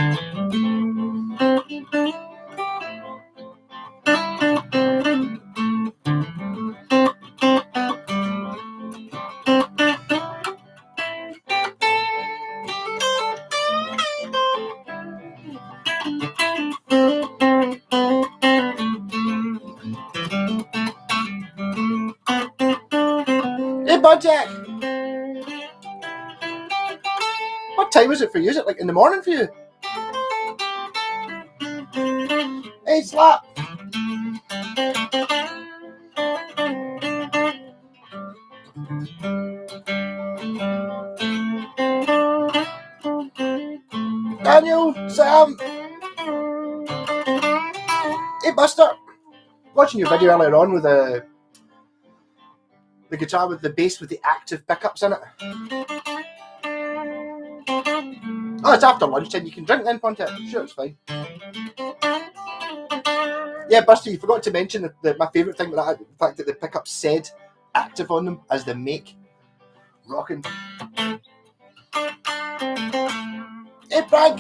Hey, Budjack! What time is it for you? Is it like in the morning for you? Hey, Slap! Daniel, Sam! Hey, Buster! Watching your video earlier on with the guitar with the bass with the active pickups in it. Oh, it's after lunchtime. You can drink then, can't it? Sure, it's fine. Yeah, Buster, you forgot to mention that my favourite thing about that, the fact that the pickups said active on them as the make. Rocking. Hey, Frank!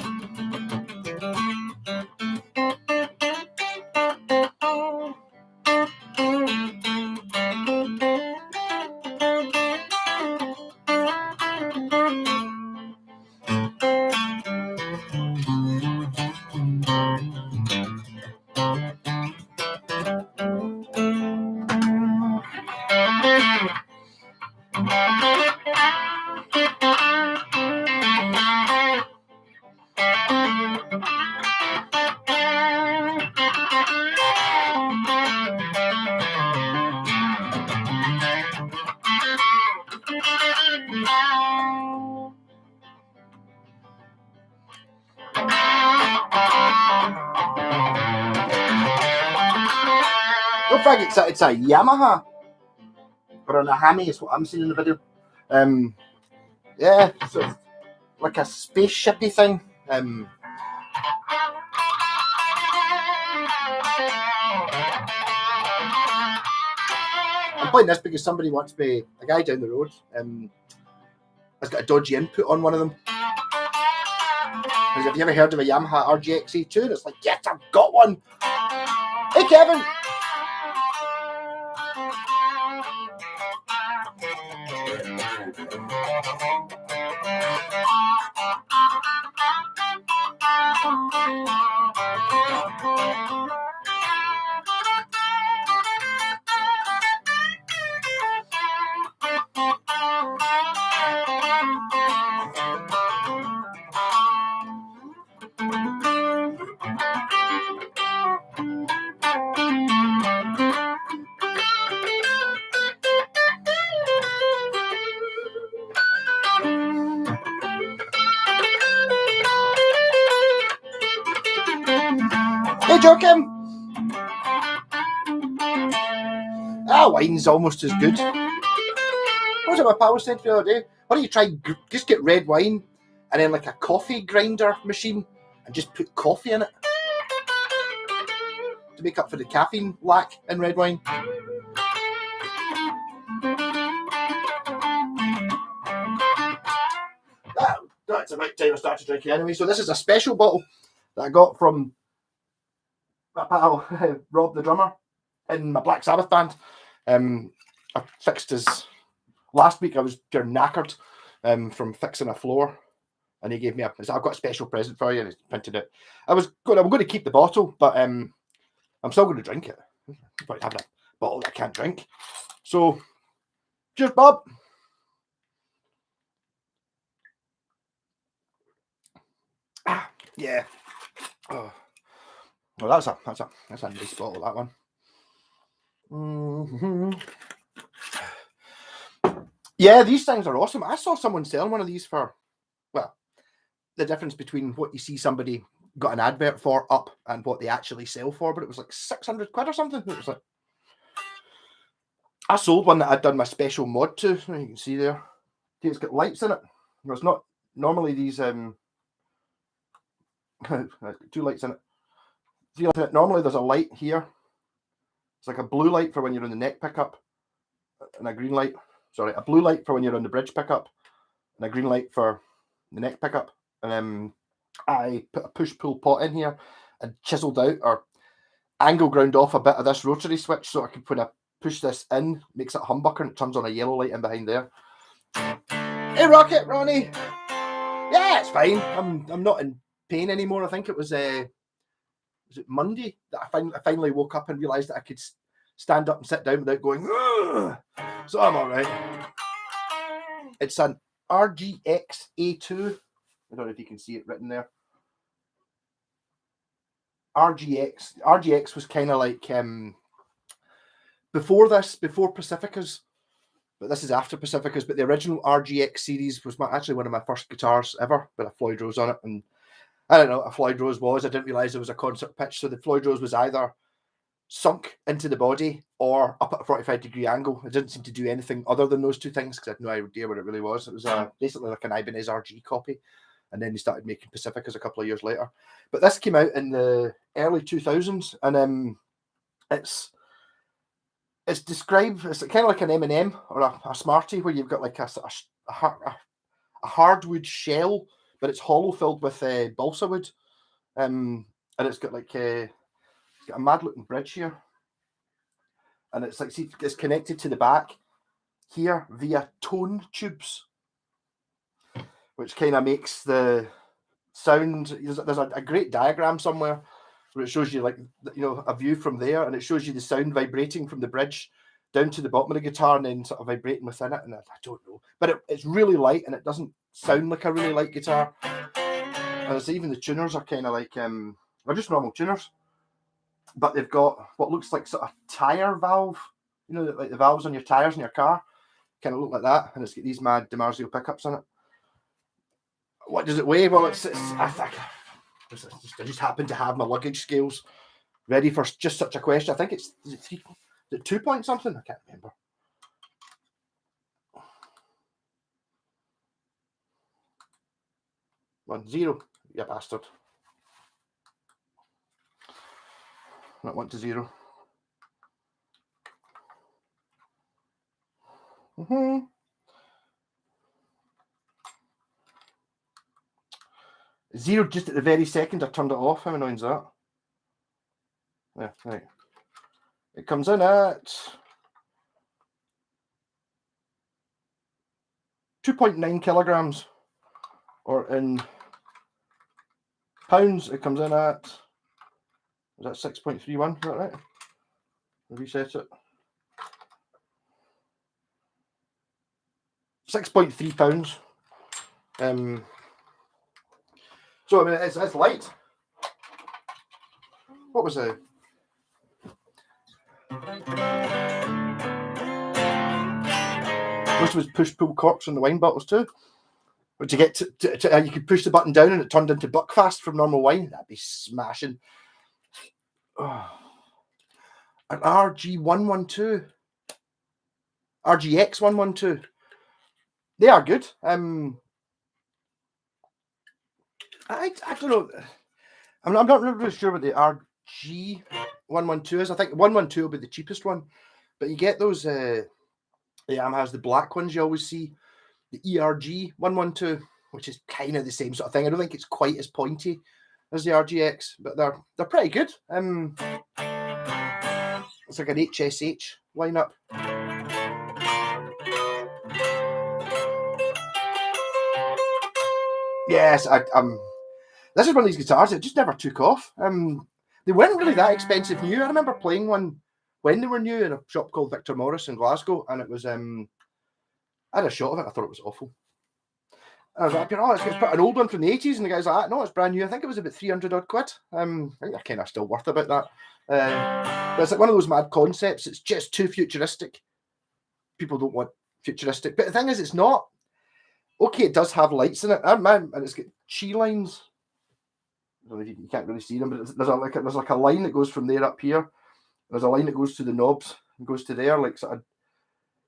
Don't forget it's a Yamaha or an Ahami is what I'm seeing in the video. Yeah, sort of like a spaceshipy thing. I'm playing this because somebody wants me, a guy down the road, has got a dodgy input on one of them. Because have you ever heard of a Yamaha RGXE2? And it's like, yes, I've got one. Hey, Kevin. Hey, Joachim. Wine's almost as good. What was it my pal said the other day? Why don't you try, just get red wine and then like a coffee grinder machine and just put coffee in it to make up for the caffeine lack in red wine. That's about time I started drinking anyway. So this is a special bottle that I got from my pal Rob the drummer in my Black Sabbath band. I fixed his last week. I was knackered from fixing a floor, and he gave me I've got a special present for you, and he printed it. I'm going to keep the bottle, but I'm still going to drink it. I'm probably having a bottle that I can't drink. So, cheers, Bob. Yeah. Oh. Well, that's a nice bottle, that one. Mm-hmm. Yeah, these things are awesome. I saw someone selling one of these for, well, the difference between what you see somebody got an advert for up and what they actually sell for, but it was like 600 quid or something. It was like, I sold one that I'd done my special mod to. You can see there. It's got lights in it. It's not normally these 2 lights in it. See, normally there's a light here. It's like a blue light for when you're on the neck pickup, and a green light. Sorry, a blue light for when you're on the bridge pickup, and a green light for the neck pickup. And I put a push-pull pot in here and chiseled out or angle ground off a bit of this rotary switch so I can, when I push this in, makes it a humbucker and it turns on a yellow light in behind there. Hey, Rocket, Ronnie. Yeah, it's fine. I'm not in pain anymore. I think it was it Monday that I finally woke up and realised that I could stand up and sit down without going. Ugh! So I'm all right. It's an RGX A2. I don't know if you can see it written there. RGX was kind of like before Pacificas, but this is after Pacificas. But the original RGX series was actually one of my first guitars ever, with a Floyd Rose on it. And I don't know what a Floyd Rose was. I didn't realise it was a concert pitch. So the Floyd Rose was either sunk into the body or up at a 45-degree angle. It didn't seem to do anything other than those two things because I had no idea what it really was. It was basically like an Ibanez RG copy. And then they started making Pacificas a couple of years later. But this came out in the early 2000s, and it's described, it's kind of like an M&M or a Smartie, where you've got like a hardwood shell, but it's hollow, filled with balsa wood, and it's got like got a mad looking bridge here, and it's like, see, it's connected to the back here via tone tubes, which kind of makes the sound. There's a great diagram somewhere where it shows you, like, you know, a view from there, and it shows you the sound vibrating from the bridge down to the bottom of the guitar and then sort of vibrating within it. And I don't know, but it's really light and it doesn't sound like a really light guitar. And it's even the tuners are kind of like they're just normal tuners, but they've got what looks like sort of tire valve, you know, like the valves on your tires in your car, kind of look like that. And it's got these mad DiMarzio pickups on it. What does it weigh? Well, I just happen to have my luggage scales ready for just such a question. I think it's 2 point something. I can't remember. 10, you bastard. Not 1 to 0. Zero just at the very second I turned it off. How annoying is that? Yeah, right. It comes in at 2.9 kilograms, or in pounds, it comes in at, is that 6.31? Is that right? Reset it. 6.3 pounds. So I mean, it's light. What was it? Most was push-pull corks on the wine bottles too. But to get to you could push the button down and it turned into Buckfast from normal wine. That'd be smashing. Oh. An RG112, RGX 112. They are good. I don't know. I'm not really sure what the RG112 is. I think 112 will be the cheapest one, but you get those. The Yamaha's the black ones you always see. The ERG 112, which is kind of the same sort of thing. I don't think it's quite as pointy as the RGX, but they're pretty good. It's like an HSH lineup. Yes, this is one of these guitars that just never took off. They weren't really that expensive new. I remember playing one when they were new in a shop called Victor Morris in Glasgow, and it was I had a shot of it. I thought it was awful. I was like, oh, it's an old one from the 80s, and the guy's like, no, it's brand new. I think it was about 300 odd quid. I think they're kind of still worth about that. But it's like one of those mad concepts. It's just too futuristic. People don't want futuristic, but the thing is, it's not. Okay, it does have lights in it, and it's got chi lines. I don't know if you can't really see them, but there's like a line that goes from there up here. There's a line that goes to the knobs and goes to there, like sort of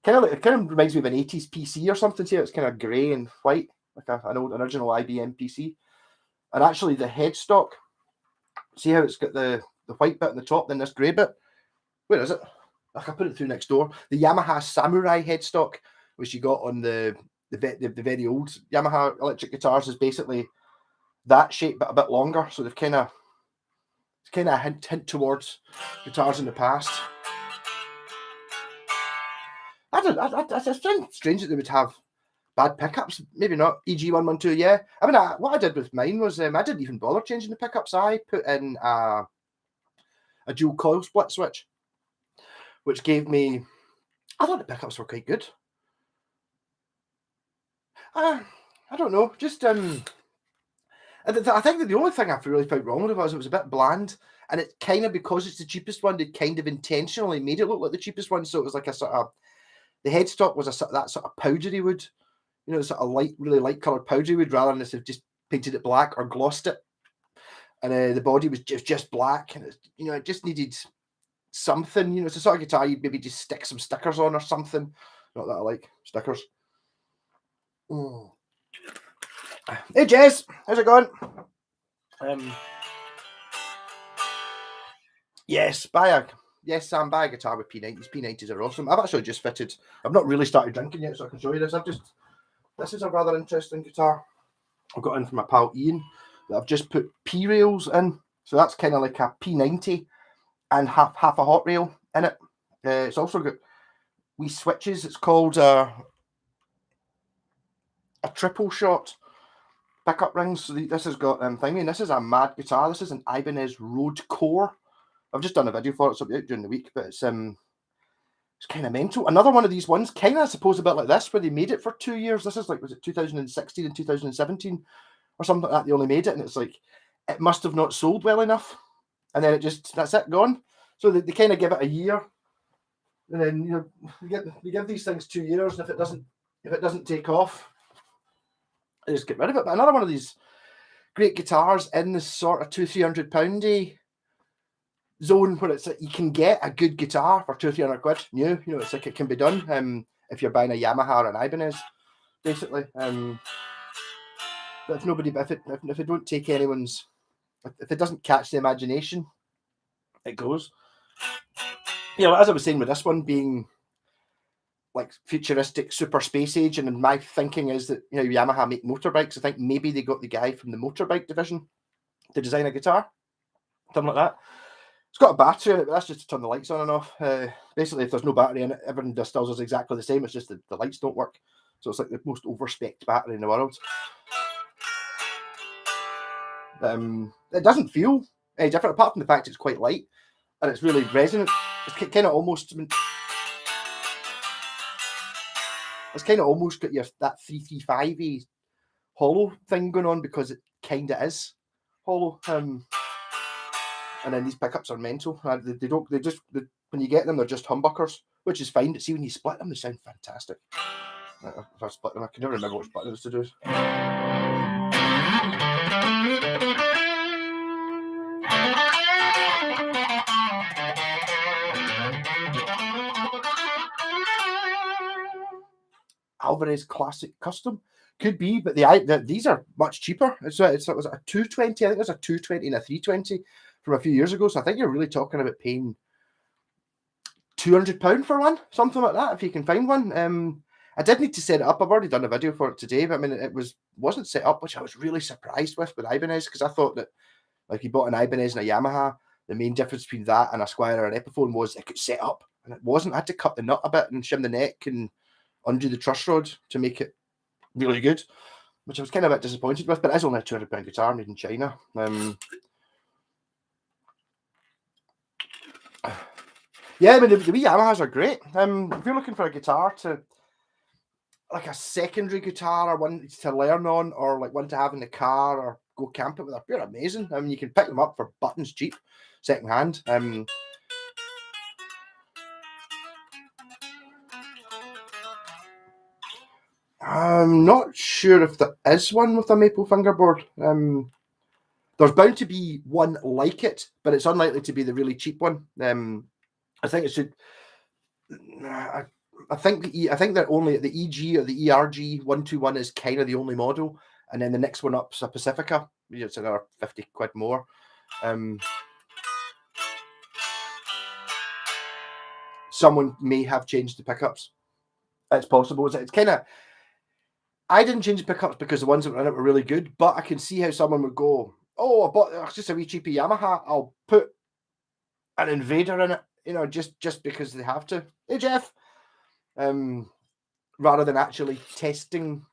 it kind of reminds me of an 80s PC or something. Here, it's kind of grey and white, like an old original IBM PC. And actually, the headstock. See how it's got the white bit on the top, then this grey bit. Where is it? I can put it through next door. The Yamaha Samurai headstock, which you got on the very old Yamaha electric guitars, is basically that shape, but a bit longer. So they've kind of hint towards guitars in the past. I find strange that they would have bad pickups. Maybe not. EG112, yeah. I mean, what I did with mine was I didn't even bother changing the pickups. I put in a dual coil split switch, which gave me. I thought the pickups were quite good. I don't know. Just I think that the only thing I really found wrong with it was a bit bland, and it kind of, because it's the cheapest one, they kind of intentionally made it look like the cheapest one. So it was like a sort of, the headstock was that sort of powdery wood, sort of really light coloured powdery wood, rather than this have just painted it black or glossed it. And the body was just black, and it just needed something. It's a sort of guitar you'd maybe just stick some stickers on or something. Not that I like stickers. Mm. Hey Jez, how's it going? Yes, Sam, buy a guitar with P90s. P90s are awesome. I've actually just fitted. I've not really started drinking yet, so I can show you this. This is a rather interesting guitar I've got in from my pal Ian that I've just put P rails in. So that's kind of like a P90 and half a hot rail in it. It's also got wee switches. It's called a triple shot pickup rings. So this has got thingy, and this is a mad guitar. This is an Ibanez Road Core. I've just done a video for it, so it'll be out during the week, but it's kind of mental. Another one of these ones, kind of, I suppose, a bit like this, where they made it for 2 years. This is like, was it 2016 and 2017 or something like that? They only made it, and it's like, it must have not sold well enough, and then that's it, gone. So they kind of give it a year, and then you give these things 2 years, and if it doesn't take off, they just get rid of it. But another one of these great guitars in this sort of £200-300 zone, where it's like you can get a good guitar for 200-300 quid new. It's like it can be done if you're buying a Yamaha or an Ibanez, basically. But if it don't take anyone's, if it doesn't catch the imagination, it goes. As I was saying with this one being like futuristic, super space age, and my thinking is that Yamaha make motorbikes. I think maybe they got the guy from the motorbike division to design a guitar, something like that. It's got a battery in it, but that's just to turn the lights on and off. Basically, if there's no battery in it, everything just still is exactly the same. It's just that the lights don't work. So it's like the most over-spec'd battery in the world. It doesn't feel any different, apart from the fact it's quite light and it's really resonant. It's kind of almost got that 335 hollow thing going on, because it kind of is hollow. And then these pickups are mental. When you get them, they're just humbuckers, which is fine. But see, when you split them, they sound fantastic. If I split them, I can never remember which button it was to do. Alvarez Classic Custom could be, but these are much cheaper. It was a 220. I think there's a 220 and a 320 from a few years ago. So I think you're really talking about paying £200 for one, something like that, if you can find one. I did need to set it up. I've already done a video for it today, but I mean, it wasn't set up, which I was really surprised with Ibanez, because I thought that, like, you bought an Ibanez and a Yamaha, the main difference between that and a Squier or an Epiphone was it could set up, and it wasn't. I had to cut the nut a bit and shim the neck and undo the truss rod to make it really good, which I was kind of a bit disappointed with, but it is only a £200 guitar made in China. Yeah, I mean, the wee Yamahas are great. If you're looking for a guitar to, like a secondary guitar, or one to learn on, or like one to have in the car or go camp it with, they're amazing. I mean, you can pick them up for buttons cheap, second hand. I'm not sure if there is one with a maple fingerboard. There's bound to be one like it, but it's unlikely to be the really cheap one. I think it should. I think that only the EG or the ERG 121 is kind of the only model, and then the next one up's a Pacifica. It's another 50 quid more. Someone may have changed the pickups. It's possible. It's kind of. I didn't change the pickups because the ones that were in it were really good, but I can see how someone would go, "Oh, I bought it's just a wee cheapy Yamaha. I'll put an Invader in it, just because they have to." Hey, Jeff. Um, Rather than actually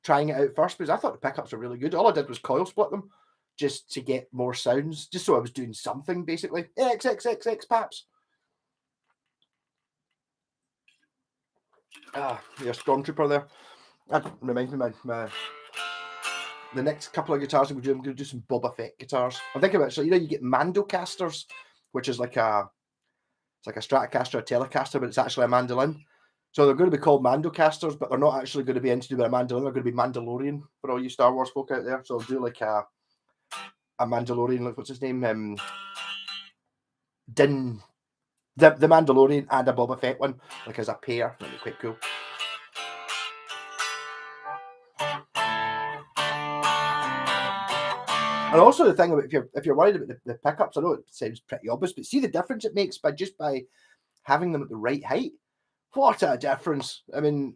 trying it out first, because I thought the pickups were really good. All I did was coil split them just to get more sounds, just so I was doing something basically. XXXX paps. Your Stormtrooper there. That reminds me of the next couple of guitars I'm going to do some Boba Fett guitars. I'm thinking about it. So you get Mandocasters, which is like a Stratocaster, a Telecaster, but it's actually a mandolin. So they're going to be called Mandocasters, but they're not actually going to be introduced with a mandolin. They're going to be Mandalorian for all you Star Wars folk out there. So I'll do like a Mandalorian, like what's his name? The Mandalorian and a Boba Fett one, like as a pair. That'd be quite cool. And also the thing about if you're worried about the pickups, I know it sounds pretty obvious, but see the difference it makes by having them at the right height. What a difference! I mean,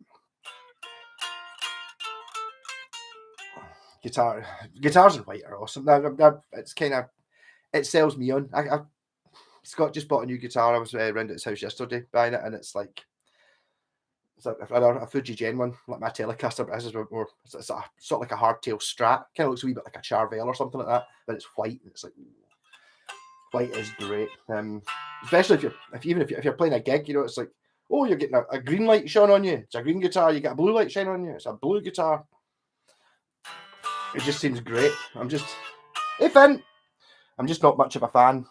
guitars in white are awesome. It's kind of it sells me on. Scott just bought a new guitar. I was around at his house yesterday buying it, and it's like a Fuji Gen one, like my Telecaster, but this is more. It's a, sort of like a hardtail Strat. Kind of looks a wee bit like a Charvel or something like that, but it's white. And it's like white is great. Especially if you're playing a gig, it's like, oh, you're getting a green light shone on you. It's a green guitar. You get a blue light shine on you. It's a blue guitar. It just seems great. Hey Finn, I'm just not much of a fan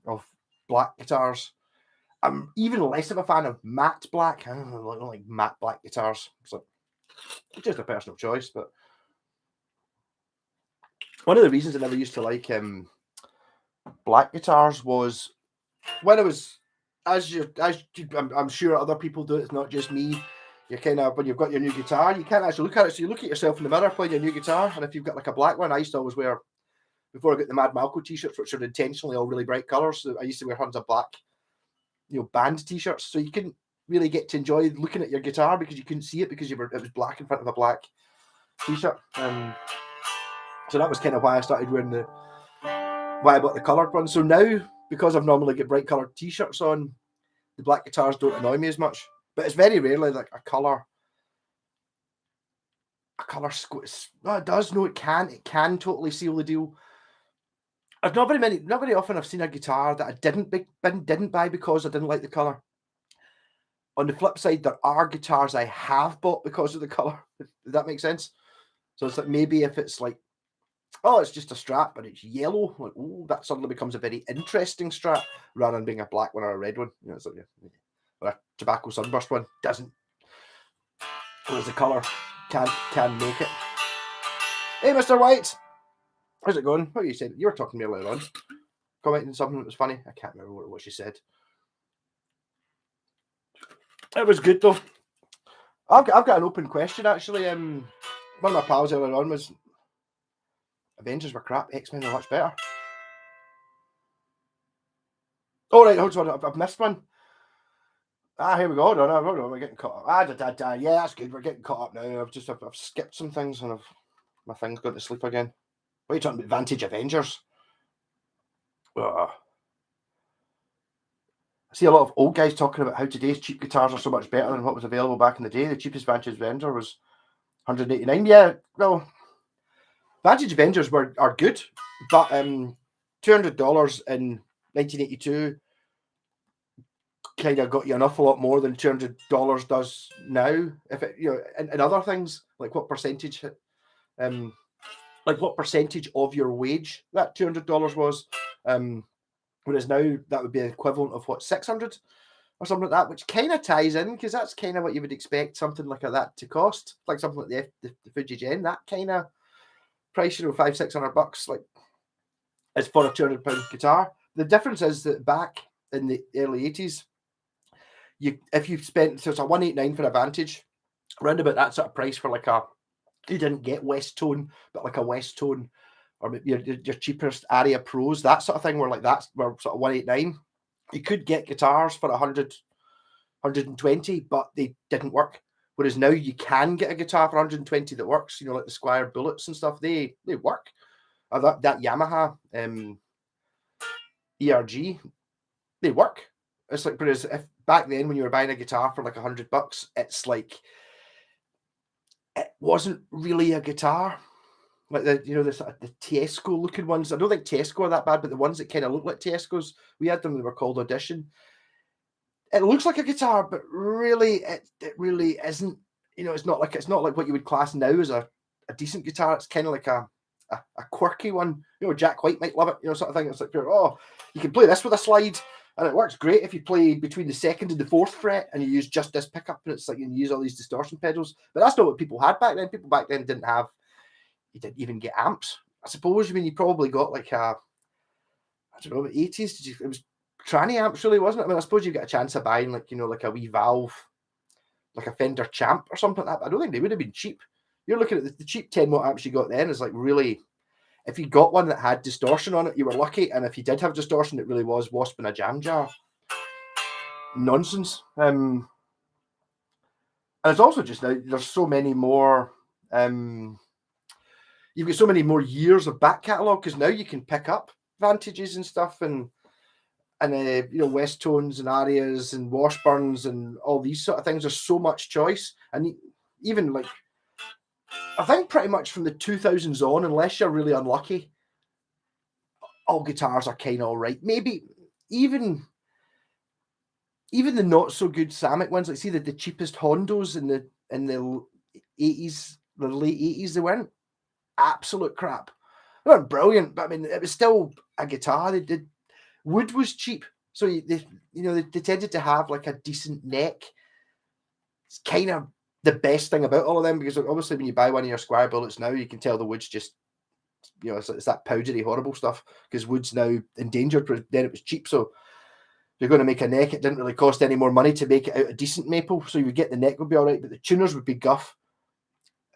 of black guitars. I'm even less of a fan of matte black. I don't like matte black guitars. It's just a personal choice. But one of the reasons I never used to like black guitars was when I was, I'm sure other people do it. It's not just me. You're kind of, when you've got your new guitar, you can't actually look at it. So you look at yourself in the mirror playing your new guitar, and if you've got like a black one, I used to always wear, before I got the Mad Malco t-shirts, which are intentionally all really bright colours. So I used to wear tons of black, band t-shirts, so you couldn't really get to enjoy looking at your guitar because you couldn't see it because it was black in front of a black t-shirt. So that was kind of why I started wearing why I bought the coloured one. So now, because I've normally got bright coloured t-shirts on, the black guitars don't annoy me as much. But it's very rarely like a colour. No, it does. No, it can. It can totally seal the deal. I've not very often I've seen a guitar that I didn't buy because I didn't like the colour. On the flip side, there are guitars I have bought because of the colour. Does that make sense? So it's like maybe if it's like, oh, it's just a Strat, but it's yellow. Like, oh, that suddenly becomes a very interesting Strat rather than being a black one or a red one. It's like, or a tobacco sunburst one doesn't. Whereas the colour can make it. Hey, Mr. White, how's it going? What you said? You were talking to me earlier on, commenting something that was funny. I can't remember what she said. It was good though. I've got an open question actually. One of my pals earlier on was Avengers were crap, X-Men were much better. Oh right, hold on, I've missed one. Here we go. No, we're getting caught up. Yeah, that's good. We're getting caught up now. I've skipped some things and my thing's gone to sleep again. What are you talking about? Vintage Avengers? I see a lot of old guys talking about how today's cheap guitars are so much better than what was available back in the day. The cheapest Vintage Avenger was $189. Yeah, well, Vintage Avengers are good, but $200 in 1982 kind of got you an awful lot more than $200 does now. If it, and other things like what percentage of your wage that $200 was, whereas now that would be equivalent of what, 600 or something like that, which kind of ties in because that's kind of what you would expect something like that to cost, like something like the Fuji Gen, that kind of price, $500-600, like, is for a £200 guitar. The difference is that back in the early 80s, if you spent, so it's a 189 for a Vantage, around about that sort of price for like you didn't get West Tone, but like a West Tone or your cheapest Aria Pros, that sort of thing, were sort of 189. You could get guitars for 100, 120, but they didn't work. Whereas now you can get a guitar for 120 that works, you know, like the Squire Bullets and stuff, they work. Or that Yamaha ERG, they work. It's like, whereas if back then when you were buying a guitar for like $100, it's like, it wasn't really a guitar. Like the sort of the Tesco looking ones. I don't think Tesco are that bad, but the ones that kind of look like Tesco's, we had them, they were called Audition. It looks like a guitar, but really it really isn't. You know, it's not like what you would class now as a decent guitar. It's kind of like a quirky one. You know, Jack White might love it, you know, sort of thing. It's like, oh, you can play this with a slide, and it works great if you play between the second and the fourth fret and you use just this pickup, and it's like you can use all these distortion pedals. But that's not what people had back then. People back then didn't have, you didn't even get amps. I suppose, I mean, you probably got like a, I don't know, the 80s, it was tranny amps really, wasn't it? I mean, I suppose you get a chance of buying like, you know, like a wee Valve, like a Fender Champ or something like that. I don't think they would have been cheap. You're looking at the cheap 10 watt amps you got then is like really, if you got one that had distortion on it, you were lucky. And if you did have distortion, it really was wasp in a jam jar. Nonsense. And it's also just now, there's so many more, you've got so many more years of back catalogue, because now you can pick up Vantages and stuff, and you know, West Tones and Arias and Washburns and all these sort of things. There's so much choice, and even like, I think pretty much from the 2000s on, unless you're really unlucky, all guitars are kind of all right. Maybe even the not so good Samick ones, like see the cheapest Hondos in the 80s, the late 80s, they weren't absolute crap. They weren't brilliant, but I mean, it was still a guitar. They did, wood was cheap, so they tended to have like a decent neck. It's kind of the best thing about all of them, because obviously when you buy one of your Squire Bullets now, you can tell the wood's just, you know, it's that powdery horrible stuff, because wood's now endangered, but then it was cheap. So if you're going to make a neck, it didn't really cost any more money to make it out of decent maple, so you would get the neck would be all right, but the tuners would be guff.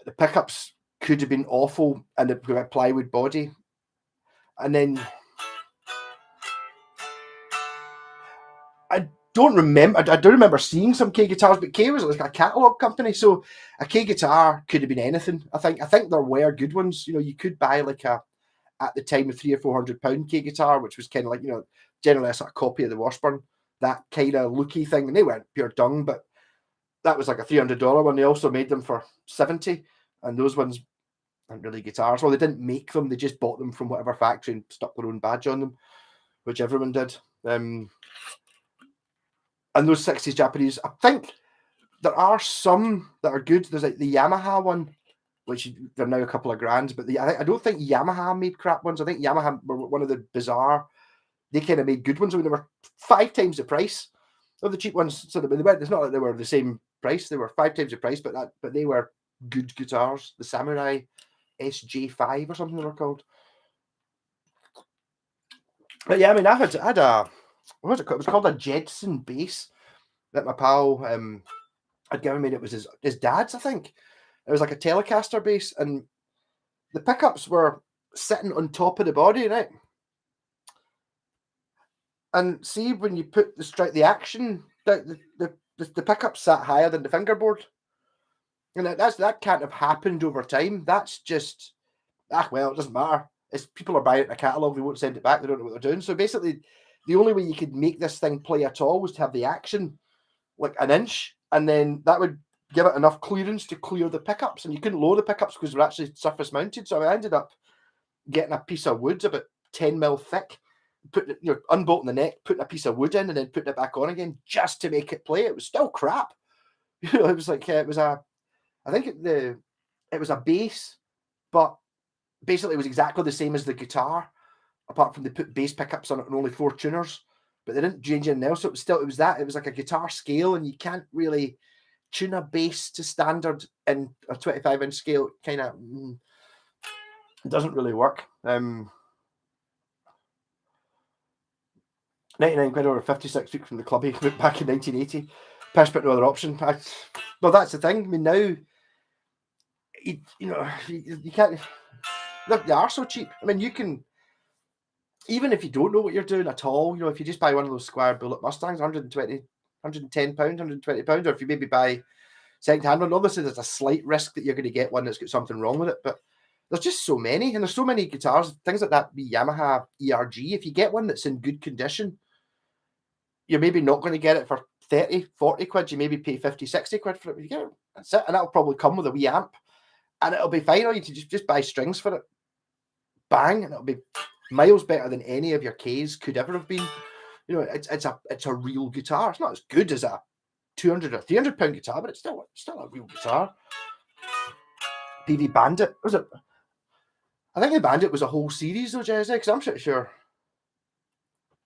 The pickups could have been awful, and it would have a plywood body. And then I do remember seeing some K guitars, but K was like a catalogue company, so a K guitar could have been anything. I think there were good ones. You know, you could buy like at the time, a £300 or £400 K guitar, which was kind of like, you know, generally a sort of copy of the Washburn, that kind of looky thing, and they weren't pure dung, but that was like a $300 one. They also made them for 70, and those ones aren't really guitars. Well, they didn't make them; they just bought them from whatever factory and stuck their own badge on them, which everyone did. And those 60s Japanese, I think there are some that are good. There's like the Yamaha one, which they're now a couple of grand, but I don't think Yamaha made crap ones. I think Yamaha were one of the bizarre, they kind of made good ones. I mean, they were 5 times the price of the cheap ones. So it's not like they were the same price. They were 5 times the price, but they were good guitars. The Samurai SG5 or something they were called. But yeah, I mean, I had a, what was it called? It was called a Jedson bass that my pal had given me. It was his dad's, I think. It was like a Telecaster bass, and the pickups were sitting on top of the body, right? And see, when you put the action, the pickup sat higher than the fingerboard, and that can't have happened over time. That's just, well, it doesn't matter. If people are buying it in a catalogue, they won't send it back. They don't know what they're doing. So basically, the only way you could make this thing play at all was to have the action like an inch, and then that would give it enough clearance to clear the pickups. And you couldn't lower the pickups because they're actually surface mounted. So I ended up getting a piece of wood about 10 mil thick, putting it, unbolting the neck, putting a piece of wood in, and then putting it back on again just to make it play. It was still crap. It was like, it was a bass, but basically it was exactly the same as the guitar, apart from they put bass pickups on it and only 4 tuners, but they didn't change anything else. So it was like a guitar scale, and you can't really tune a bass to standard in a 25-inch scale. It kind of doesn't really work. 99 quid over 56 weeks from the club he went back in 1980. Pish, but no other option. Well, that's the thing. I mean, now you can't. They are so cheap. I mean, you can, even if you don't know what you're doing at all, if you just buy one of those Squire Bullet Mustangs, £110, £120, or if you maybe buy second-hand one. Obviously, there's a slight risk that you're going to get one that's got something wrong with it, but there's just so many, and there's so many guitars, things like that, the Yamaha ERG. If you get one that's in good condition, you're maybe not going to get it for 30, 40 quid. You maybe pay 50, 60 quid for it. You get it, that's it, and that'll probably come with a wee amp, and it'll be fine. Or you can just buy strings for it. Bang, and it'll be miles better than any of your Ks could ever have been. You know, it's a real guitar. It's not as good as a 200 or 300 pound guitar, but it's still a real guitar. PV Bandit, was it? I think the Bandit was a whole series though, Jesse, because I'm pretty sure.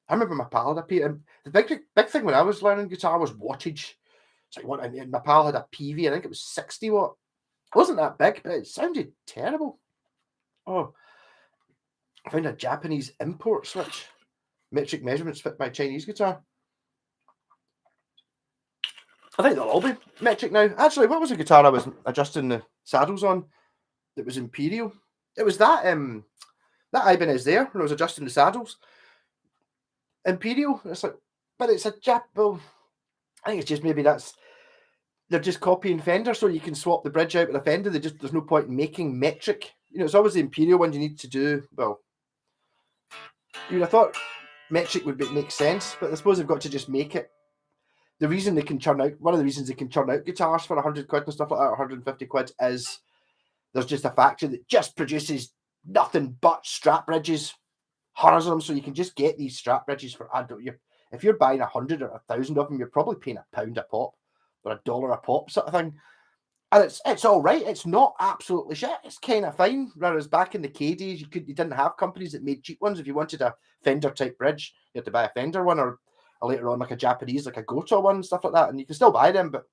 I remember my pal had a the big thing when I was learning guitar was wattage. It's like what, and my pal had a PV, I think it was 60 watt. It wasn't that big, but it sounded terrible. Oh, I found a Japanese import switch. Metric measurements fit my Chinese guitar. I think they'll all be metric now. Actually, what was the guitar I was adjusting the saddles on that was Imperial? It was that Ibanez there when I was adjusting the saddles. Imperial. It's like, but it's a well, I think it's just maybe they're just copying Fender, so you can swap the bridge out with a Fender. There's no point in making metric. You know, it's always the Imperial one you need to do. Well, you would have thought metric would make sense, but I suppose they've got to just make it. The reason they can churn out, one of the reasons they can churn out guitars for 100 quid and stuff like that, or 150 quid, is there's just a factory that just produces nothing but strap bridges, hundreds of them, so you can just get these strap bridges for, if you're buying 100 or 1,000 of them, you're probably paying £1 a pop, or $1 a pop sort of thing. And it's all right. It's not absolutely shit. It's kind of fine. Whereas back in the K days, you didn't have companies that made cheap ones. If you wanted a Fender type bridge, you had to buy a Fender one, or later on like a Japanese, like a Goto one, stuff like that. And you can still buy them, but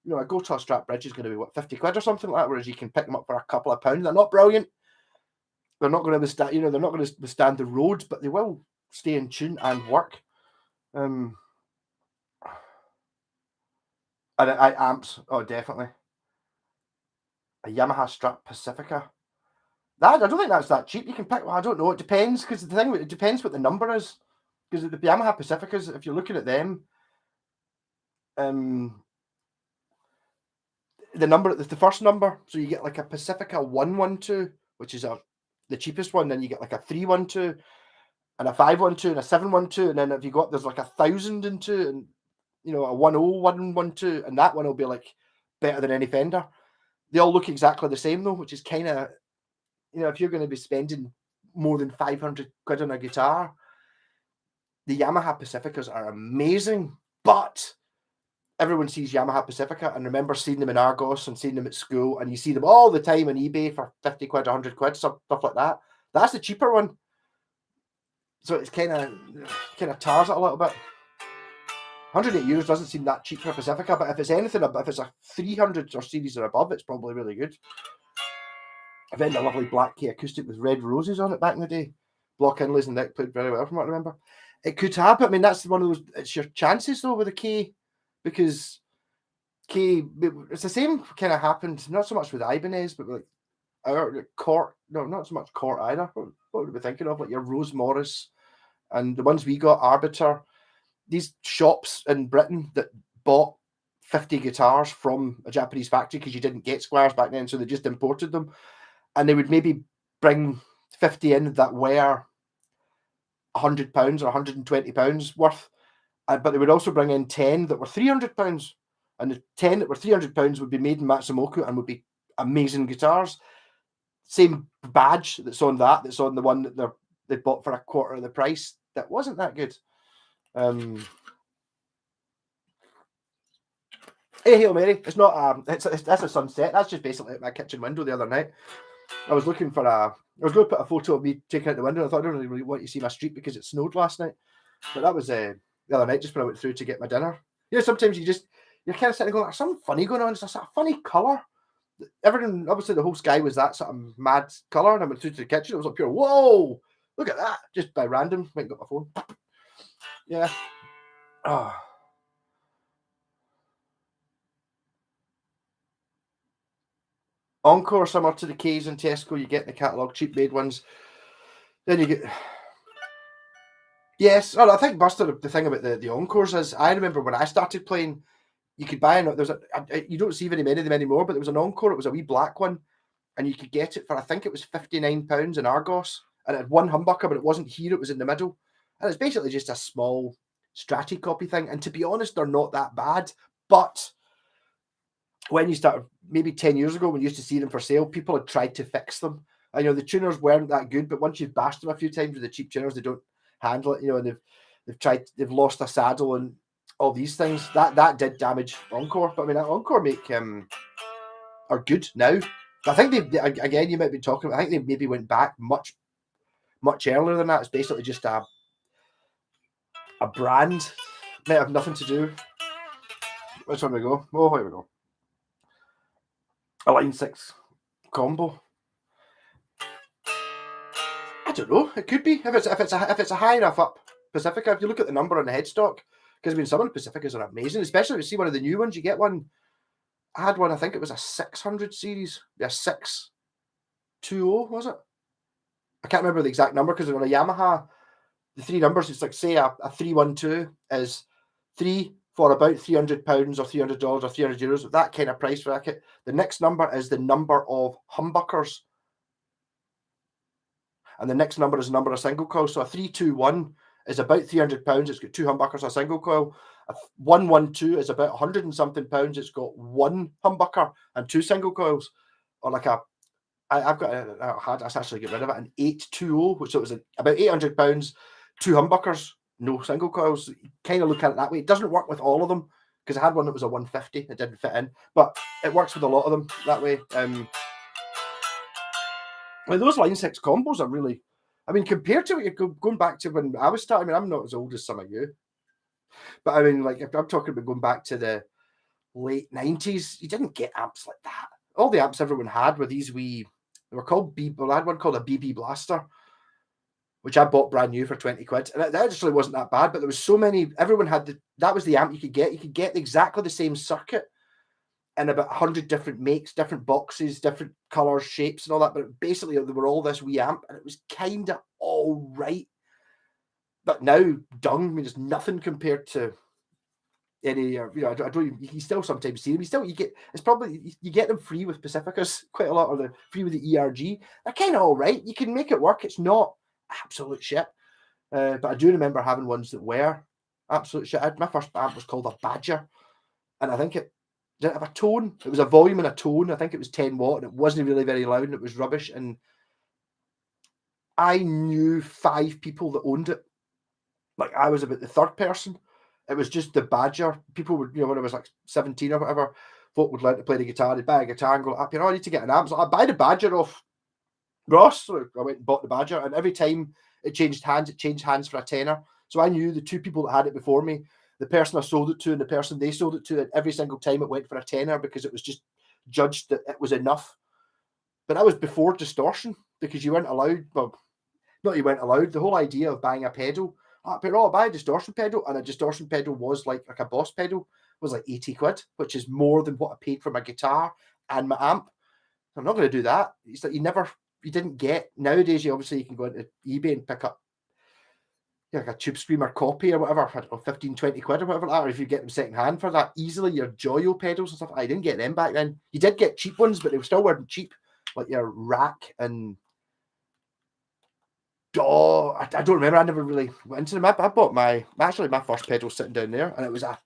you know, a Goto strap bridge is going to be what, 50 quid or something like that. Whereas you can pick them up for a couple of pounds. They're not brilliant. They're not going to withstand, they're not going to withstand the roads, but they will stay in tune and work. And amps, oh definitely. A Yamaha Strap Pacifica. I don't think that's that cheap. You can pick. Well, I don't know. It depends, because the thing, it depends what the number is. Because the Yamaha Pacificas, if you're looking at them, the first number. So you get like a Pacifica 112, which is the cheapest one. Then you get like a 312, and a 512, and a 712, and then if you got there's like 1,002, and a 10112, and that one will be like better than any Fender. They all look exactly the same though, which is kind of, if you're going to be spending more than 500 quid on a guitar, the Yamaha Pacificas are amazing. But everyone sees Yamaha Pacifica and remember seeing them in Argos and seeing them at school, and you see them all the time on eBay for 50 quid, 100 quid, stuff like that. That's the cheaper one. So it's kind of tars it a little bit. €108 doesn't seem that cheap for a Pacifica, but if it's anything, if it's a 300 or series or above, it's probably really good. I've had a lovely black K acoustic with red roses on it back in the day. Block inlays and neck played very well from what I remember. It could happen. I mean, that's one of those, it's your chances though with a K, because K, it's the same kind of happened, not so much with Ibanez, but like our Court, no, not so much Court either. What would we be thinking of? Like your Rose Morris and the ones we got, Arbiter. These shops in Britain that bought 50 guitars from a Japanese factory because you didn't get Squires back then, so they just imported them. And they would maybe bring 50 in that were £100 or £120 worth, but they would also bring in 10 that were £300. And the 10 that were £300 would be made in Matsumoku and would be amazing guitars. Same badge that's on that's on the one that they bought for a quarter of the price. That wasn't that good. Hey, Hail Mary. It's not that's a sunset. That's just basically at my kitchen window the other night. I was looking for I was going to put a photo of me taking out the window. I thought I don't really want you to see my street because it snowed last night. But that was the other night, just when I went through to get my dinner. Sometimes you're kind of sitting going, there's something funny going on. It's a sort of funny colour. Everything, obviously the whole sky was that sort of mad colour, and I went through to the kitchen. It was like pure, whoa, look at that. Just by random, went and got my phone. Yeah. Oh. Encore, similar to the Ks in Tesco, you get in the catalogue, cheap made ones. Then you get... Yes, I think, Buster, the thing about the Encores is, I remember when I started playing, you could buy you don't see very many of them anymore, but there was an Encore. It was a wee black one, and you could get it for, I think it was £59 in Argos, and it had one humbucker, but it wasn't here, it was in the middle, and it's basically just a small Strati copy thing. And to be honest, they're not that bad, but when you started, maybe 10 years ago, when you used to see them for sale, people had tried to fix them. I know the tuners weren't that good, but once you've bashed them a few times with the cheap tuners, they don't handle it, and they've lost a saddle and all these things. That did damage Encore. But I mean, Encore are good now. I think they again, you might be talking about, I think they maybe went back much earlier than that. It's basically just a brand. Might have nothing to do. Which one we go? Oh, here we go. A Line 6 combo. I don't know. It could be if it's a high enough up Pacifica. If you look at the number on the headstock, because I mean, some of the Pacificas are amazing, especially if you see one of the new ones. You get one. I had one. I think it was a 600 series. Yeah, 620 was it? I can't remember the exact number because on a Yamaha, the three numbers. It's like, say a 312 is 3 for about £300 or $300 or €300, that kind of price bracket. The next number is the number of humbuckers. And the next number is the number of single coils. So a 321 is about £300. It's got two humbuckers, a single coil. A 112 is about 100 and something pounds. It's got one humbucker and two single coils. Or like I've got I actually get rid of it, an 820, which it was about £800, two humbuckers, no single coils. You kind of look at it that way. It doesn't work with all of them, because I had one that was a 150. It didn't fit in, but it works with a lot of them that way. Well, those Line 6 combos are really, I mean, compared to what you're going back to when I was starting, I mean, I'm not as old as some of you, but I mean, like, if I'm talking about going back to the late 90s, you didn't get amps like that. All the amps everyone had were these wee, they were called I had one called a BB Blaster, which I bought brand new for 20 quid. And that actually wasn't that bad, but there was so many, everyone had that was the amp you could get. You could get exactly the same circuit in about 100 different makes, different boxes, different colors, shapes, and all that. But basically, they were all this wee amp, and it was kind of all right. But now, dung, I mean, there's nothing compared to any. I don't. You still sometimes see them. You get them free with Pacificas quite a lot, or the free with the ERG. They're kind of all right. You can make it work. It's not absolute shit, but I do remember having ones that were absolute shit. My first amp was called a Badger, and I think it didn't have a tone. It was a volume and a tone. I think it was 10 watt, and it wasn't really very loud, and it was rubbish. And I knew 5 people that owned it. Like, I was about the third person. It was just the Badger. People would, when I was like 17 or whatever, folk would learn to play the guitar. They'd buy a guitar and go, I need to get an amp. So I'd buy the Badger off Ross. So I went and bought the Badger, and every time it changed hands for a tenner. So I knew the 2 people that had it before me, the person I sold it to and the person they sold it to, and every single time it went for a tenner, because it was just judged that it was enough. But that was before distortion, because you weren't allowed, well, not you weren't allowed, the whole idea of buying a pedal, I'll buy a distortion pedal, and a distortion pedal was like a Boss pedal, was like 80 quid, which is more than what I paid for my guitar and my amp. I'm not going to do that. It's like you didn't get, nowadays you can go into eBay and pick up like a Tube Screamer copy or whatever, I don't know, 15, 20 quid or whatever, or if you get them second hand for that easily. Your Joyo pedals and stuff, I didn't get them back then. You did get cheap ones, but they still weren't cheap, like your Rack and I don't remember. I never really went into them. I bought my first pedal sitting down there, and it was a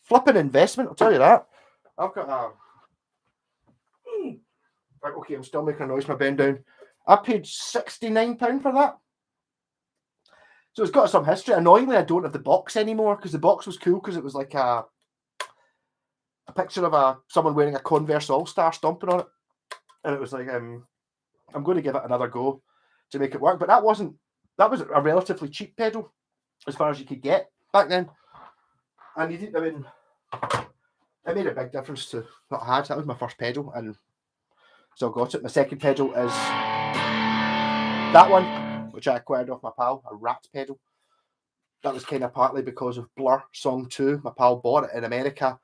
flippin' investment, I'll tell you that. I've got a right, okay, I'm still making a noise, my bend down. I paid £69 for that. So it's got some history. Annoyingly, I don't have the box anymore, because the box was cool, because it was like a picture of someone wearing a Converse All-Star stomping on it. And it was like, I'm going to give it another go to make it work. But that was a relatively cheap pedal as far as you could get back then. And it made a big difference to what I had. That was my first pedal, and still got it. My second pedal is that one, which I acquired off my pal, a Rat pedal. That was kind of partly because of Blur Song 2. My pal bought it in America,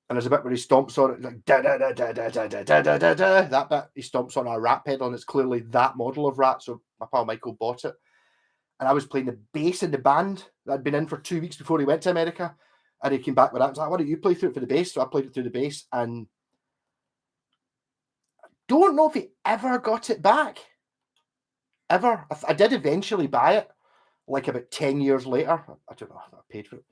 and there's a bit where he stomps on it, like da da da da da da da da da da. That bit, he stomps on a Rat pedal, and it's clearly that model of Rat. So my pal Michael bought it, and I was playing the bass in the band that had been in for 2 weeks before he went to America, And he came back with that. I was like, why don't you play through it for the bass? So I played it through the bass, and don't know if he ever got it back. Ever. I did eventually buy it, like about 10 years later. I don't know if I paid for it.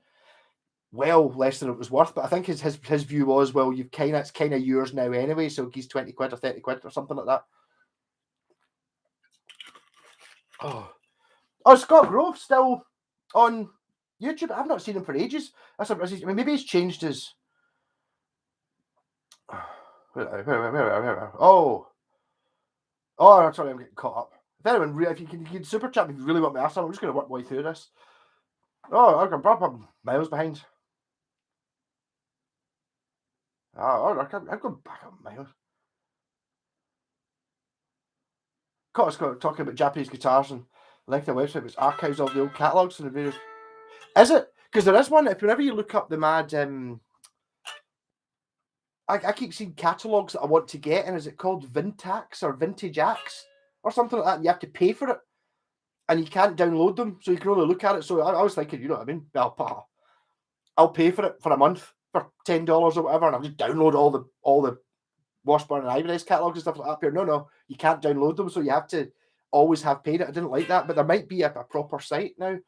Well, less than it was worth, but I think his view was, well, it's kind of yours now anyway, so he's 20 quid or 30 quid or something like that. Oh, Scott Grove still on YouTube. I've not seen him for ages. Maybe he's changed his. Oh, sorry, I'm getting caught up. If anyone, if you can super chat, if you really want me to ask something, I'm just going to work my way through this. Oh, I'm miles behind. I've gone back up miles. Caught us talking about Japanese guitars and linked their website was archives of the old catalogues and the various. Is it? Because there is one. Whenever you look up the mad, I keep seeing catalogues that I want to get, and is it called Vintax or Vintage Axe or something like that? And you have to pay for it, and you can't download them, so you can only look at it. So I was thinking, you know what I mean? I'll pay for it for a month for $10 or whatever, and I'll just download all the Washburn and Ibanez catalogs and stuff like that up here. No, you can't download them, so you have to always have paid it. I didn't like that, but there might be a proper site now.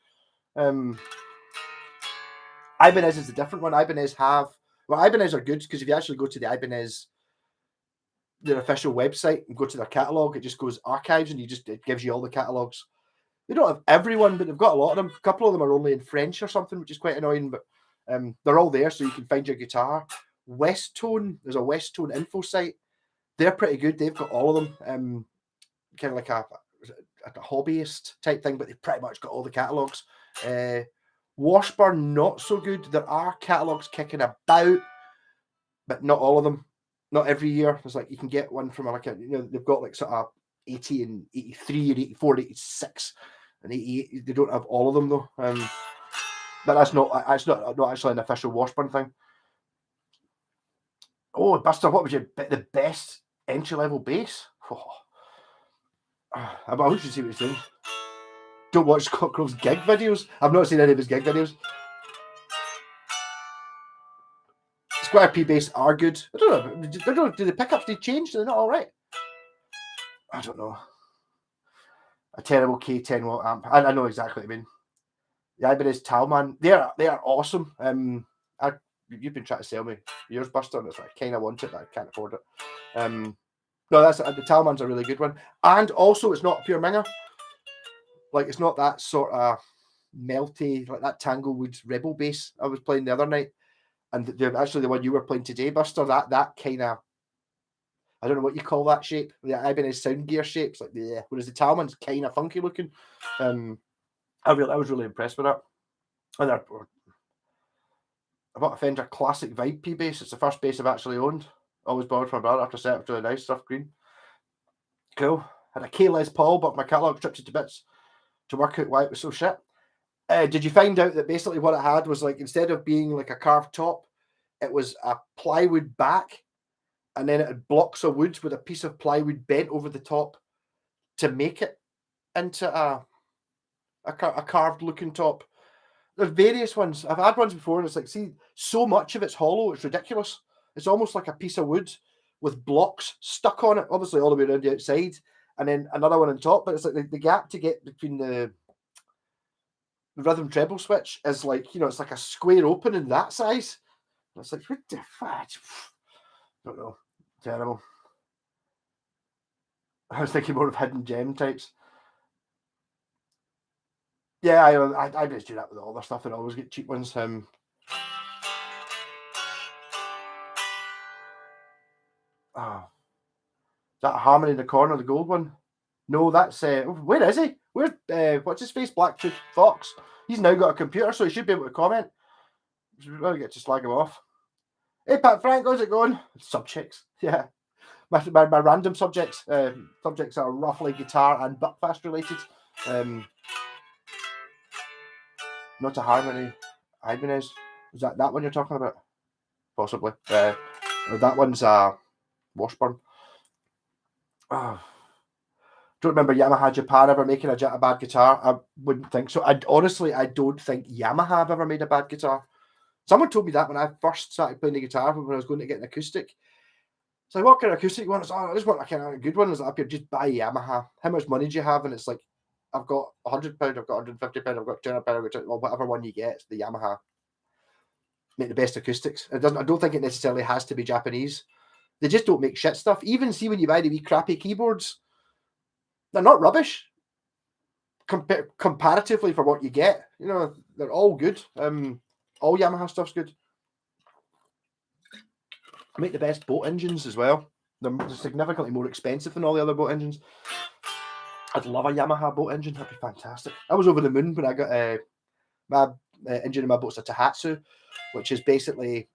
Ibanez is a different one. Ibanez are good because if you actually go to the Ibanez, their official website, and go to their catalogue, it just goes archives, and it gives you all the catalogues. They don't have everyone, but they've got a lot of them. A couple of them are only in French or something, which is quite annoying, but they're all there, so you can find your guitar. Westtone, there's a Westtone info site. They're pretty good. They've got all of them, kind of like a hobbyist type thing, but they've pretty much got all the catalogues. Washburn, not so good. There are catalogues kicking about, but not all of them. Not every year. There's like you can get one from they've got like sort of 80 and 83 and 84 and 86 and 88. They don't have all of them though. But that's not actually an official Washburn thing. Oh, Buster, what was the best entry level bass? I wish you see what he's saying. Don't watch Scott Grove's gig videos. I've not seen any of his gig videos. Square P bass are good. I don't know. Do the pickups need change? They're not all right. I don't know. A terrible K10 watt amp. I know exactly what I mean. The Ibanez Talman. They are awesome. You've been trying to sell me yours, Buster, and it's like I kind of want it, but I can't afford it. No, the Talman's a really good one, and also it's not pure Minger. Like it's not that sort of melty like that Tanglewood Rebel bass I was playing the other night, and actually the one you were playing today, Buster. That kind of, I don't know what you call that shape. The Ibanez Sound Gear shapes, like whereas the Talman's kind of funky looking. I was really impressed with that. And I bought a Fender Classic Vibe P bass. It's the first bass I've actually owned. Always borrowed from my brother after set up really nice stuff, green. Cool. Had a K Les Paul, but my catalogue stripped it to bits to work out why it was so shit. Did you find out that basically what it had was like instead of being like a carved top, it was a plywood back, and then it had blocks of wood with a piece of plywood bent over the top to make it into a carved looking top. There's various ones. I've had ones before, and it's like, see, so much of it's hollow, it's ridiculous. It's almost like a piece of wood with blocks stuck on it, obviously all the way around the outside, and then another one on top. But it's like the gap to get between the rhythm treble switch is like, it's like a square opening that size. And it's like, what the fuck? Don't know. Terrible. I was thinking more of hidden gem types. Yeah, I just do that with all their stuff and always get cheap ones. Is that Harmony in the corner, the gold one? No, that's where is he? Where's what's his face? Blacktooth Fox. He's now got a computer, so he should be able to comment. We're going to get to slag him off. Hey Pat Frank, how's it going? Subjects, yeah. My random subjects are roughly guitar and Buckfast related. Not a Harmony. Ibanez. Is that one you're talking about? Possibly. That one's Washburn. Don't remember Yamaha Japan ever making a bad guitar. I wouldn't think so. I don't think Yamaha have ever made a bad guitar. Someone told me that when I first started playing the guitar, when I was going to get an acoustic. It's like, what kind of acoustic you want? It's like, I just want a kind of good one. It's like, up here, just buy Yamaha. How much money do you have? And it's like, I've got £100, I've got £150, I've got £200, I've got whatever one you get. It's the Yamaha. Make the best acoustics. I don't think it necessarily has to be Japanese. They just don't make shit stuff. Even see when you buy the wee crappy keyboards, they're not rubbish. Comparatively for what you get, they're all good. All Yamaha stuff's good. I make the best boat engines as well. They're significantly more expensive than all the other boat engines. I'd love a Yamaha boat engine. That'd be fantastic. I was over the moon when I got my engine in my boat's a Tohatsu, which is basically,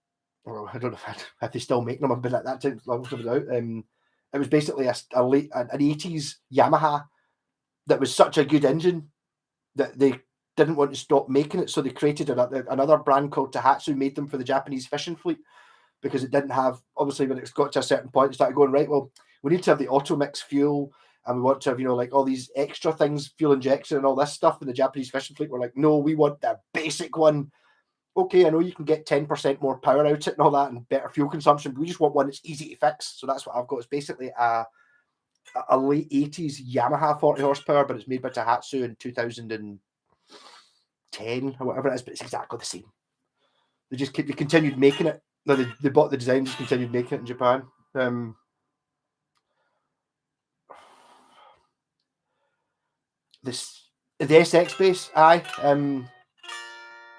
well, I don't know if they still make them. I've been at that time long time without. It was basically an 80s Yamaha that was such a good engine that they didn't want to stop making it, so they created another brand called Tohatsu, made them for the Japanese fishing fleet, because it didn't have, obviously when it's got to a certain point, it started going, right, well, we need to have the auto mix fuel, and we want to have, like all these extra things, fuel injection and all this stuff, and the Japanese fishing fleet were like, no, we want the basic one. Okay, I know you can get 10% more power out of it and all that, and better fuel consumption, but we just want one that's easy to fix. So that's what I've got. It's basically a late 80s Yamaha 40 horsepower, but it's made by Tohatsu in 2010 or whatever it is, but it's exactly the same. They continued making it. No, they bought the design, just continued making it in Japan. The SX bass, aye.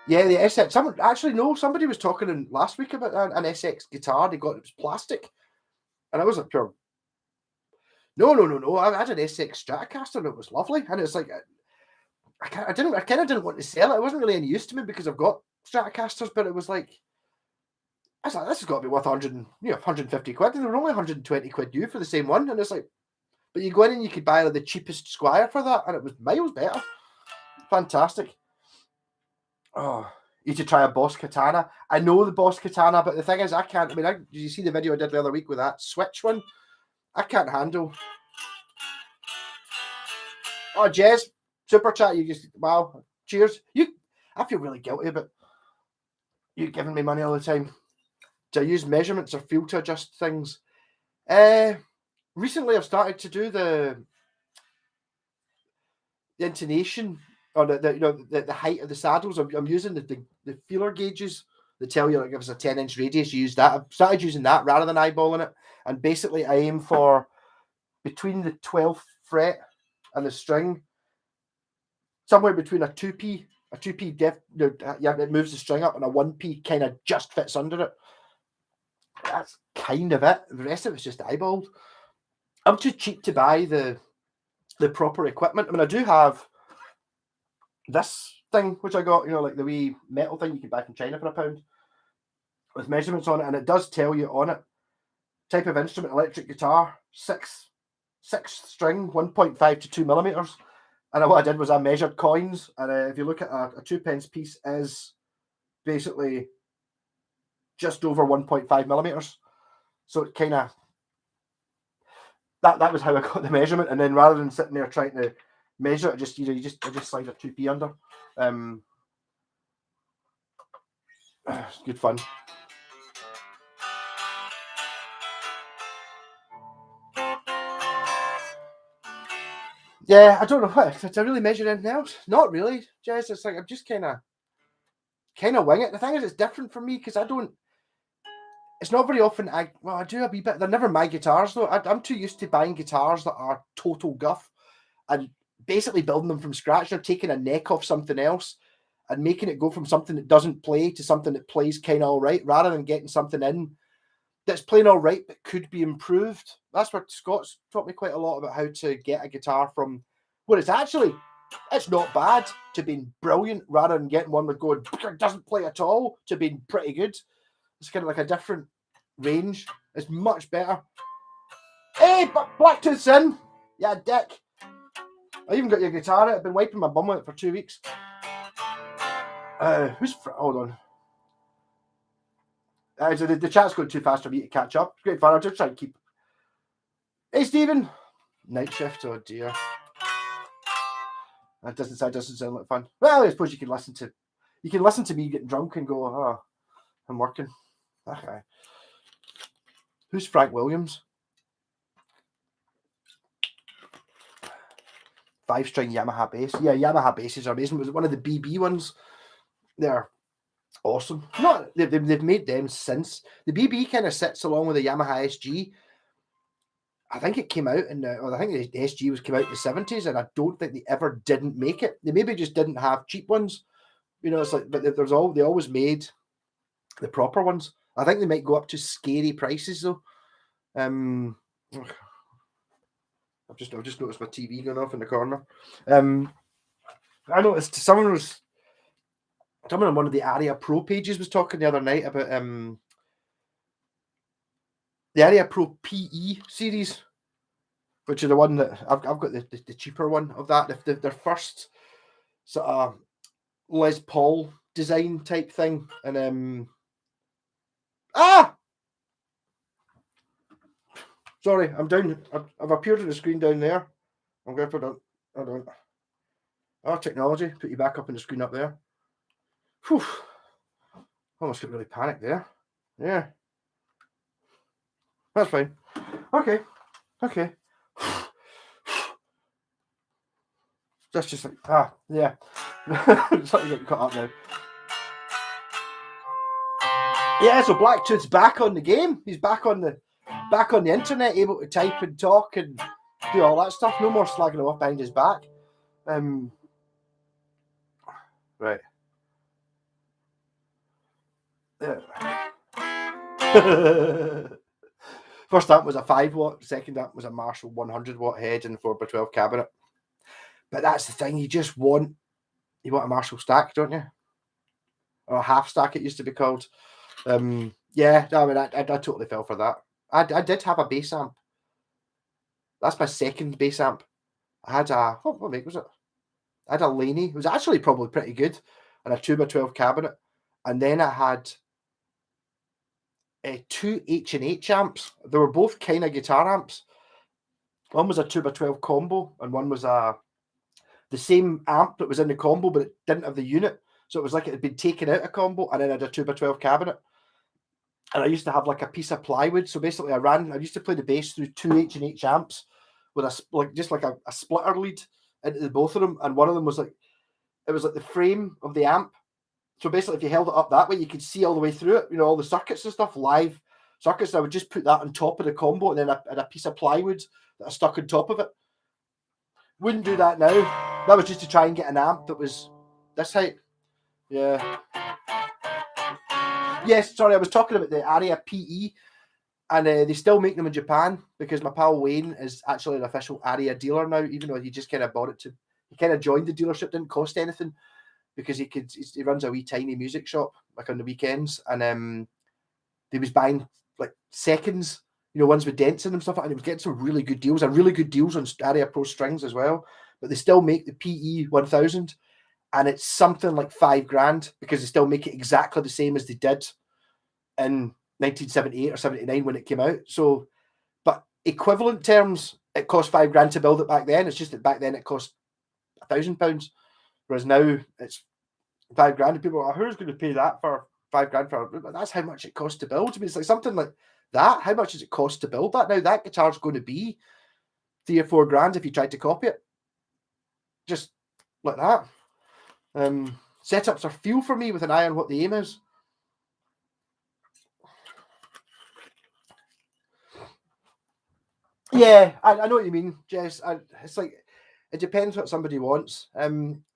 Yeah, the SX. Somebody was talking last week about an SX guitar. They got it was plastic, and I was like, pure. No. I had an SX Stratocaster, and it was lovely. And it's like, I kind of didn't want to sell it. It wasn't really any use to me because I've got Stratocasters, but it was like, I was like, this has got to be worth 150 quid. And they were only 120 quid new for the same one. And it's like, but you go in and you could buy the cheapest Squire for that, and it was miles better. Fantastic. Oh, you should try a Boss Katana. I know the Boss Katana, but the thing is, I can't. Did you see the video I did the other week with that Switch one? I can't handle. Oh, Jez, super chat. You just, wow, cheers. I feel really guilty about you giving me money all the time. Do I use measurements or feel to adjust things? Recently I've started to do the intonation or the height of the saddles. I'm using the feeler gauges that tell you, like, if it's a 10-inch radius, you use that. I've started using that rather than eyeballing it. And basically I aim for between the 12th fret and the string, somewhere between a 2p depth, it moves the string up, and a 1p kind of just fits under it. That's kind of it. The rest of it's just eyeballed. I'm too cheap to buy the proper equipment. I do have this thing, which I got, like the wee metal thing you can buy from China for £1 with measurements on it, and it does tell you on it type of instrument, electric guitar, 6 string, 1.5 to 2 millimeters. And what I did was I measured coins, and if you look at a 2p piece is basically just over 1.5 millimeters. So it kind of that was how I got the measurement, and then rather than sitting there trying to measure it, I just slide a 2p under. It's good fun. Yeah, I don't know what. Did I really measure anything else? Not really, Jess. It's like I'm just kind of wing it. The thing is, it's different for me because I don't. It's not very often I do a wee bit. They're never my guitars though. I'm too used to buying guitars that are total guff and basically building them from scratch. They're taking a neck off something else and making it go from something that doesn't play to something that plays kind of all right, rather than getting something in that's playing all right but could be improved. That's where Scott's taught me quite a lot about how to get a guitar from where it's not bad to being brilliant, rather than getting one that going doesn't play at all to being pretty good. It's kind of like a different range. It's much better. Hey, Blacktooth's in. Yeah, dick. I even got your guitar. I've been wiping my bum with it for 2 weeks. Hold on. So the chat's going too fast for me to catch up. It's great fun. I'll just try and keep. Hey, Stephen. Night shift. Oh dear. That doesn't sound like fun. Well, I suppose you can listen to me getting drunk and go, oh. I'm working. Okay. Who's Frank Williams? 5-string Yamaha bass. Yeah, Yamaha basses are amazing. Was it one of the BB ones? They're awesome. Not they've made them since. The BB kind of sits along with the Yamaha Sg. I think it came out I think the SG came out in the 70s, and I don't think they ever didn't make it. They maybe just didn't have cheap ones. You know, it's like, but they always made the proper ones. I think they might go up to scary prices though. I've just noticed my TV going off in the corner. I noticed someone on one of the Aria Pro pages was talking the other night about the Aria Pro PE series, which is the one that I've got the cheaper one of that. Their first sort of Les Paul design type thing, and sorry, I'm down. I've appeared on the screen down there. I'm going to put on. I don't. Oh, technology! Put you back up on the screen up there. Whew. Almost got really panicked there. Yeah. That's fine. Okay. That's just like, yeah. Something getting cut up now. Yeah, so Blacktooth's back on the game. He's back on the internet, able to type and talk and do all that stuff. No more slagging him off behind his back. Right. Yeah. First amp was a 5-watt, second amp was a Marshall 100-watt head and 4x12 cabinet. But that's the thing, you want a Marshall stack, don't you? Or a half stack, it used to be called. Yeah, I mean, I totally fell for that. I did have a bass amp. That's my second bass amp. I had what make was it? I had a Laney. It was actually probably pretty good, and a 2x12 cabinet. And then I had two H&H amps. They were both kind of guitar amps. One was a 2x12 combo, and one was the same amp that was in the combo, but it didn't have the unit. So it was like it had been taken out of combo, and then I had a 2x12 cabinet. And I used to have like a piece of plywood. So basically, I used to play the bass through two H&H amps with a splitter lead into the both of them. And one of them was like the frame of the amp. So basically, if you held it up that way, you could see all the way through it, all the circuits and stuff, live circuits. I would just put that on top of the combo, and then I had a piece of plywood that I stuck on top of it. Wouldn't do that now. That was just to try and get an amp that was this height. Yeah. Yes, sorry, I was talking about the Aria PE, and they still make them in Japan because my pal Wayne is actually an official Aria dealer now, even though he just kind of he kind of joined the dealership, didn't cost anything because he runs a wee tiny music shop like on the weekends, and he was buying like seconds, ones with dents in them and stuff, and he was getting some really good deals on Aria Pro strings as well. But they still make the PE 1000. And it's something like $5,000 because they still make it exactly the same as they did in 1978 or 79 when it came out. So, but equivalent terms, it cost $5,000 to build it back then. It's just that back then it cost £1,000, whereas now it's $5,000. And people are, who's going to pay that for $5,000? That's how much it costs to build. I mean, it's like something like that. How much does it cost to build that now? That guitar's going to be $3,000 or $4,000 if you tried to copy it. Just like that. Setups are feel for me with an eye on what the aim is. Yeah, I know what you mean, Jess. It's like it depends what somebody wants.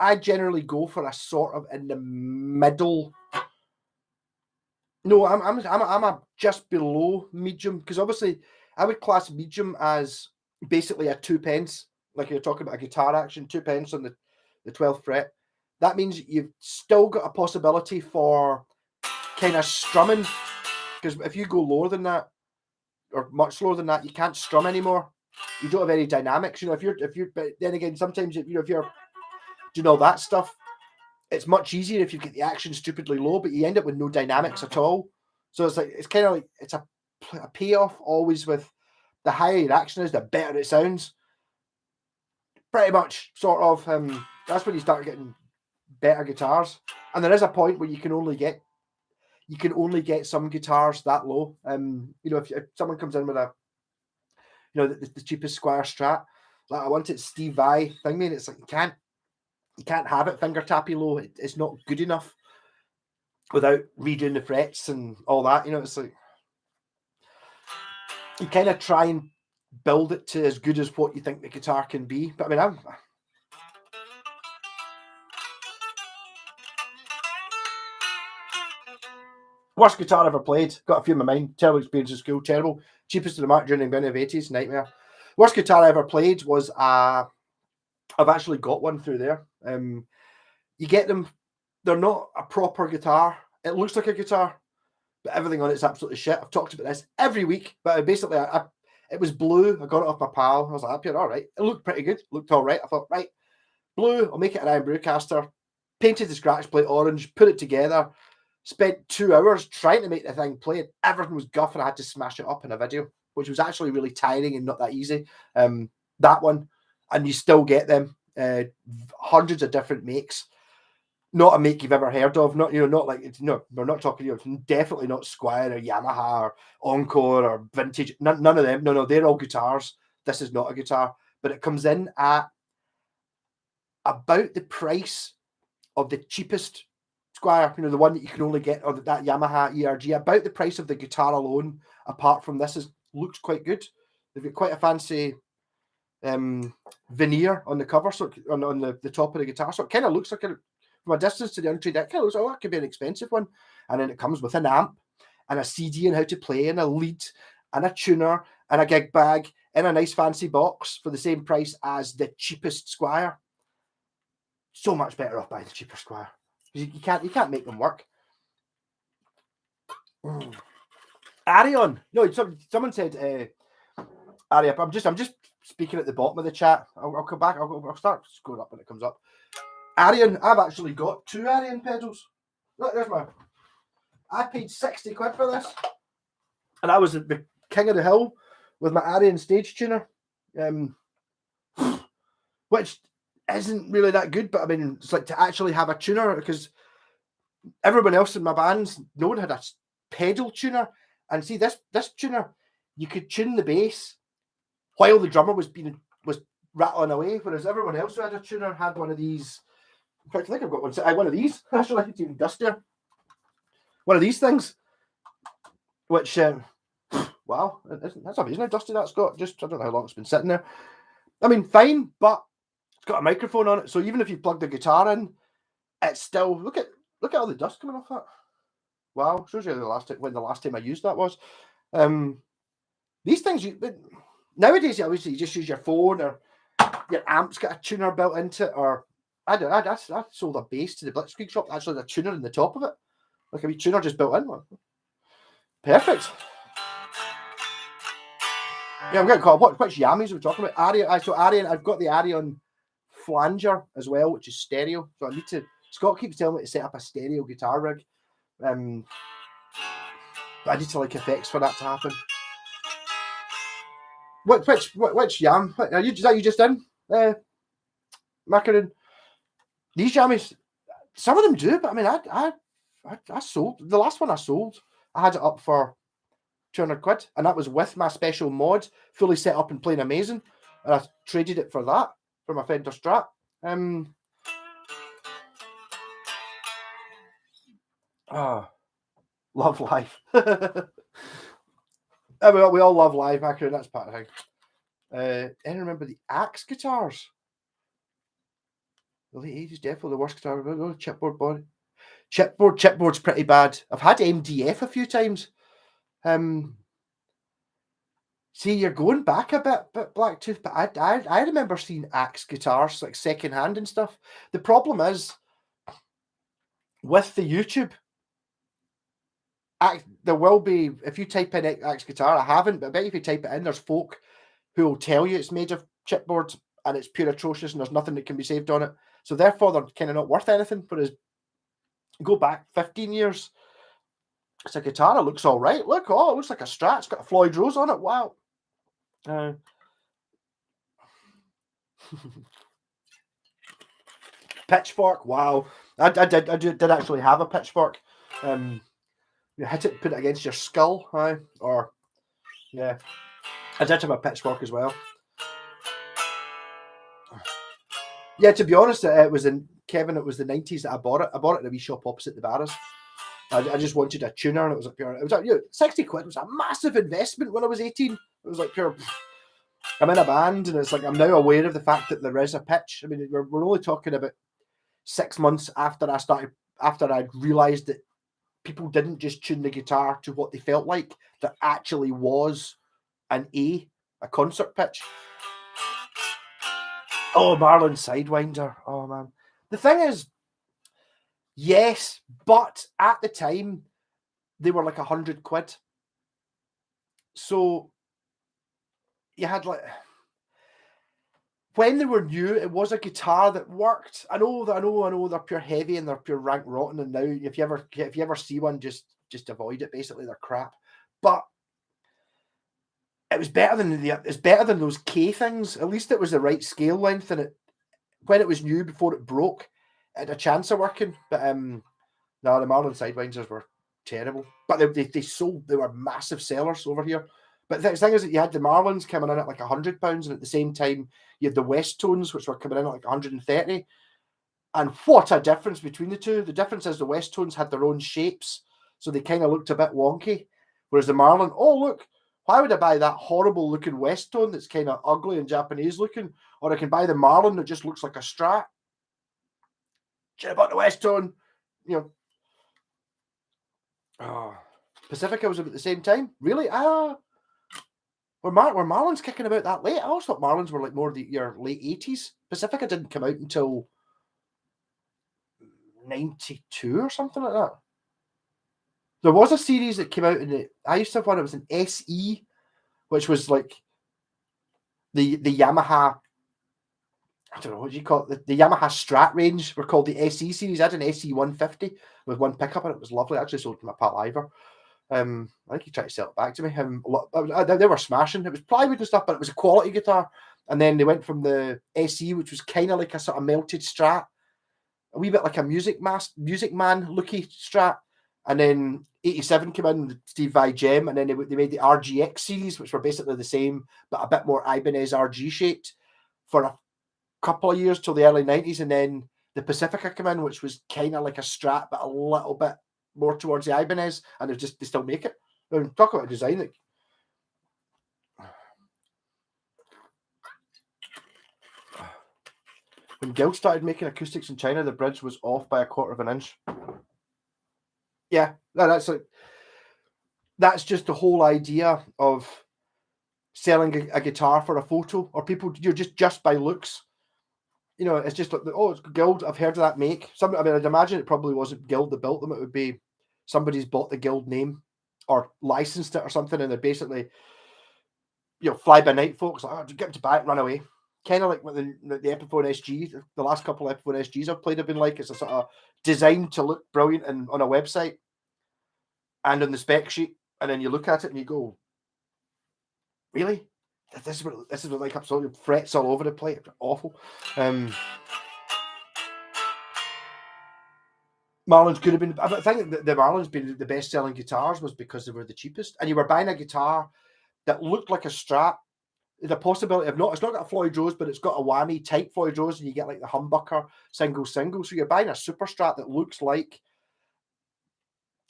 I generally go for a sort of in the middle. No, I'm a just below medium, because obviously I would class medium as basically a 2 pence, like you're talking about a guitar action, 2 pence on the 12th fret. That means you've still got a possibility for kind of strumming, because if you go lower than that, or much lower than that, you can't strum anymore. You don't have any dynamics. If you're, but then again, sometimes if you're doing all that stuff, it's much easier if you get the action stupidly low, but you end up with no dynamics at all. So it's kind of like it's a payoff always with the higher your action is, the better it sounds. Pretty much, sort of. That's when you start getting better guitars, and there is a point where you can only get you can only get some guitars that low. If someone comes in with a, the cheapest Squire Strat, like I want it Steve Vai thing, man, it's like you can't have it finger tappy low. It's not good enough without redoing the frets and all that. It's like you kind of try and build it to as good as what you think the guitar can be. But I mean, worst guitar ever played. Got a few in my mind. Terrible experience in school. Terrible. Cheapest of the mark during the beginning of the 80s. Nightmare. Worst guitar I ever played was I've actually got one through there. You get them. They're not a proper guitar. It looks like a guitar, but everything on it's absolutely shit. I've talked about this every week, but basically, it was blue. I got it off my pal. I was like, all right. It looked pretty good. Looked all right. I thought, right, blue. I'll make it an iron brewcaster. Painted the scratch plate orange. Put it together. Spent 2 hours trying to make the thing play. Everything was guff, and I had to smash it up in a video, which was actually really tiring and not that easy. That one, and you still get them. Hundreds of different makes. Not a make you've ever heard of. Not like we're not talking. Definitely not Squire or Yamaha or Encore or Vintage. None of them. No, they're all guitars. This is not a guitar, but it comes in at about the price of the cheapest Squire. The one that you can only get, or that Yamaha ERG. About the price of the guitar alone. Apart from this, looks quite good. They've got quite a fancy veneer on the cover, so on the top of the guitar. So it kind of looks like from a distance to the untrade, that kind of looks, that could be an expensive one. And then it comes with an amp and a CD and how to play and a lead and a tuner and a gig bag in a nice fancy box for the same price as the cheapest Squire. So much better off buying the cheaper Squire. You can't make them work. Arion. No, someone said Aria. I'm just speaking at the bottom of the chat. I'll come back. I'll start scrolling up when it comes up. Arion, I've actually got 2 Arion pedals. Look, there's I paid 60 quid for this. And I was at the king of the hill with my Arion stage tuner. Which isn't really that good, but I mean, it's like to actually have a tuner, because everyone else in my bands, no one had a pedal tuner. And see, this tuner, you could tune the bass while the drummer was rattling away, whereas everyone else who had a tuner had one of these. In fact, I think I've got one of these. Actually, it's even dustier. One of these things, which, wow, that's amazing how dusty that's got. Just, I don't know how long it's been sitting there. I mean, fine, but it's got a microphone on it, so even if you plug the guitar in, it's still, look at all the dust coming off that. Wow, shows you when the last time I used that was. These things, nowadays, obviously, you just use your phone, or your amp's got a tuner built into it, or I sold a bass to the Blitzkrieg shop. Actually, the tuner in the top of it, like a wee tuner just built in. Perfect. Yeah, I'm getting caught. Which Yamis are we talking about? Arion. I've got the Arion flanger as well, which is stereo. So I need to. Scott keeps telling me to set up a stereo guitar rig. But I need to like effects for that to happen. Which Yam? Is that you just in? Macaron. These Yamis, some of them do, but I mean, I sold the last one I sold. I had it up for 200 quid, and that was with my special mod, fully set up and playing amazing. And I traded it for that, for my Fender Strat. Love life. We all love live, actually. That's part of the thing. And remember the Axe guitars? The late 80s, definitely the worst guitar. Chipboard body. Chipboard's pretty bad. I've had MDF a few times. See, you're going back a bit, Blacktooth, but I remember seeing Axe guitars like secondhand and stuff. The problem is with the YouTube, there will be, if you type in Axe guitar, I haven't, but I bet if you type it in, there's folk who will tell you it's made of chipboard and it's pure atrocious and there's nothing that can be saved on it. So therefore, they're kind of not worth anything. Whereas go back 15 years, it's a guitar. It looks all right. Look, it looks like a Strat. It's got a Floyd Rose on it. Wow. Pitchfork. Wow. I did actually have a pitchfork. You hit it, put it against your skull, aye, or yeah. I did have a pitchfork as well. Yeah, to be honest, it was in Kevin. It was the 90s that I bought it. I bought it in a wee shop opposite the Barras. I just wanted a tuner, and it was like pure. It was like, 60 quid. It was a massive investment when I was 18. It was like pure. I'm in a band, and it's like I'm now aware of the fact that there is a pitch. I mean, we're only talking about 6 months after I realised that people didn't just tune the guitar to what they felt like. There actually was a concert pitch. Oh, Marlon Sidewinder. Oh man. The thing is, yes, but at the time they were like 100 quid. So you had like, when they were new, it was a guitar that worked. I know they're pure heavy and they're pure rank rotten. And now, if you ever see one, just avoid it. Basically, they're crap. But it was better than those K things. At least it was the right scale length, and when it was new before it broke, it had a chance of working. But no, the Marlon Sidewinders were terrible. But they sold. They were massive sellers over here. But the thing is that you had the Marlins coming in at like £100, and at the same time you had the West Tones, which were coming in at like 130. And what a difference between the two! The difference is the West Tones had their own shapes, so they kind of looked a bit wonky. Whereas the Marlin, oh look, why would I buy that horrible looking West Tone that's kind of ugly and Japanese looking, or I can buy the Marlin that just looks like a Strat? Should have bought the West Tone, you know. Oh, Pacifica was about the same time, really? Were Marlins kicking about that late? I always thought Marlins were like more your late 80s. Pacifica didn't come out until 92 or something like that. There was a series that came out I used to have one. It was an SE, which was like the Yamaha. I don't know what you call it. The Yamaha Strat range were called the SE series. I had an SE 150 with one pickup, and it was lovely. I actually sold to my pal Ivor. I think he tried to sell it back to me. They were smashing. It was plywood and stuff, but it was a quality guitar. And then they went from the SE, which was kind of like a sort of melted Strat, a wee bit like a Music Man looky Strat. And then 87 came in with Steve Vai Gem, and then they made the RGX series, which were basically the same, but a bit more Ibanez RG shaped for a couple of years till the early 90s. And then the Pacifica came in, which was kind of like a Strat, but a little bit more towards the Ibanez, and they still make it. Talk about design. Like, when Guild started making acoustics in China, the bridge was off by 1/4 inch. Yeah, that's just the whole idea of selling a guitar for a photo, or people just by looks. You know, it's just like, it's Guild. I've heard of that make. I'd imagine it probably wasn't Guild that built them. It would be somebody's bought the Guild name or licensed it or something, and they're basically, fly by night folks. Like, get them to buy it, run away. Kind of like what the Epiphone SG, the last couple of Epiphone SGs I've played have been like. It's a sort of designed to look brilliant on a website and on the spec sheet, and then you look at it and you go, really? This is what like absolutely frets all over the place. Awful. Marlins could have been. I think the Marlins being the best selling guitars was because they were the cheapest, and you were buying a guitar that looked like a Strat. The possibility of it's not got a Floyd Rose, but it's got a whammy type Floyd Rose, and you get like the humbucker single. So you're buying a Super Strat that looks like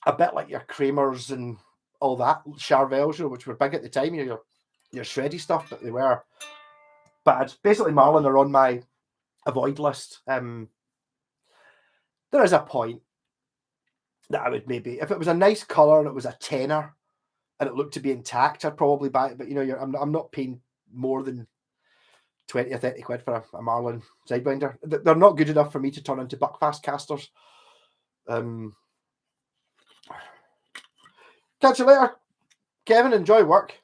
a bit like your Kramers and all that Charvels, which were big at the time. Your shreddy stuff, but they were bad. Basically, Marlin are on my avoid list. There is a point that I would maybe, if it was a nice color and it was a tenner and it looked to be intact, I'd probably buy it. But I'm not paying more than 20 or 30 quid for a Marlin Sidewinder. They're not good enough for me to turn into Buckfast casters. Catch you later, Kevin. Enjoy work.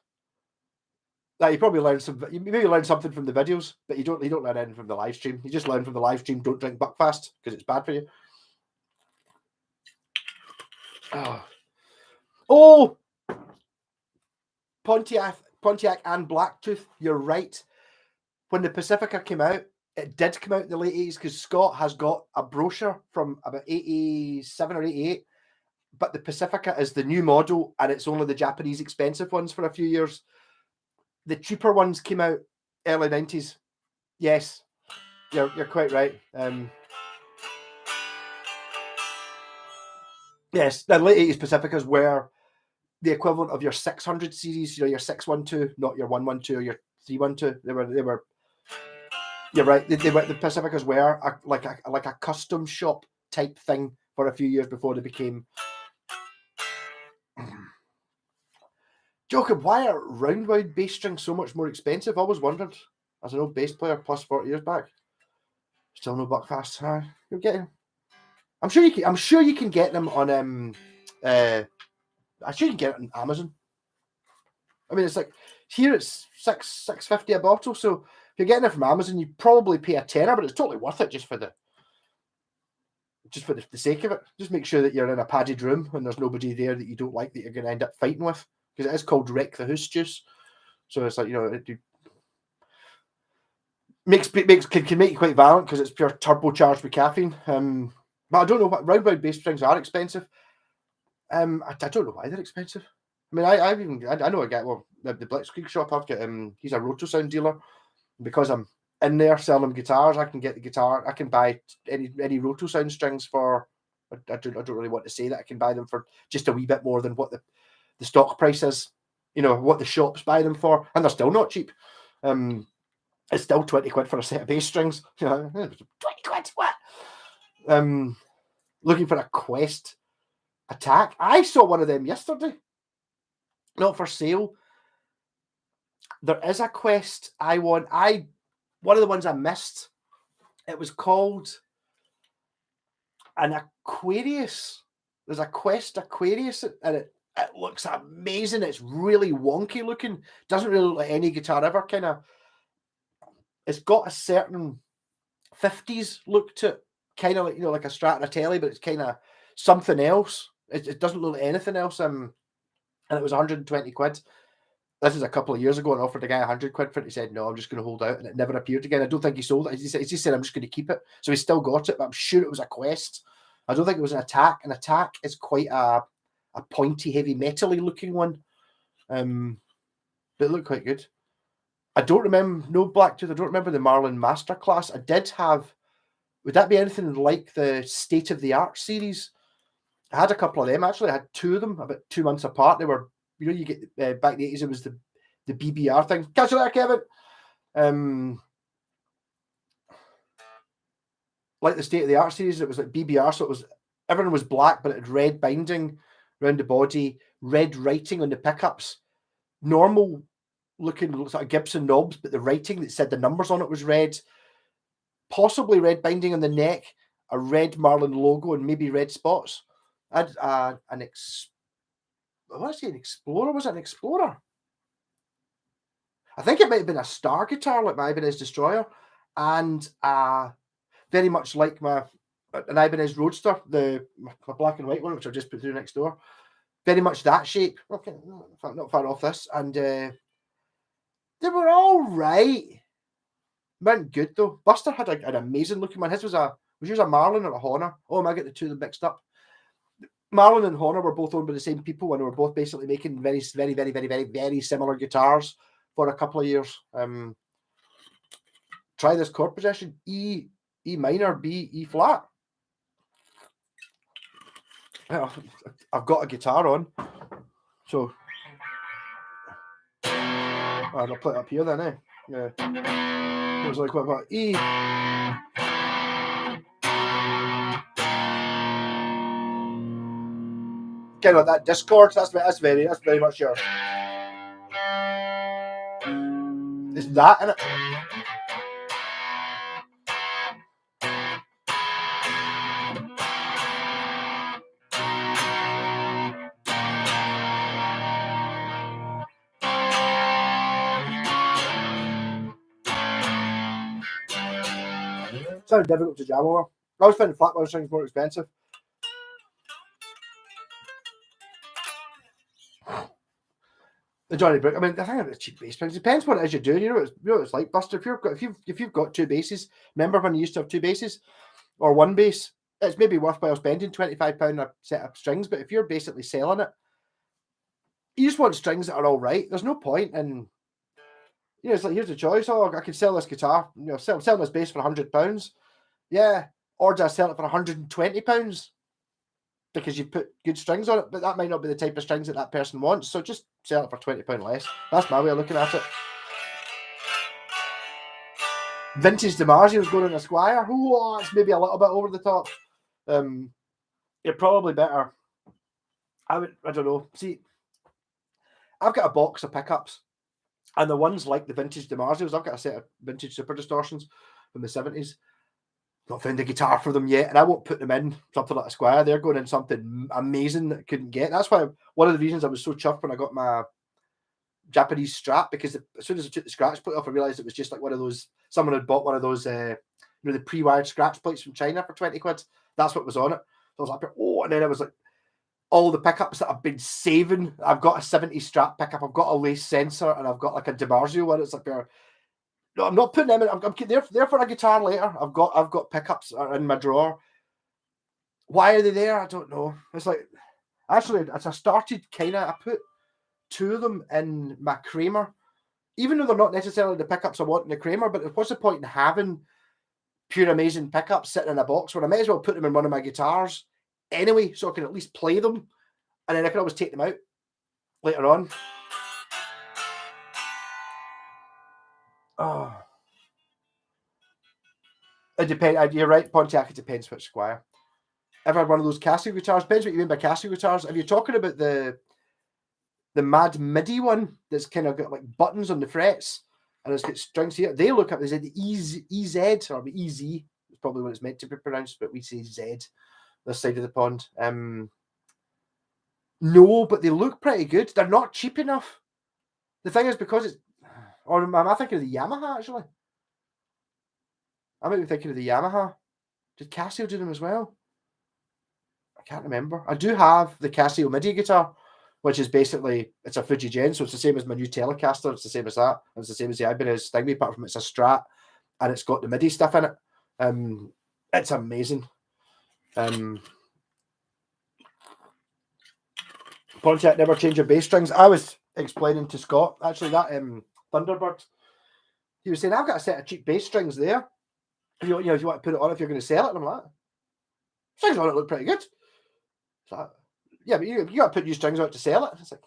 You probably learned you maybe learn something from the videos, but you don't learn anything from the live stream. You just learn from the live stream. Don't drink Buckfast because it's bad for you. Oh, Pontiac and Blacktooth. You're right. When the Pacifica came out, it did come out in the late 80s because Scott has got a brochure from about 87 or 88, but the Pacifica is the new model, and it's only the Japanese expensive ones for a few years. The cheaper ones came out early 90s. Yes, you're quite right. Yes, the late 80s Pacificas were the equivalent of your 600 series, your 612, not your 112 or your 312. They were. You're right. They were, the Pacificas were like a custom shop type thing for a few years before they became. Jacob, why are round wound bass strings so much more expensive? I always wondered, as an old bass player plus 40 years back. Still no Buckfast. You're getting. I'm sure you can get them on I'm sure you can get it on Amazon. I mean, it's like here it's $6.50 a bottle. So if you're getting it from Amazon, you probably pay a tenner, but it's totally worth it just for the sake of it. Just make sure that you're in a padded room and there's nobody there that you don't like that you're going to end up fighting with, because it is called Wreck the House juice. So it's like, it can make you quite violent because it's pure turbocharged with caffeine. But I don't know what round wound bass strings are expensive. I don't know why they're expensive. I mean, I know a guy. Well, the Blitzkrieg shop I've got. He's a Rotosound dealer. Because I'm in there selling them guitars, I can get the guitar. I can buy any Rotosound strings for. I don't really want to say that I can buy them for just a wee bit more than what the stock price is. What the shops buy them for, and they're still not cheap. It's still 20 quid for a set of bass strings. 20 quid, what? Looking for a Quest Attack. I saw one of them yesterday. Not for sale. There is a Quest I want. One of the ones I missed. It was called an Aquarius. There's a Quest Aquarius, and it looks amazing. It's really wonky looking. Doesn't really look like any guitar ever. Kind of. It's got a certain 50s look to it. Kind of like a Strat and a Telly, but it's kind of something else. It doesn't look like anything else. And it was 120 quid. This is a couple of years ago, and offered the guy 100 quid for it. He said, no, I'm just going to hold out, and it never appeared again. I don't think he sold it. He just said, I'm just going to keep it. So he still got it, but I'm sure it was a Quest. I don't think it was an Attack. An Attack is quite a pointy, heavy, metal-y looking one. But it looked quite good. I don't remember, no Blacktooth, I don't remember the Marlin Masterclass. I did have, would that be anything like the State of the Art series? I had a couple of them, actually. I had two of them about 2 months apart. They were, you get back in the 80s, it was the BBR thing. Catch you there, Kevin. Like the State of the Art series, it was like BBR, so everything was black, but it had red binding around the body, red writing on the pickups, normal looking sort of Gibson knobs, but the writing that said the numbers on it was red, possibly red binding on the neck, a red Marlin logo, and maybe red spots. I had an Explorer. Was it an Explorer? I think it might have been a Star guitar, like my Ibanez Destroyer, and very much like an Ibanez Roadster, my black and white one, which I've just put through next door. Very much that shape. Okay, not far off this, and they were all right. Weren't good though. Buster had an amazing looking one. His was yours a Marlin or a Honor? Oh, I get the two of them mixed up. Marlin and Honor were both owned by the same people, and they were both basically making very, very, very, very, very, very similar guitars for a couple of years. Try this chord progression: E minor, B, E flat. I've got a guitar on, so I'll play it up here then, eh? Yeah. It was like what E. Kind of that discord. That's very much your. Is that in it? Sounds difficult to jam over. I always find flat bottom strings more expensive. The Johnny Brook. I mean, I think it's cheap bass strings. Depends what it is you're doing. You know what it's like, Buster. If you've got two basses, remember when you used to have two basses or one bass? it's maybe worthwhile spending £25 a set of strings, but if you're basically selling it, you just want strings that are all right. There's no point in, it's like, here's the choice. Oh, I could sell this guitar, sell this bass for £100. Yeah. Or do I sell it for £120 because you put good strings on it? But that might not be the type of strings that person wants. So just sell it for £20 less. That's my way of looking at it. Vintage DiMarzio's going on a Squire. Oh, it's maybe a little bit over the top. You're probably better. I don't know. See, I've got a box of pickups, and the ones like the vintage DiMarzios, I've got a set of vintage Super Distortions from the 70s. Not found a guitar for them yet, and I won't put them in something like a Squire. They're going in something amazing that I couldn't get. That's why one of the reasons I was so chuffed when I got my Japanese Strat, because as soon as I took the scratch plate off, I realized it was just like one of those, someone had bought one of those, the pre-wired scratch plates from China for 20 quid. That's what was on it. So I was like, oh, and then I was like, all the pickups that I've been saving. I've got a 70s Strat pickup, I've got a lace sensor, and I've got like a DiMarzio one. It's like, no, I'm not putting them in. I'm there for a guitar later. I've got pickups in my drawer. Why are they there? I don't know. It's like, actually, as I started, I put 2 of them in my Kramer, even though they're not necessarily the pickups I want in the Kramer. But what's the point in having pure amazing pickups sitting in a box when I might as well put them in one of my guitars anyway, so I can at least play them, and then I can always take them out later on. Oh, it depends. You're right, Pontiac. It depends which Squire. Ever had one of those Casio guitars? Depends what you mean by Casio guitars. If you're talking about the Mad Midi one that's kind of got like buttons on the frets and it's got strings here, they look up. They say the EZ or the EZ. It's probably what it's meant to be pronounced, but we say Z this side of the pond. No, but they look pretty good. They're not cheap enough. The thing is, because it's, or am I thinking of the Yamaha actually? I might be thinking of the Yamaha. Did Casio do them as well? I can't remember. I do have the Casio Midi guitar, which is basically, it's a Fuji Gen, so it's the same as my new Telecaster. It's the same as that. It's the same as the Ibanez Stingray, apart from it's a Strat, and it's got the Midi stuff in it. It's amazing. Pontiac never change your bass strings. I was explaining to Scott, actually, that Thunderbird, he was saying, I've got a set of cheap bass strings there. If you want to put it on, if you're going to sell it. And I'm like, strings on it look pretty good. Like, yeah, but you got to put new strings out to sell it. It's like,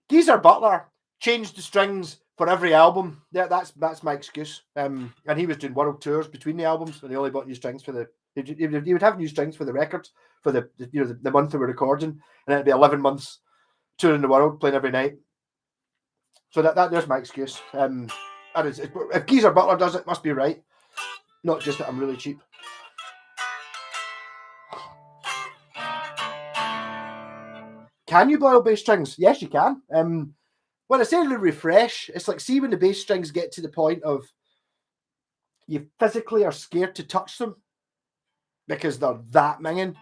Geezer Butler changed the strings for every album. Yeah, that's my excuse. And he was doing world tours between the albums, and they only bought new strings for the. He would have new strings for the records for the month they were recording, and then it'd be 11 months touring the world, playing every night. So that there's my excuse. And if Geezer Butler does it, must be right. Not just that I'm really cheap. Can you boil bass strings? Yes, you can. When I say refresh, it's like, see when the bass strings get to the point of you physically are scared to touch them because they're that minging.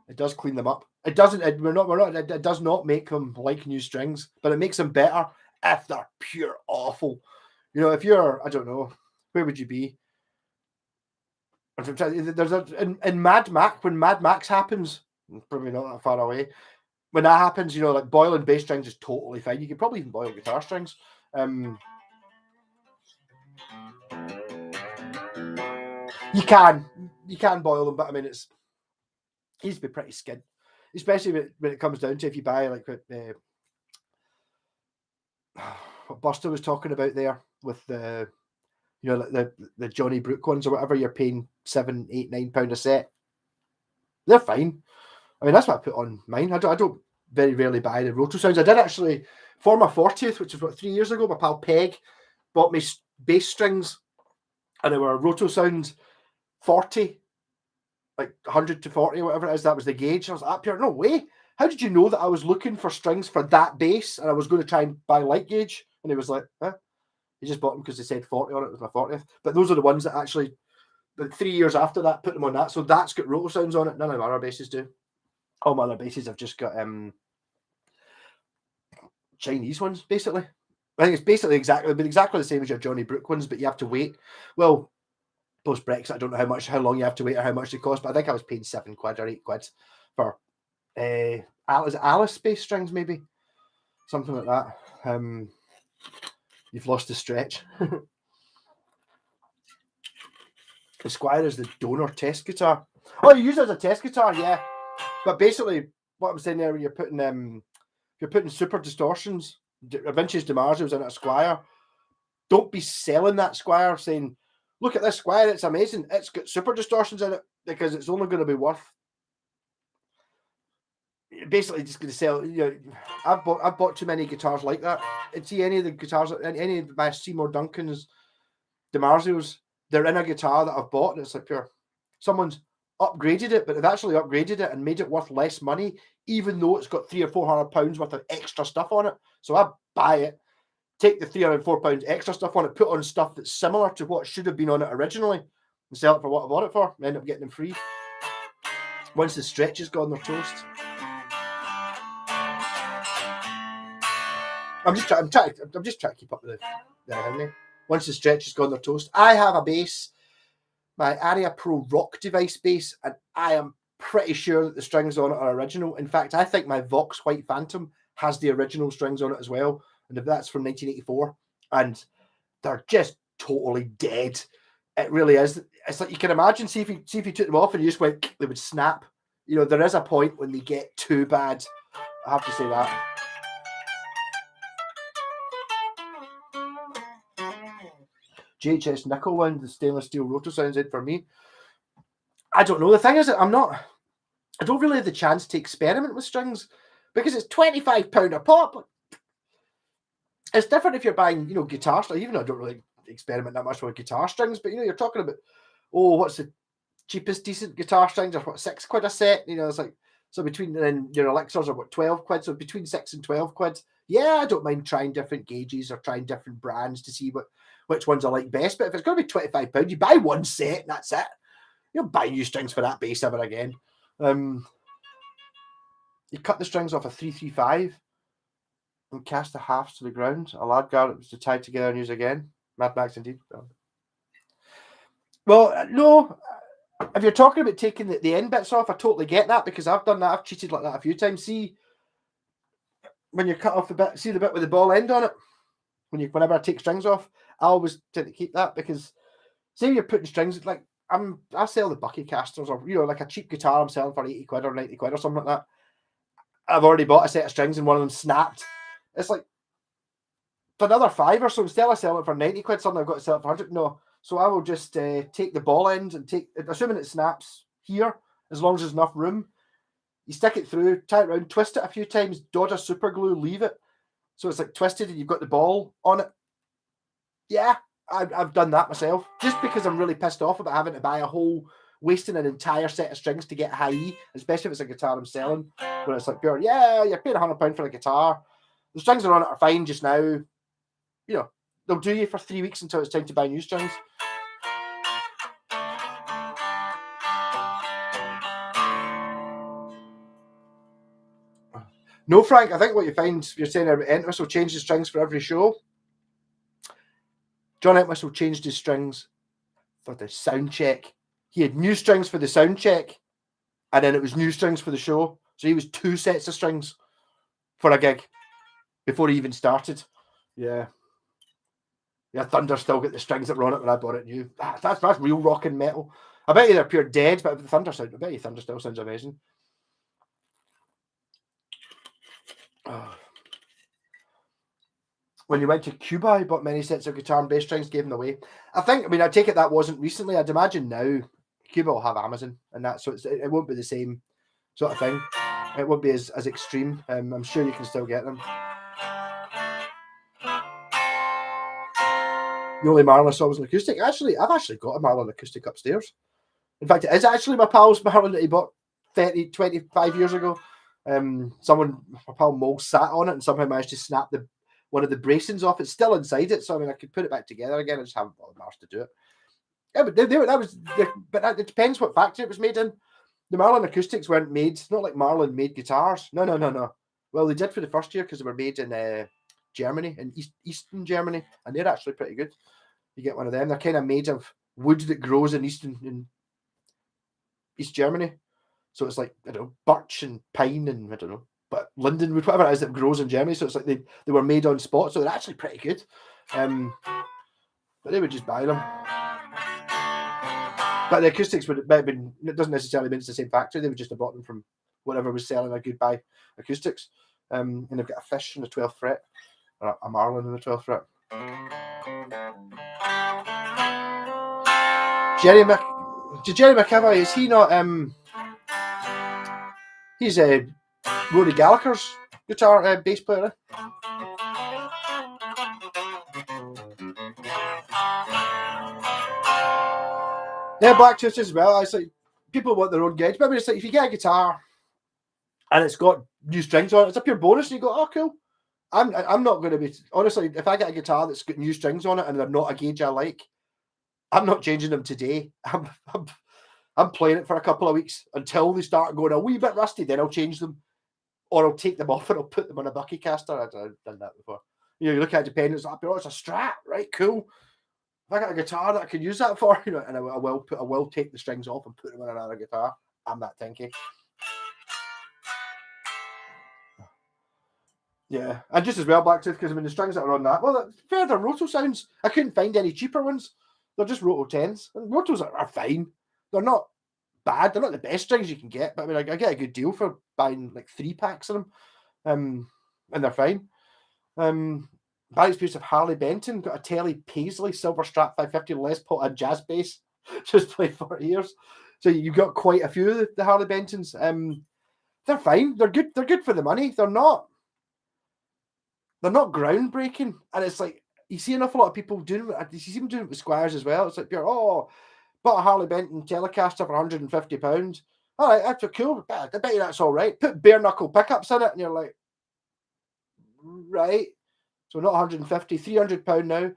It does clean them up. It doesn't. It does not make them like new strings, but it makes them better if they're pure awful. If you're, I don't know, where would you be? There's in Mad Max, when Mad Max happens, probably not that far away. When that happens, like boiling bass strings is totally fine. You can probably even boil guitar strings. You can boil them, but I mean, it needs to be pretty skid, especially when it comes down to if you buy like what Buster was talking about there with the the Johnny Brook ones or whatever. You're paying £7, £8, £9 a set. They're fine. I mean, that's what I put on mine. I don't very rarely buy the Roto Sounds. I did actually, for my 40th, which was about 3 years ago, my pal Peg bought me bass strings, and they were Roto Sounds 40, like 100 to 40, whatever it is. That was the gauge. I was like, no way. How did you know that I was looking for strings for that bass and I was going to try and buy light gauge? And he was like, he just bought them because they said 40 on it. It was my 40th. But those are the ones that actually, 3 years after that, put them on that. So that's got Roto Sounds on it. None of my other basses do. All my other basses have just got Chinese ones, basically. I think it's basically exactly the same as your Johnny Brook ones, but you have to wait. Well, post-Brexit. I don't know how long you have to wait or how much they cost, but I think I was paying £7 or £8 for Alice bass strings, maybe. Something like that. You've lost the stretch. The Squire is the donor test guitar. Oh, you use it as a test guitar, yeah. But basically, what I'm saying there, when you're putting super distortions, vintage DiMarzios in a Squire, don't be selling that Squire saying, look at this Squire, it's amazing. It's got super distortions in it, because it's only going to be worth. Basically, just going to sell. I've bought too many guitars like that. And see any of the guitars, any of my Seymour Duncan's DiMarzios, they're in a guitar that I've bought, and it's like someone's upgraded it, but they've actually upgraded it and made it worth less money, even though it's got £300 or £400 worth of extra stuff on it. So I buy it, take the £304 extra stuff on it, put on stuff that's similar to what should have been on it originally, and sell it for what I bought it for, and end up getting them free. Once the stretch has gone, they're toast. I'm just trying to keep up with the harmony. Once the stretch has gone, they're toast. I have a bass, my Aria Pro Rock device bass, and I am pretty sure that the strings on it are original. In fact, I think my Vox White Phantom has the original strings on it as well, and if that's from 1984, and they're just totally dead. It really is. It's like you can imagine. See if you took them off and you just went, they would snap. There is a point when they get too bad. I have to say that. JHS Nickel one, the stainless steel rotor sounds in for me. I don't know. The thing is that I don't really have the chance to experiment with strings because it's £25 a pop. It's different if you're buying, guitar strings. Even though I don't really experiment that much with guitar strings, but you're talking about, what's the cheapest decent guitar strings are what, £6 a set? It's like, so between, then your elixirs are what, £12, so between £6 and £12. Yeah, I don't mind trying different gauges or trying different brands to see which ones I like best. But if it's going to be £25, you buy one set and that's it. You don't buy new strings for that bass ever again. You cut the strings off a 335 and cast the halves to the ground. A lad garnet was to tie together and use again. Mad Max indeed. Well, no. If you're talking about taking the end bits off, I totally get that because I've done that. I've cheated like that a few times. See, when you cut off the bit, see the bit with the ball end on it? Whenever I take strings off, I always tend to keep that because say you're putting strings, like I sell the Bucky casters or, like a cheap guitar I'm selling for £80 or £90 or something like that. I've already bought a set of strings and one of them snapped. It's like for another £5 or so, instead of selling it for £90, something I've got to sell it for £100. No. So I will just take the ball end and assuming it snaps here, as long as there's enough room, you stick it through, tie it around, twist it a few times, dodge a super glue, leave it. So it's like twisted and you've got the ball on it. Yeah, I've done that myself. Just because I'm really pissed off about having to buy wasting an entire set of strings to get high E, especially if it's a guitar I'm selling, where it's like you're paying £100 for a guitar. The strings that are on it are fine just now. They'll do you for 3 weeks until it's time to buy new strings. No, Frank, I think what you find, you're saying Entwistle will change the strings for every show. John Entwistle changed his strings for the sound check. He had new strings for the sound check, and then it was new strings for the show. So he was 2 sets of strings for a gig before he even started. Yeah. Yeah, Thunder still got the strings that were on it when I bought it new. That's real rock and metal. I bet you they're pure dead, but the Thunder sound, I bet you Thunder still sounds amazing. When you went to Cuba, I bought many sets of guitar and bass strings, gave them away. I take it that wasn't recently. I'd imagine now Cuba will have Amazon and that, so it won't be the same sort of thing. It won't be as extreme. I'm sure you can still get them. The only Marlin I saw was an acoustic. I've actually got a Marlin acoustic upstairs. In fact, it is actually my pal's Marlin that he bought 25 years ago. My pal Mo sat on it and somehow managed to snap one of the bracings off. It's still inside it, so I could put it back together again. I just haven't bothered Mars to do it. Yeah, but it depends what factory it was made in. The Marlin acoustics weren't made. Not like Marlin made guitars. No. Well, they did for the first year because they were made in Germany, in Eastern Germany, and they're actually pretty good. You get one of them. They're kind of made of wood that grows in East Germany. So it's like, I don't know, birch and pine and I don't know, but lindenwood, whatever it is that grows in Germany. So it's like they were made on spot, so they're actually pretty good. But they would just buy them. But the acoustics would have been, it doesn't necessarily mean it's the same factory. They would just have bought them from whatever was selling a good buy acoustics. And they've got a fish in the 12th fret, or a marlin in the 12th fret. Jerry McAvoy, is he not, he's Rory Gallagher's guitar bass player. Yeah, Blacktooth as well. It's like people want their own gauge, but I mean, it's like if you get a guitar and it's got new strings on it, it's a pure bonus. And you go, oh, cool. I'm not going to be, honestly, if I get a guitar that's got new strings on it and they're not a gauge I like, I'm not changing them today. I'm playing it for a couple of weeks until they start going a wee bit rusty. Then I'll change them, or I'll take them off and I'll put them on a Buckycaster. I've done that before. You know, you look at Dependence, like, oh, it's a Strat, right? Cool. If I got a guitar that I can use that for, you know, and I will take the strings off and put them on another guitar. I'm that tinky. Yeah, and just as well, Blacktooth, because I mean the strings that are on that, well, they're Roto sounds. I couldn't find any cheaper ones. They're just Roto 10s. And Rotos are fine. They're not bad. They're not the best strings you can get, but I mean, I get a good deal for buying like 3 packs of them, and they're fine. By experience of Harley Benton, got a Telly Paisley Silver Strat 550 Les Paul and jazz bass. Just played 40 years. So you've got quite a few of the Harley Bentons. They're fine. They're good. They're good for the money. They're not groundbreaking. And it's like, you see an awful lot of people doing it. You see them doing it with Squires as well. It's like, bought a Harley Benton Telecaster for £150. All right, that's cool. I bet you that's all right. Put bare knuckle pickups in it, and you're like, right. So not 150, £300 now.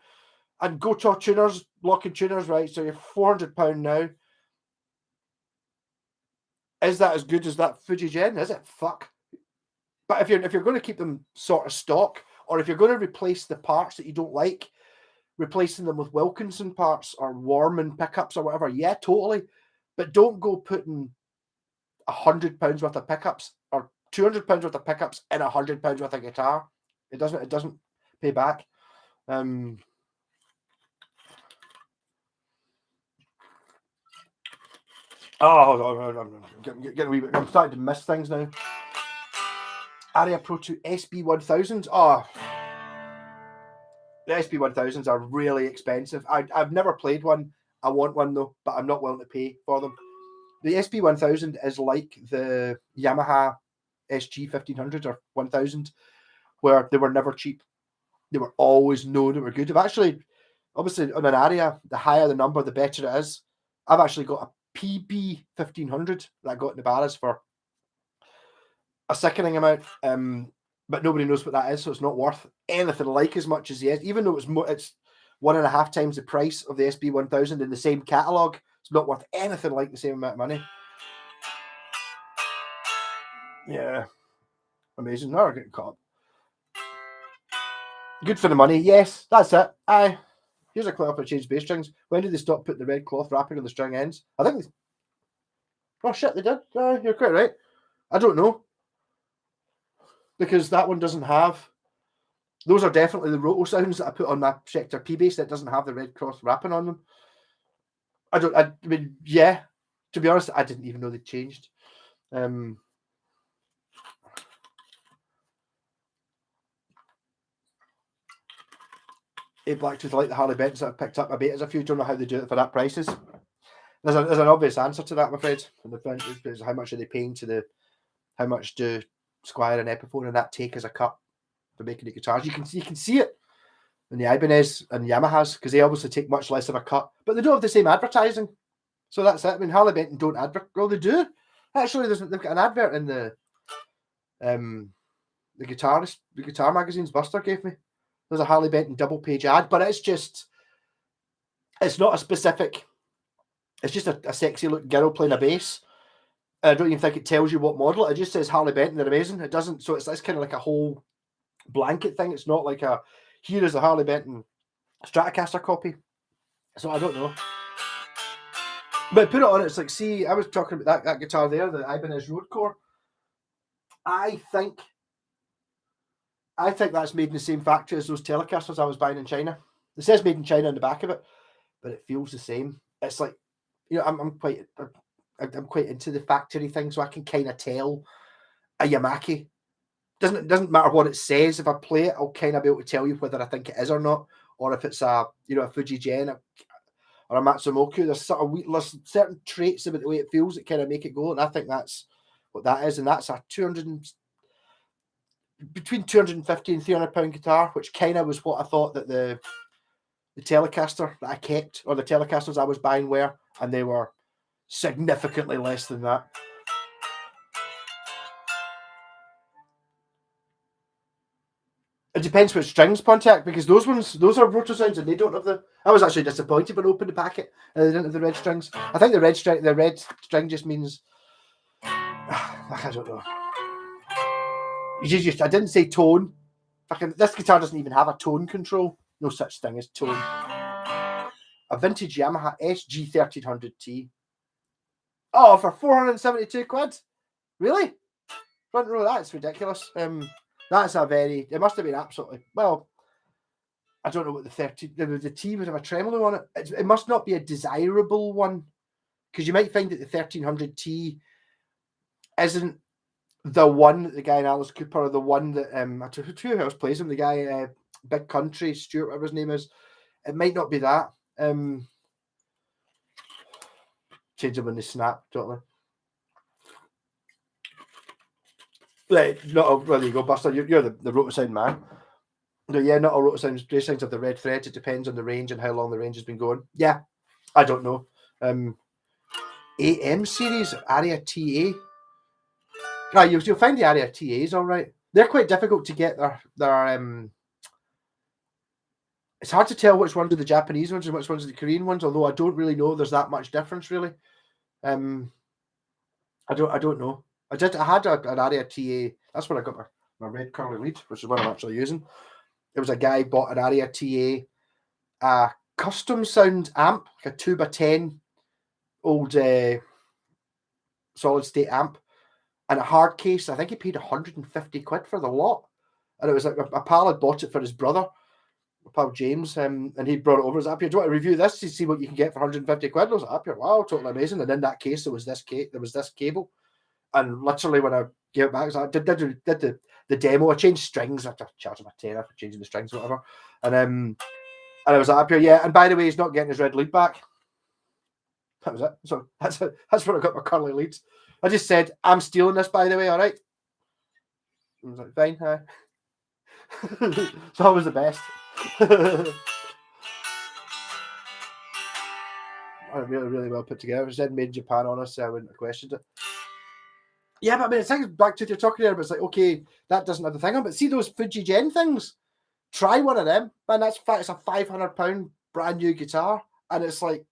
And Goto tuners, locking tuners, right? So you're £400 now. Is that as good as that Fuji Gen? Is it? Fuck. But if you're going to keep them sort of stock, or if you're going to replace the parts that you don't like, replacing them with Wilkinson parts or Warman pickups or whatever, yeah, totally. But don't go putting £100 worth of pickups or £200 worth of pickups in £100 worth of guitar. It doesn't pay back. I'm getting a wee bit. I'm starting to miss things now. Aria Pro 2 SB1000s. The SB1000s are really expensive. I've never played one. I want one though, but I'm not willing to pay for them. The SB1000 is like the Yamaha Sg 1500 or 1000, where they were never cheap. They were always known they were good. I've actually, obviously, on an Aria, the higher the number, the better it is. I've actually got a PB 1500 that I got in the Barras for a sickening amount, but nobody knows what that is, so it's not worth anything like as much as the S. Even though it's 1.5 times the price of the SB1000 in the same catalogue, it's not worth anything like the same amount of money. Yeah, amazing. Now we're getting caught. Good for the money, yes, that's it. Aye. Here's a clip for change bass strings. When did they stop putting the red cloth wrapping on the string ends? I think they... Oh shit, they did. You're quite right. I don't know. Because that one doesn't have... Those are definitely the Roto sounds that I put on my Schecter P bass that doesn't have the red cross wrapping on them. I mean, yeah. To be honest, I didn't even know they changed. Blacktooth, like the Harley Bentons that I've picked up my betas a few. Don't know how they do it for that prices. There's an obvious answer to that, I'm afraid. And the how much are they paying to the... How much do Squire and Epiphone and that take as a cut for making the guitars? You can see it in the Ibanez and Yamahas, because they obviously take much less of a cut, but they don't have the same advertising. So that's it. I mean, Harley Benton don't advert. Well, they do. Actually, they've got an advert in the guitar magazines Buster gave me. There's a Harley Benton double page ad, but it's not a specific. It's just a sexy look girl playing a bass. I don't even think it tells you what model. It just says Harley Benton. They're amazing. It doesn't. So it's kind of like a whole blanket thing. It's not like here is a Harley Benton Stratocaster copy. So I don't know. But put it on, it's like, see, I was talking about that guitar there, the Ibanez Roadcore. I think that's made in the same factory as those Telecasters I was buying in China. It says made in China on the back of it, but it feels the same. It's like, I'm quite into the factory thing, so I can kind of tell a Yamaha. Doesn't matter what it says. If I play it, I'll kind of be able to tell you whether I think it is or not, or if it's a Fuji Gen or a Matsumoku. There's there's certain traits about the way it feels that kind of make it go, and I think that's what that is, and that's a between 250 and 300 pound guitar, which kind of was what I thought that the Telecaster that I kept, or the Telecasters I was buying were, and they were significantly less than that. It depends which strings, Pontiac, because those are rotor sounds, and they don't have the. I was actually disappointed when I opened the packet and they didn't have the red strings. I think the red string just means I don't know. I didn't say tone. This guitar doesn't even have a tone control. No such thing as tone. A vintage Yamaha Sg 1300T. Oh, for 472 quid? Really? Front row, that's ridiculous. That's a very. It must have been absolutely. Well, I don't know what the T would have a tremolo on it. It must not be a desirable one, because you might find that the 1300T isn't the one that the guy in Alice Cooper, or the one that who else plays him? The guy Big Country, Stuart, whatever his name is. It might not be that. Change them when they snap, totally. Right, there you go, Buster. You're the rotor sound man. No, yeah, not all rotor sounds. Grey sounds have the red threads. It depends on the range and how long the range has been going. Yeah, I don't know. AM series, Aria TA. Right, you'll find the Aria TAs all right. They're quite difficult to get. It's hard to tell which ones are the Japanese ones and which ones are the Korean ones. Although I don't really know there's that much difference really. I don't know. I had an Aria TA. That's when I got my red curly lead, which is what I'm actually using. It was a guy bought an Aria TA, a custom sound amp, like a 2x10 old solid state amp, and a hard case. I think he paid 150 quid for the lot. And it was like a pal had bought it for his brother, my pal James, and he brought it over. He was up here, do you want to review this to see what you can get for 150 quid? I was like, up here, wow, totally amazing. And in that case, there was this cable. And literally when I gave it back, I did the demo. I changed strings. I charged him a tenner for changing the strings or whatever. And I was up here, yeah. And by the way, he's not getting his red lead back. That was it. So that's where I got my curly leads. I just said, I'm stealing this, by the way, all right? I was like, fine, hi. So I was the best. Really, really well put together. If it said made in Japan, honestly, I wouldn't have questioned it. Yeah, but I mean, it's back to what you're talking there, but it's like, okay, that doesn't have the thing on, but see those Fuji Gen things? Try one of them, man. It's a £500 brand new guitar, and it's like,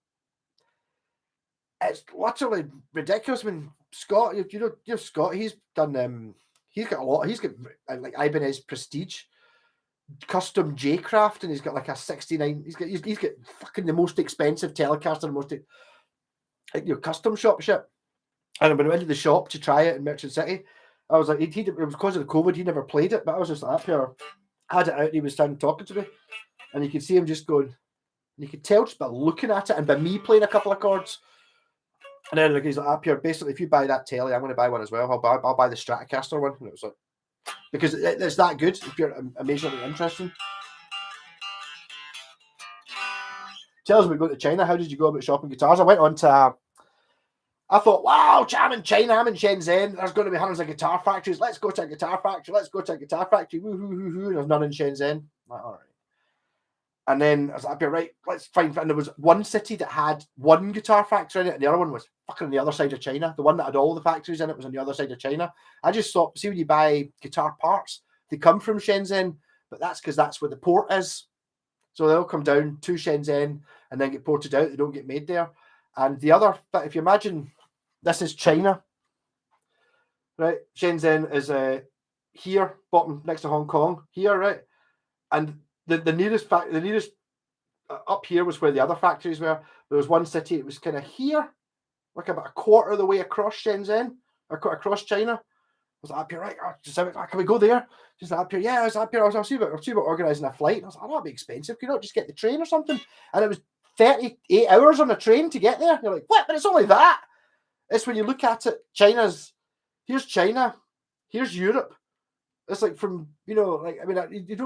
it's literally ridiculous. I mean, Scott, Scott, he's done, he's got a lot. He's got like Ibanez Prestige, custom J-Craft, and he's got like a 69. He's got fucking the most expensive Telecaster, the most custom shop shit. And when I went to the shop to try it in Merchant City, I was like, it was because of the COVID, he never played it, but I was just up here, had it out, and he was standing talking to me, and you could see him just going, you could tell just by looking at it and by me playing a couple of chords. And then he's like, up here, basically, if you buy that telly, I'm going to buy one as well. I'll buy the Stratocaster one. And it was like, because it's that good if you're amazingly interested. Tell us about going to China. How did you go about shopping guitars? I went on to I thought, wow, I'm in China, I'm in Shenzhen. There's going to be hundreds of guitar factories. Let's go to a guitar factory. Woo-hoo-hoo-hoo. There's none in Shenzhen. I'm like, all right. And then I was like, right, let's find. And there was one city that had one guitar factory in it, and the other one was fucking on the other side of China. The one that had all the factories in it was on the other side of China. I just thought, see, when you buy guitar parts, they come from Shenzhen, but that's because that's where the port is. So they'll come down to Shenzhen and then get ported out. They don't get made there. And the other, but if you imagine, this is China, right? Shenzhen is here, bottom next to Hong Kong, here, right? And the nearest up here was where the other factories were. There was one city, it was kind of here, like about a quarter of the way across Shenzhen, across China. I was like, up here, right? Can we go there? She's like, up here, yeah, I was up here. I'll see about organising a flight. And I was like, oh, that'd be expensive. Can you not just get the train or something? And it was 38 hours on a train to get there. You're like, what? But it's only that. It's when you look at it, here's China, here's Europe. It's like from, you don't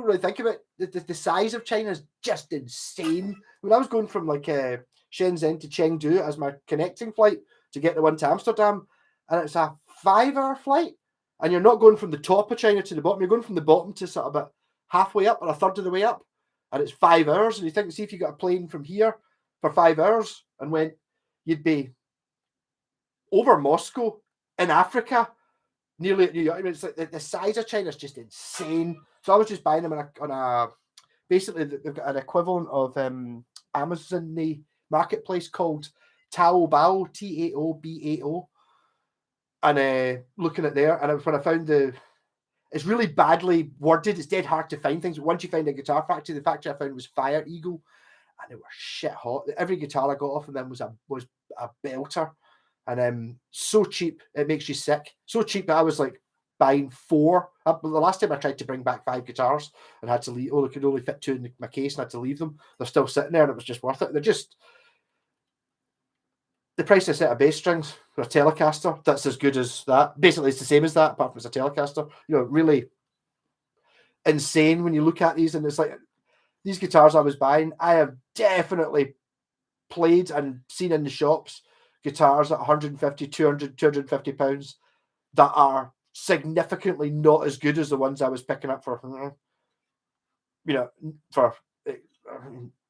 really think of it. The size of China is just insane. When I was going from like Shenzhen to Chengdu as my connecting flight to get the one to Amsterdam, and it's a 5-hour flight, and you're not going from the top of China to the bottom. You're going from the bottom to sort of about halfway up or a third of the way up, and it's 5 hours. And you think, see if you got a plane from here for 5 hours and you'd be over Moscow in Africa, nearly at New York. I mean, it's like the size of China is just insane. So I was just buying them on a basically they've got an equivalent of Amazon the marketplace called Taobao, Taobao, and looking at there, and it was when I found it's really badly worded. It's dead hard to find things. Once you find a guitar factory, the factory I found was Fire Eagle, and they were shit hot. Every guitar I got off of them was a belter. And so cheap, it makes you sick. So cheap that I was like buying 4. The last time I tried to bring back 5 guitars and had to leave, I could only fit 2 in my case and had to leave them. They're still sitting there, and it was just worth it. They're just the price of a set of bass strings for a Telecaster. That's as good as that. Basically, it's the same as that, apart from it's a Telecaster. Really insane when you look at these, and it's like these guitars I was buying. I have definitely played and seen in the shops guitars at 150, 200, 250 pounds that are significantly not as good as the ones I was picking up for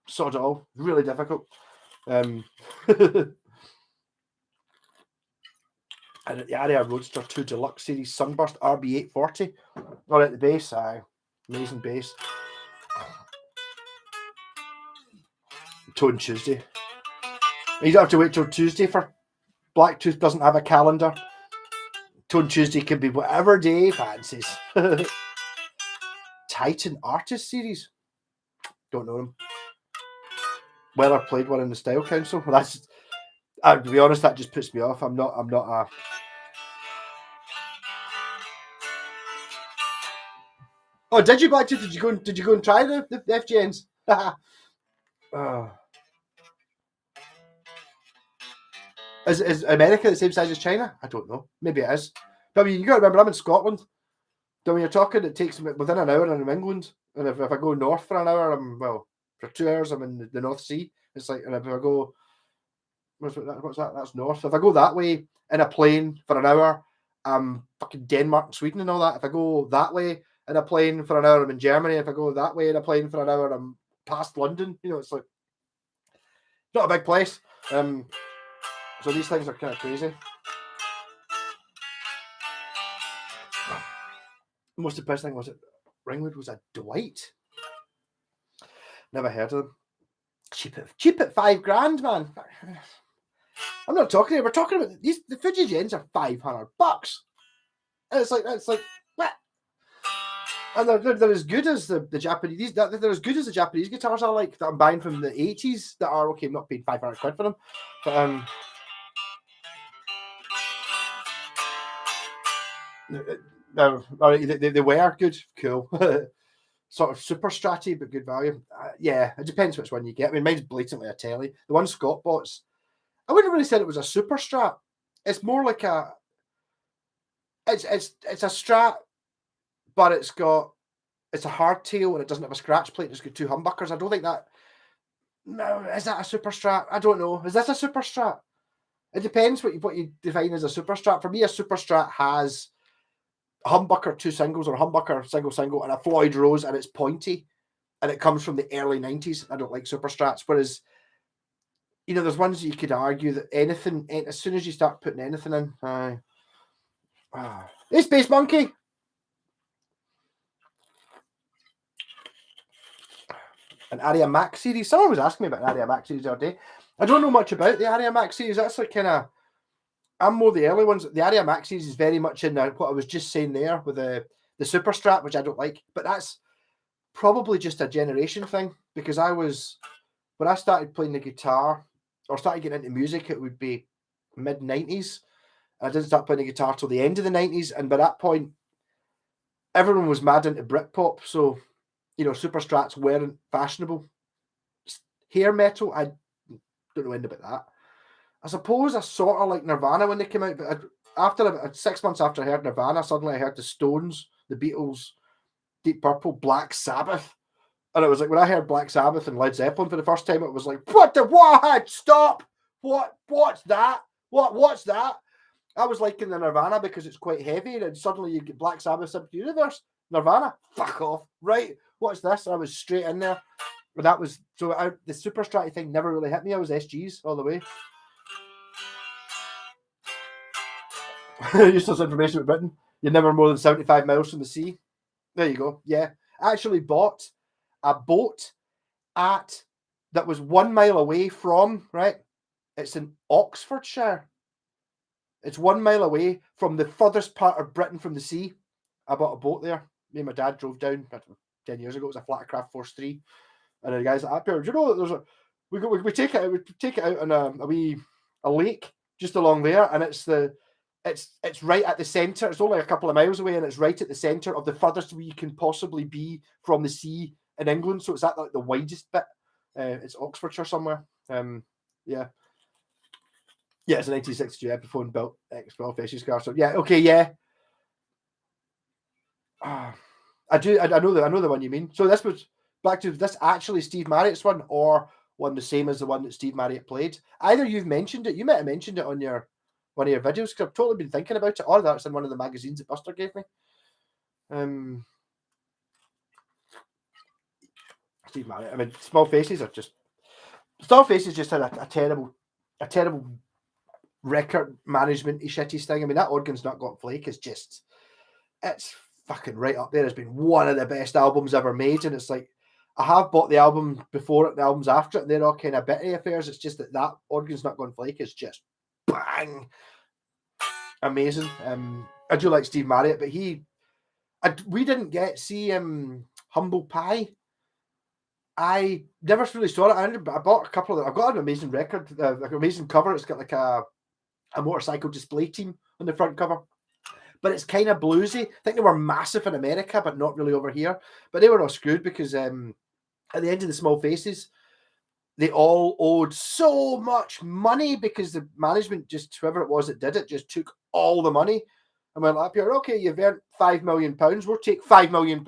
sod it all. Really difficult. And the Aria Roadster 2 Deluxe Series Sunburst RB840. All at the bass, amazing bass. Tone Tuesday. You don't have to wait till Tuesday for Blacktooth doesn't have a calendar. Tone Tuesday can be whatever day fancies. Titan Artist Series. Don't know them. Weller played one in the Style Council. That's, to be honest, that just puts me off. I'm not a. Oh, did you Blacktooth? Did you go and try the FGNs? Is America the same size as China? I don't know. Maybe it is. But I mean, you got to remember, I'm in Scotland. So when you're talking, it takes within an hour, I'm in England. And if I go north for an hour, for 2 hours, I'm in the North Sea. It's like, and if I go, what's that? That's north. If I go that way in a plane for an hour, I'm fucking Denmark and Sweden and all that. If I go that way in a plane for an hour, I'm in Germany. If I go that way in a plane for an hour, I'm past London. It's like not a big place. So these things are kind of crazy. The most depressing thing was it Ringwood was a Dwight. Never heard of them. Cheap at $5,000, man. I'm not talking here. We're talking about these. The Fuji Gens are $500. And it's like what? And they're as good as the Japanese. They're as good as the Japanese guitars I like that I'm buying from the 80s. That are okay. I'm not paying £500 for them, but they were good, cool. Sort of super stratty, but good value. Yeah, it depends which one you get. I mean, mine's blatantly a telly. The one Scott bought, I wouldn't really say it was a super strat. It's more like it's a strat, but it's a hardtail and it doesn't have a scratch plate. It's got 2 humbuckers. I don't think that. No, is that a super strat? I don't know. Is this a super strat? It depends what you define as a super strat. For me, a super strat has humbucker 2 singles or humbucker single and a Floyd Rose, and it's pointy and it comes from the early 90s. I don't like super strats. Whereas, there's ones that you could argue that anything, as soon as you start putting anything in, hey, Space Monkey. An Aria Max series. Someone was asking me about an Aria Max series the other day. I don't know much about the Aria Max series. That's like kind of, I'm more the early ones. The Aria Max series is very much in what I was just saying there with the Super Strat, which I don't like. But that's probably just a generation thing, because when I started playing the guitar or started getting into music, it would be mid-90s. I didn't start playing the guitar till the end of the 90s, and by that point, everyone was mad into Britpop, so, you know, super strats weren't fashionable. Hair metal, I don't know anything about that. I suppose I sort of like Nirvana when they came out, but after about 6 months after I heard Nirvana, suddenly I heard the Stones, the Beatles, Deep Purple, Black Sabbath. And it was like, when I heard Black Sabbath and Led Zeppelin for the first time, it was like, what? Stop! What's that? What's that? I was liking the Nirvana because it's quite heavy, and suddenly you get Black Sabbath, Sympathy Universe, Nirvana, fuck off, right? What's this? And I was straight in there. But that was, so the super stratty thing never really hit me. I was SGs all the way. Useless information about Britain. You're never more than 75 miles from the sea. There you go. Yeah. I actually bought a boat that was 1 mile away from, right? It's in Oxfordshire. It's 1 mile away from the furthest part of Britain from the sea. I bought a boat there. Me and my dad drove down 10 years ago. It was a Flatcraft Force 3. And the guys at Appier, do you know that we take it out on a lake just along there, and it's right at the centre. It's only a couple of miles away, and it's right at the centre of the furthest we can possibly be from the sea in England. So it's at like the widest bit. It's Oxfordshire somewhere. Yeah. Yeah, it's a 1962 Epiphone built X12 Festus car. So yeah, okay, yeah. I know the one you mean. So this was back to this actually Steve Marriott's one, or one the same as the one that Steve Marriott played. Either you've mentioned it, you might have mentioned it on one of your videos, because I've totally been thinking about it, or that's in one of the magazines that Buster gave me. Steve Marriott. I mean, Small Faces just had a terrible record management shitty thing. I mean, that Organ's Not Got Flake is just, it's fucking right up there. It's been one of the best albums ever made, and it's like, I have bought the album before it, the albums after it, and they're all kind of bitty affairs. It's just that Organ's Not Gone Flake is just bang, amazing. I do like Steve Marriott, but we didn't get see Humble Pie. I never really saw it. I bought a couple of them. I've got an amazing record, like an amazing cover. It's got like a motorcycle display team on the front cover, but it's kind of bluesy. I think they were massive in America, but not really over here. But they were all screwed because at the end of the Small Faces, they all owed so much money because the management, just whoever it was that did it, just took all the money and went up here. Okay, you've earned £5 million. We'll take £5 million.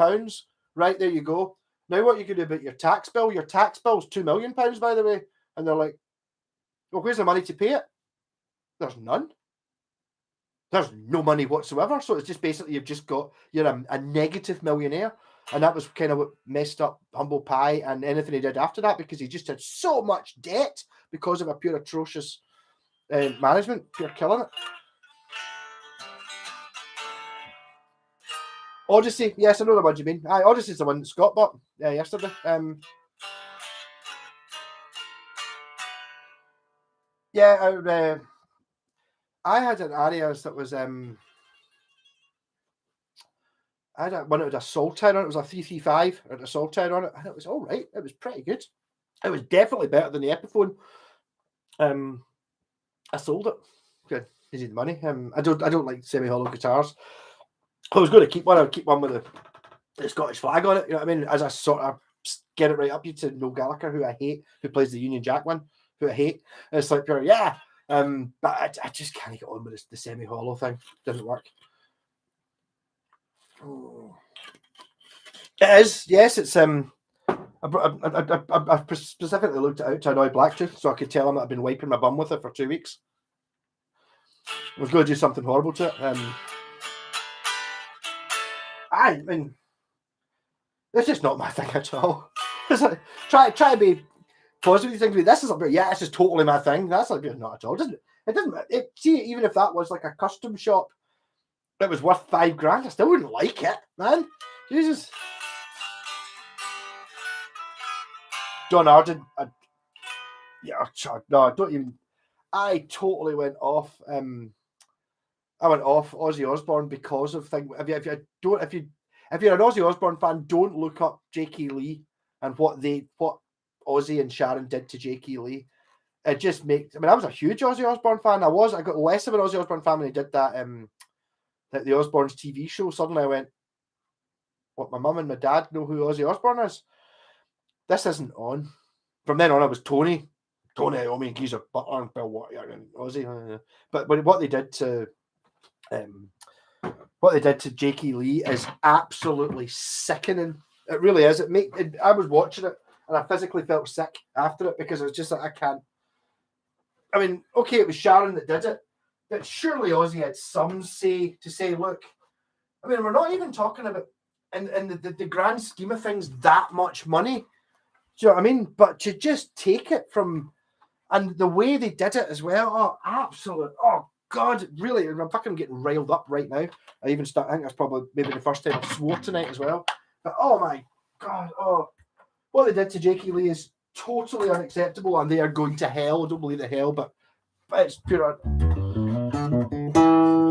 Right, there you go. Now what you can do about your tax bill? Your tax bill's £2 million, by the way. And they're like, well, where's the money to pay it? There's none. There's no money whatsoever. So it's just basically you're a negative millionaire. And that was kind of what messed up Humble Pie and anything he did after that, because he just had so much debt because of a pure atrocious management, pure killing it. Odyssey, yes, I know the one you mean. Odyssey's the one that Scott bought yesterday. Yeah, I had an Arias that was I had one that had a Solitaire on it. It was a 335 and a Solitaire on it, and it was all right. It was pretty good. It was definitely better than the Epiphone. I sold it. Good, needed money. I don't like semi-hollow guitars. I was going to keep one. I would keep one with the Scottish flag on it. You know what I mean? As I sort of get it right up you to Noel Gallagher, who I hate, who plays the Union Jack one, who I hate. And it's like, yeah. But I just can't get on with the semi-hollow thing. Doesn't work. It is, yes. It's I specifically looked it out to annoy Blacktooth, so I could tell him that I've been wiping my bum with it for 2 weeks. I was going to do something horrible to it. I mean, it's just not my thing at all. It's like, try to be positive. You think this is like, yeah, this is totally my thing. That's like not at all. It doesn't. See, even if that was like a custom shop that was worth $5,000, I still wouldn't like it, man. Jesus. John Arden. No, don't even. I totally went off. I went off Ozzy Osbourne because of things. If you're an Ozzy Osbourne fan, don't look up J.K. Lee and what Ozzy and Sharon did to J.K. Lee. it just makes. I mean, I was a huge Ozzy Osbourne fan. I got less of an Ozzy Osbourne fan when he did that the Osbournes TV show. Suddenly, I went, "What? My mum and my dad know who Ozzy Osbourne is? This isn't on." From then on, I was Tony, Iommi, and Geezer Butler, and Bill Wattier, and Ozzy. But what they did to Jakey Lee is absolutely sickening. It really is. I was watching it and I physically felt sick after it because it was just like, I can't. I mean, okay, it was Sharon that did it, but surely Ozzy had some say to say, look, I mean, we're not even talking about in the grand scheme of things that much money. Do you know what I mean? But to just take it from, and the way they did it as well, oh God, really, I'm fucking getting riled up right now. I think that's probably maybe the first time I've swore tonight as well. But oh my God, what they did to Jakey Lee is totally unacceptable, and they are going to hell. I don't believe the hell, but it's pure.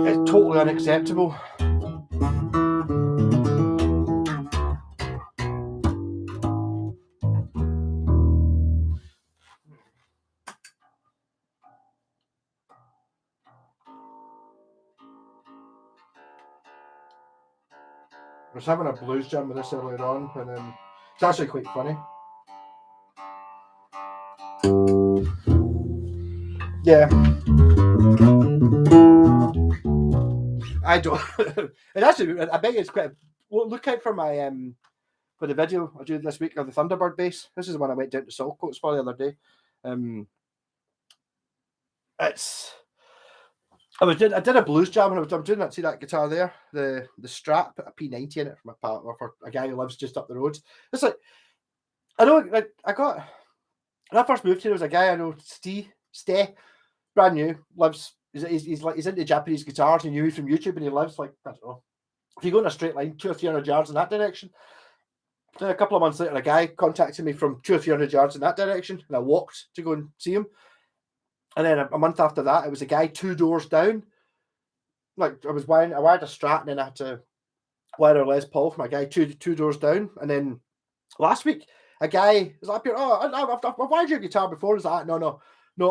It's totally unacceptable. I was having a blues jam with this earlier on, and it's actually quite funny. Yeah. I don't. And actually, I bet it's quite. Well, look out for my for the video I do this week of the Thunderbird bass. This is the one I went down to Saltcoats for the other day. I did a blues jam and I'm doing that. See that guitar there, the Strat, put a P90 in it for my pal, or for a guy who lives just up the road. It's like, I know, like, when I first moved here, there was a guy I know, Ste, brand new, lives. He's into Japanese guitars. He knew from YouTube, and he lives like, I don't know, if you go in a straight line 200 or 300 yards in that direction. Then a couple of months later, a guy contacted me from 200 or 300 yards in that direction, and I walked to go and see him. And then a month after that, it was a guy 2 doors down. Like, I wired a Strat, and then I had to wire a Les Paul for my guy two doors down. And then last week, a guy was up here. Oh, I've wired your guitar before. Is that no?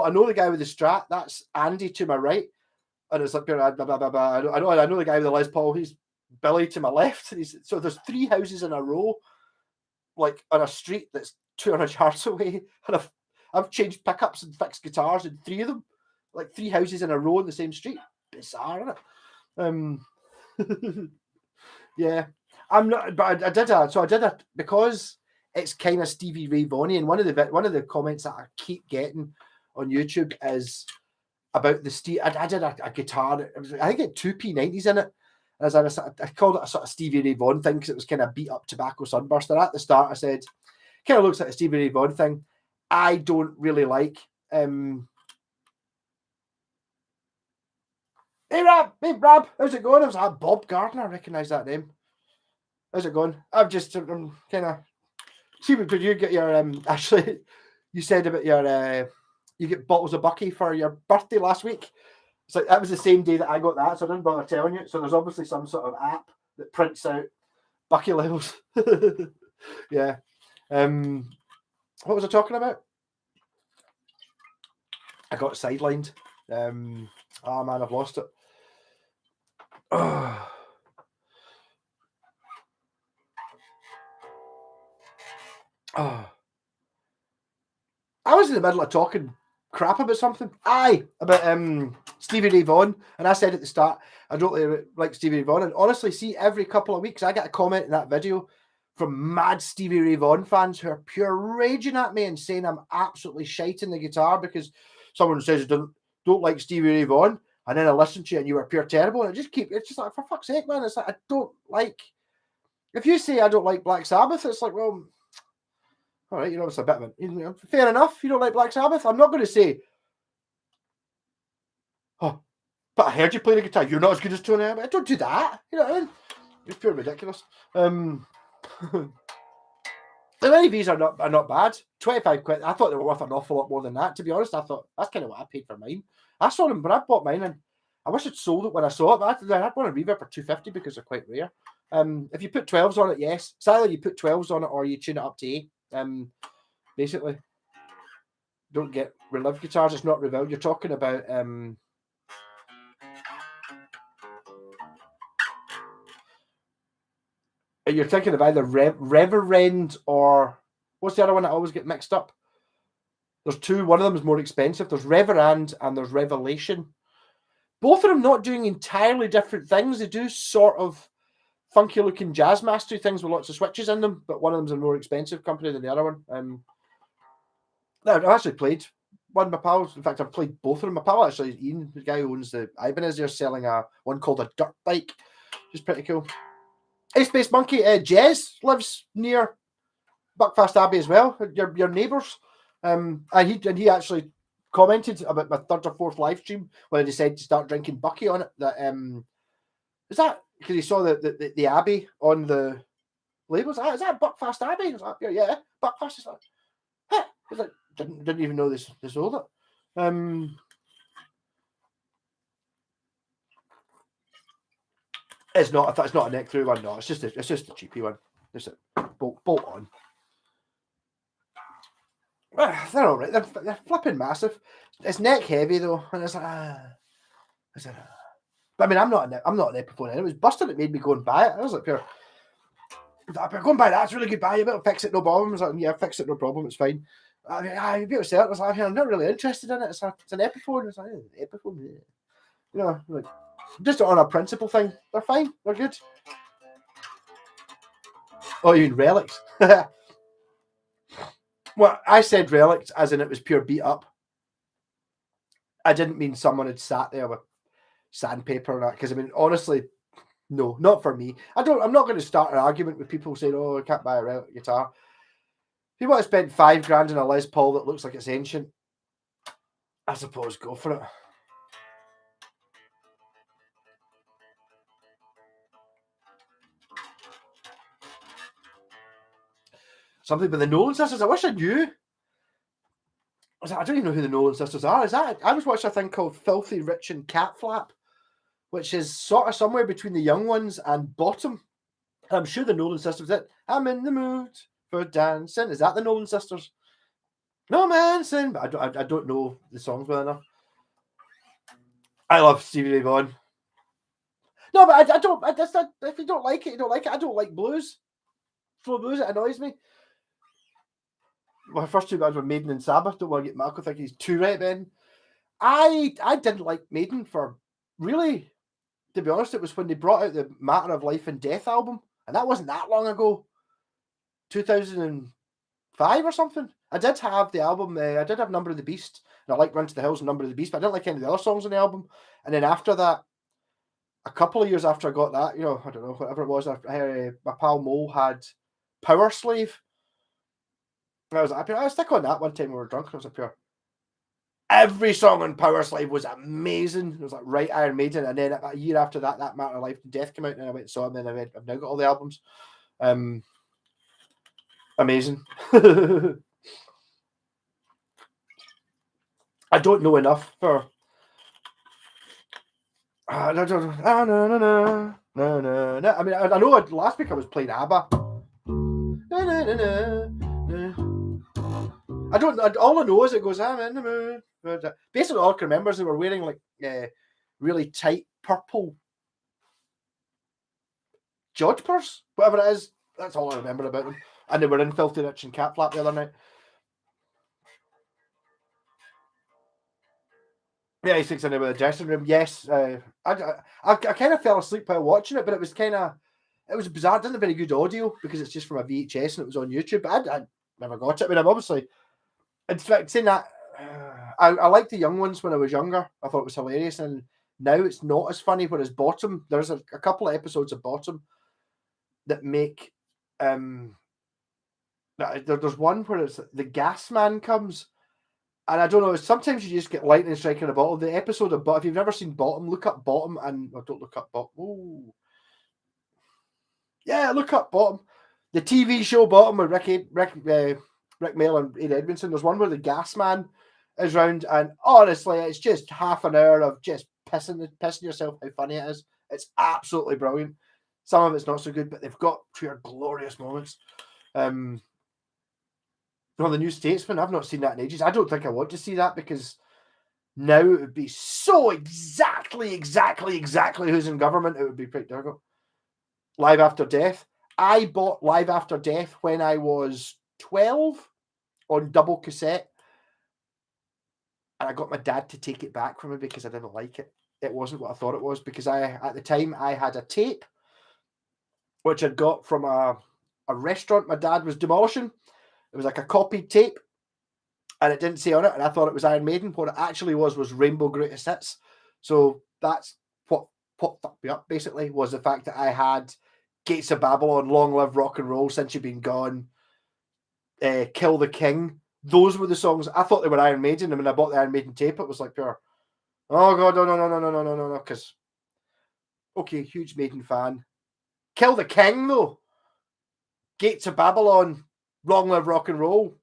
I know the guy with the Strat. That's Andy to my right. And it's up here. I know the guy with the Les Paul. He's Billy to my left. So there's 3 houses in a row, like on a street that's 200 yards away. And I've changed pickups and fixed guitars in 3 of them, like 3 houses in a row in the same street. Bizarre, isn't it? Yeah, I'm not, but I did that because it's kind of Stevie Ray Vaughan-y, and one of the comments that I keep getting on YouTube is about the Steve. I did a guitar. I think it had 2 P90s in it. As I called it a sort of Stevie Ray Vaughan thing because it was kind of beat up tobacco sunburst. And at the start, I said, kind of looks like a Stevie Ray Vaughan thing. I don't really like. Hey Rob, how's it going? I was like, Bob Gardner. I recognise that name. How's it going? I'm kind of. See, did you get your actually? You said about your you get bottles of Bucky for your birthday last week. It's like that was the same day that I got that, so I didn't bother telling you. So there's obviously some sort of app that prints out Bucky levels. Yeah. What was I talking about? I got sidelined. Oh man, I've lost it. Oh. I was in the middle of talking crap about something. About Stevie Ray Vaughan, and I said at the start I don't really like Stevie Ray Vaughan. And honestly, see, every couple of weeks I get a comment in that video from mad Stevie Ray Vaughan fans who are pure raging at me and saying I'm absolutely shiting the guitar because someone says don't like Stevie Ray Vaughan, and then I listen to you and you were pure terrible. And it's just like, for fuck's sake, man. It's like, I don't like. If you say I don't like Black Sabbath, it's like, well, all right, it's a bit of a, fair enough. You don't like Black Sabbath. I'm not going to say, oh, but I heard you play the guitar. You're not as good as Tony Abbott. I don't do that. You know what I mean? It's pure ridiculous. The NAVs are not bad. 25 quid. I thought they were worth an awful lot more than that. To be honest, I thought that's kind of what I paid for mine. I saw them when I bought mine, and I wish I'd sold it when I saw it. But I had one on Reverb for $250 because they're quite rare. If you put 12s on it, yes. It's either you put 12s on it or you tune it up to A. Basically. don't get Relive guitars. It's not Revell. You're talking about you're thinking of either Reverend or what's the other one that I always get mixed up? There's two. One of them is more expensive. There's Reverend and there's Revelation. Both of them not doing entirely different things. They do sort of funky looking jazz mastery things with lots of switches in them, but one of them's a more expensive company than the other one. I've actually played one of my pals. In fact, I've played both of them. My pal actually, Ian, the guy who owns the Ibanez, they're selling one called a dirt bike, which is pretty cool. Hey, Space Monkey, Jez lives near Buckfast Abbey as well. Your neighbours. And he actually commented about my third or fourth live stream when I decided to start drinking Bucky on it. That is that because he saw the Abbey on the labels. Is that Buckfast Abbey? I was like, yeah, Buckfast. Is like, huh? He's like, didn't even know this sold it. It's not a neck through one. No, it's just a cheapy one. Just a bolt on. They're all right. They're flipping massive. It's neck heavy though, and it's like, but I mean, I'm not an Epiphone. And it was busted. It made me go and buy it. I was like, "Pure, go and buy that. It's really good. Buy it. Better fix it. No problem." I was like, "Yeah, fix it. No problem. It's fine." I mean, I be able to sell it. I was like, "I'm not really interested in it. It's an Epiphone." It's like Epiphone, yeah. You know, like just on a principle thing. They're fine. They're good. Oh, you mean relics? Well, I said relics as in it was pure beat up. I didn't mean someone had sat there with sandpaper and that, because I mean, honestly, no, not for me. I'm not going to start an argument with people saying, "Oh, I can't buy a relic guitar." If you want to spend $5,000 on a Les Paul that looks like it's ancient, I suppose go for it. Something with the Nolan sisters. I wish I knew. I don't even know who the Nolan sisters are. I was watching a thing called Filthy Rich and Cat Flap, which is sort of somewhere between the young ones and Bottom. I'm sure the Nolan sisters. I'm in the mood for dancing. Is that the Nolan sisters? No man, sin. But I don't know the songs well enough. I love Stevie Ray Vaughan. No, but I don't. If you don't like it, you don't like it. I don't like blues. Slow blues, it annoys me. My first two bands were Maiden and Sabbath. Don't want to get Marco thinking he's too right then. I didn't like Maiden for really, to be honest, it was when they brought out the Matter of Life and Death album, and that wasn't that long ago. 2005 or something. I did have the album. I did have Number of the Beast, and I liked Run to the Hills and Number of the Beast, but I didn't like any of the other songs on the album. And then after that, a couple of years after I got that, I don't know, whatever it was, my pal Mo had Power Slave. And I was like, I'll stick on that one time we were drunk. And I was like, pure. Every song on Power Slave was amazing. It was like right Iron Maiden. And then a year after that, that Matter of Life and Death came out, and I went and saw them. And then I've now got all the albums. Amazing. I don't know enough for. I mean, I know last week I was playing ABBA. I don't. All I know is it goes, "I'm in the mood." Basically, all I can remember is they were wearing like really tight purple jodhpurs, whatever it is. That's all I remember about them. And they were in Filthy Rich and Cat Flap the other night. Yeah, he sits in there with a dressing room. Yes, I kind of fell asleep while watching it, but it was bizarre. It didn't have very good audio because it's just from a VHS and it was on YouTube. But I never got it. I mean, I'm obviously, in fact, saying that, I liked the young ones when I was younger. I thought it was hilarious, and now it's not as funny. Whereas Bottom, there's a couple of episodes of Bottom that make there's one where it's the gas man comes. And I don't know, sometimes you just get lightning striking a bottle. The episode of Bottom, if you've never seen Bottom, look up Bottom don't look up Bottom. Ooh. Yeah, look up Bottom. The TV show Bottom with Rick Mail and Ed Edmondson. There's one where the gas man is round, and honestly, it's just half an hour of just pissing yourself how funny it is. It's absolutely brilliant. Some of it's not so good, but they've got pure glorious moments. Oh, the New Statesman. I've not seen that in ages. I don't think I want to see that because now it would be so exactly who's in government. It would be pretty difficult. Live After Death. I bought Live After Death when I was 12 on double cassette. And I got my dad to take it back from me because I didn't like it. It wasn't what I thought it was because at the time I had a tape which I'd got from a restaurant my dad was demolishing. It was like a copied tape and it didn't say on it, and I thought it was Iron Maiden. What it actually was Rainbow Greatest Hits. So that's what fucked me up, basically, was the fact that I had Gates of Babylon, Long Live Rock and Roll, Since You've Been Gone, Kill the King. Those were the songs. I thought they were Iron Maiden, and when I bought the Iron Maiden tape, it was like pure, oh god, no, because, okay, huge Maiden fan. Kill the King, though. Gates of Babylon, Long Live Rock and Roll.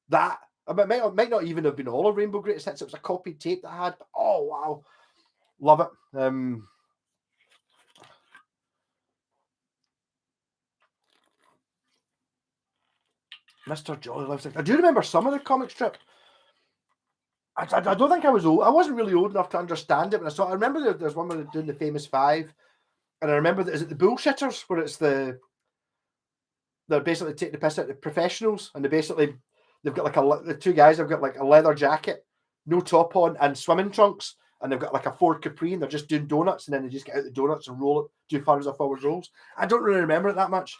That, I mean, it might not even have been all of Rainbow Greatest Hits. It was a copied tape that I had. But, oh, wow. Love it. Mr. Jolly Lives. I do remember some of the comic strip. I don't think I was old. I wasn't really old enough to understand it when I saw it. I remember there's one where they're doing the Famous Five. And I remember that, is it the Bullshitters, where it's they're basically taking the piss out of the professionals, and they've got like the two guys have got like a leather jacket, no top on, and swimming trunks, and they've got like a Ford Capri, and they're just doing donuts, and then they just get out the donuts and roll it, do forward rolls. I don't really remember it that much.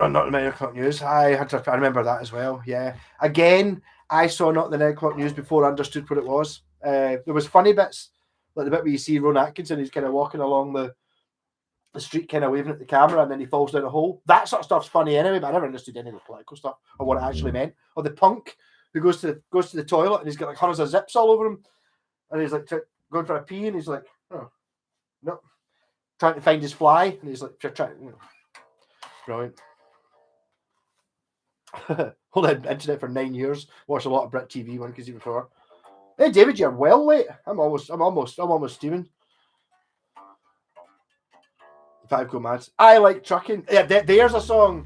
Oh, Not the 9 o'clock news. I remember that as well. Yeah. Again, I saw Not the 9 o'clock news before I understood what it was. There was funny bits, like the bit where you see Ron Atkinson, he's kind of walking along the street, kind of waving at the camera, and then he falls down a hole. That sort of stuff's funny anyway, but I never understood any of the political stuff or what it actually meant. Or the punk who goes to the toilet and he's got like hundreds of zips all over him, and he's like going for a pee, and he's like, oh no, trying to find his fly, and he's like trying. Brilliant. Hold on internet for 9 years. Watched a lot of Brit TV one because even before. Hey David, you're well late. I'm almost steaming. 5 Go Mad. I like trucking. Yeah, there's a song.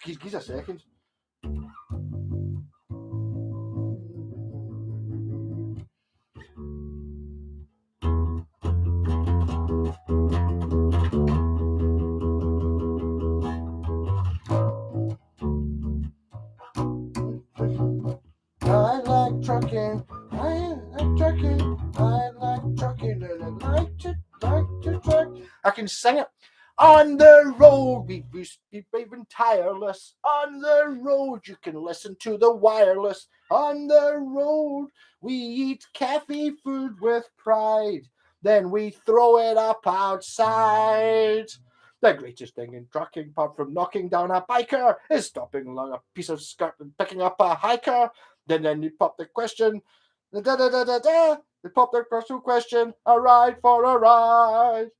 He's a second. I like trucking. I like trucking. I like trucking, and I like to truck. I can sing it. On the road, we be brave and tireless. On the road, you can listen to the wireless. On the road, we eat cafe food with pride. Then we throw it up outside. The greatest thing in trucking, apart from knocking down a biker, is stopping along a piece of skirt and picking up a hiker. Then you pop the question. They pop the question. A ride for a ride.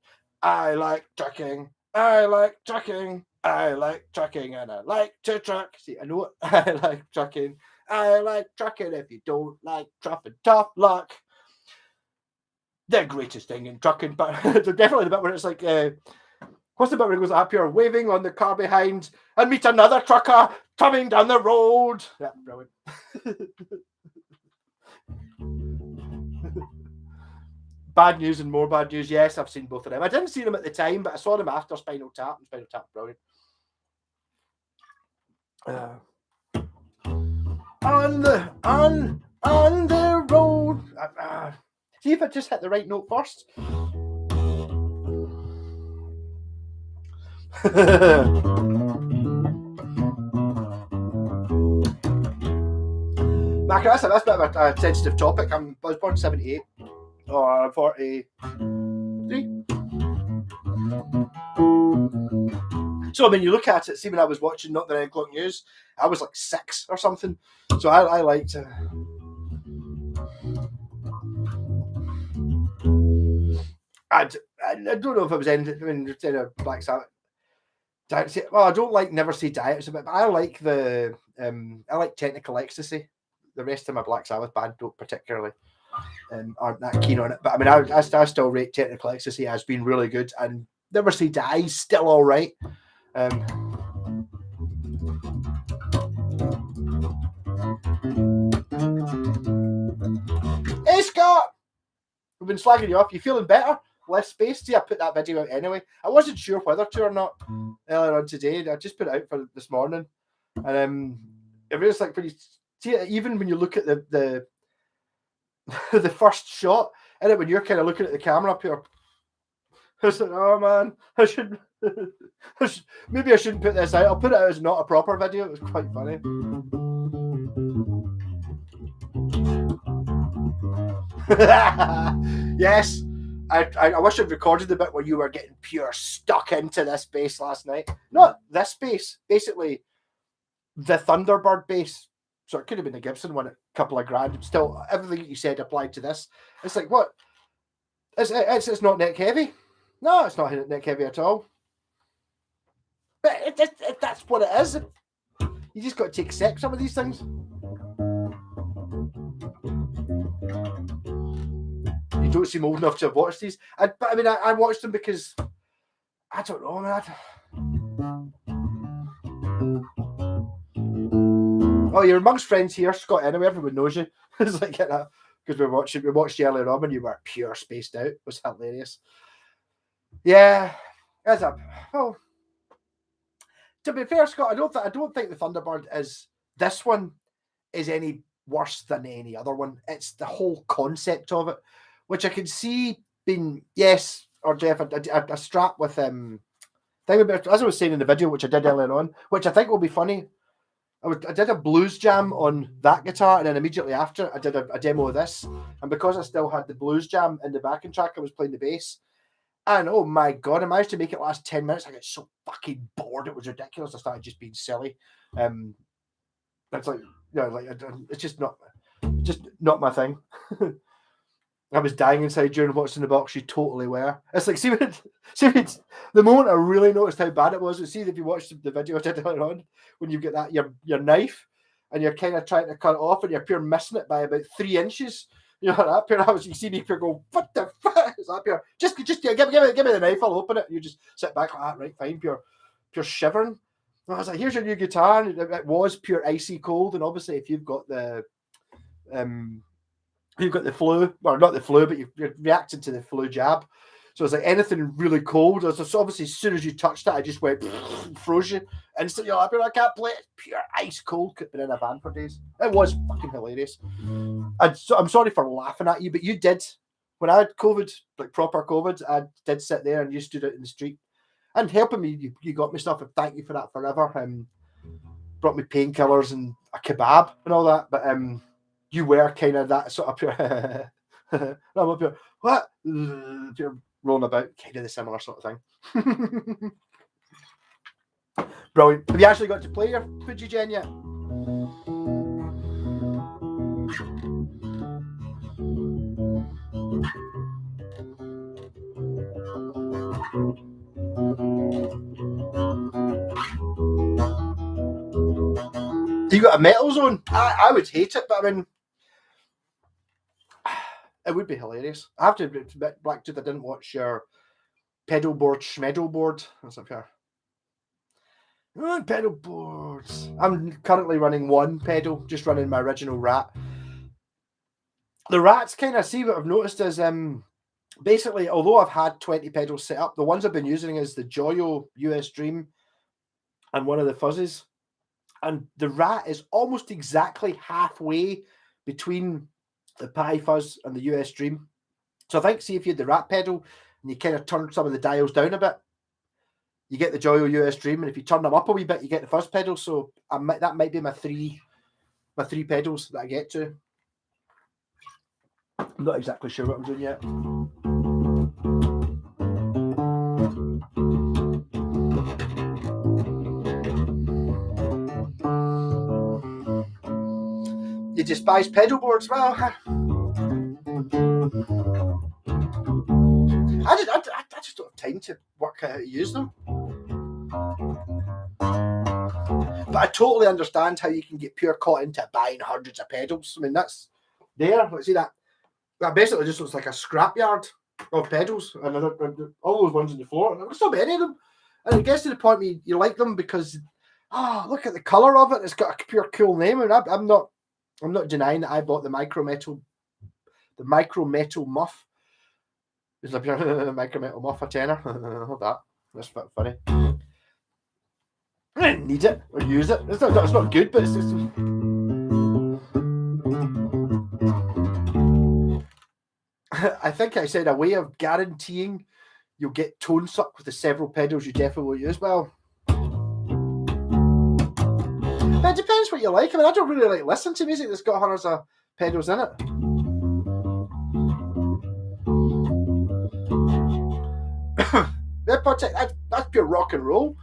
I like trucking. I like trucking. I like trucking, and I like to truck. See, I know it. I like trucking. I like trucking. If you don't like trucking, tough luck. The greatest thing in trucking, but definitely the bit where it's like, what's the bit where it goes up here, waving on the car behind, and meet another trucker coming down the road. Yeah, brilliant. Bad News and More Bad News. Yes, I've seen both of them. I didn't see them at the time, but I saw them after Spinal Tap. And Spinal Tap, brilliant. On the road. See if I just hit the right note first. Mark, that's a bit of a sensitive topic. I was born 78 or 43. So when you look at it, see when I was watching Not the 9 o'clock news, I was like 6 or something. So I liked it. I don't know if it was instead of Black Sabbath. Well, I don't like Never Say Die. It's a bit, but I like I like Technical Ecstasy. The rest of my Black Sabbath band don't particularly. aren't that keen on it. But I mean, I still rate Technical Ecstasy as being really good, and Never Say Die still all right. Hey Scott, we've been slagging you off. You feeling better? Less space? See, I put that video out anyway. I wasn't sure whether to or not earlier on today. I just put it out for this morning, and it was like pretty. See, even when you look at the the first shot, and when you're kind of looking at the camera up here, I was like, oh man, maybe I shouldn't put this out. I'll put it out as not a proper video. It was quite funny. Yes, I wish I'd recorded the bit where you were getting pure stuck into this bass last night. Not this bass, basically the Thunderbird bass. So it could have been a Gibson one, a couple of grand. Still, everything you said applied to this. It's like, what? It's not neck heavy. No, it's not neck heavy at all. But that's what it is. You just got to accept some of these things. You don't seem old enough to have watched these. But I mean, I watched them because I don't know, man. Oh, you're amongst friends here, Scott. Anyway, everyone knows you. It's like that because we watched you earlier on when you were pure spaced out. It was hilarious. Yeah, as a well. To be fair, Scott, I don't think the Thunderbird is this one is any worse than any other one. It's the whole concept of it, which I can see being or Jeff a strap with thing about, as I was saying in the video, which I did earlier on, which I think will be funny. I did a blues jam on that guitar, and then immediately after I did a demo of this, and because I still had the blues jam in the backing track, I was playing the bass. And oh my god, I managed to make it last 10 minutes. I got so fucking bored. It was ridiculous. I started just being silly. It's like, it's just not my thing. I was dying inside during watching the box. You totally were. It's like, see the moment I really noticed how bad it was. See if you watched the video I did earlier on, when you get that your knife and you're kind of trying to cut it off and you're pure missing it by about 3 inches. You know that pure. You see me pure go, what the fuck is that pure? Just give me the knife. I'll open it. You just sit back like that, right? Fine, pure shivering. And I was like, here's your new guitar. And it was pure icy cold. And obviously, if you've got the flu, or not the flu, but you're reacting to the flu jab. So it's like anything really cold. So obviously, as soon as you touched it, I just went froze you instantly. I can't play it. Pure ice cold. Could have been in a van for days. It was fucking hilarious. I'm sorry for laughing at you, but you did when I had COVID, like proper COVID. I did sit there and you stood out in the street and helping me. You got me stuff, and thank you for that forever. Brought me painkillers and a kebab and all that, but you were kind of that sort of pure. I'm up here. What? You're rolling about, kind of the similar sort of thing. Brilliant. Have you actually got to play your Fuji Gen yet? You got a metal zone? I would hate it, but I mean, it would be hilarious. I have to admit, Blacktooth, I didn't watch your pedal board, schmedal board. What's up here? Pedal boards. I'm currently running one pedal, just running my original Rat. The Rats kind of, see what I've noticed is basically, although I've had 20 pedals set up, the ones I've been using is the Joyo US Dream and one of the Fuzzes. And the Rat is almost exactly halfway between the Pi Fuzz and the US Dream. So I think, see, if you had the Rat pedal and you kind of turn some of the dials down a bit, you get the Joyo US Dream, and if you turn them up a wee bit, you get the Fuzz pedal. So that might be my three pedals that I get to. I'm not exactly sure what I'm doing yet. You despise pedal boards? Well, I just don't have time to work out how to use them. But I totally understand how you can get pure caught into buying hundreds of pedals. I mean, that's there. Let's see that. that basically just looks like a scrapyard of pedals, and all those ones on the floor. And there's so many of them, and it gets to the point where you like them because, look at the color of it. It's got a pure cool name, and I'm not denying that I bought the micro metal muff. It's a pure micro metal muff, a tenner. Hold that. That's funny. I didn't need it or use it. It's not good, but it's just. I think I said a way of guaranteeing you'll get tone sucked with the several pedals you definitely will use. Well, but it depends what you like. I mean, I don't really like listening to music that's got hundreds of pedals in it. That's pure rock and roll.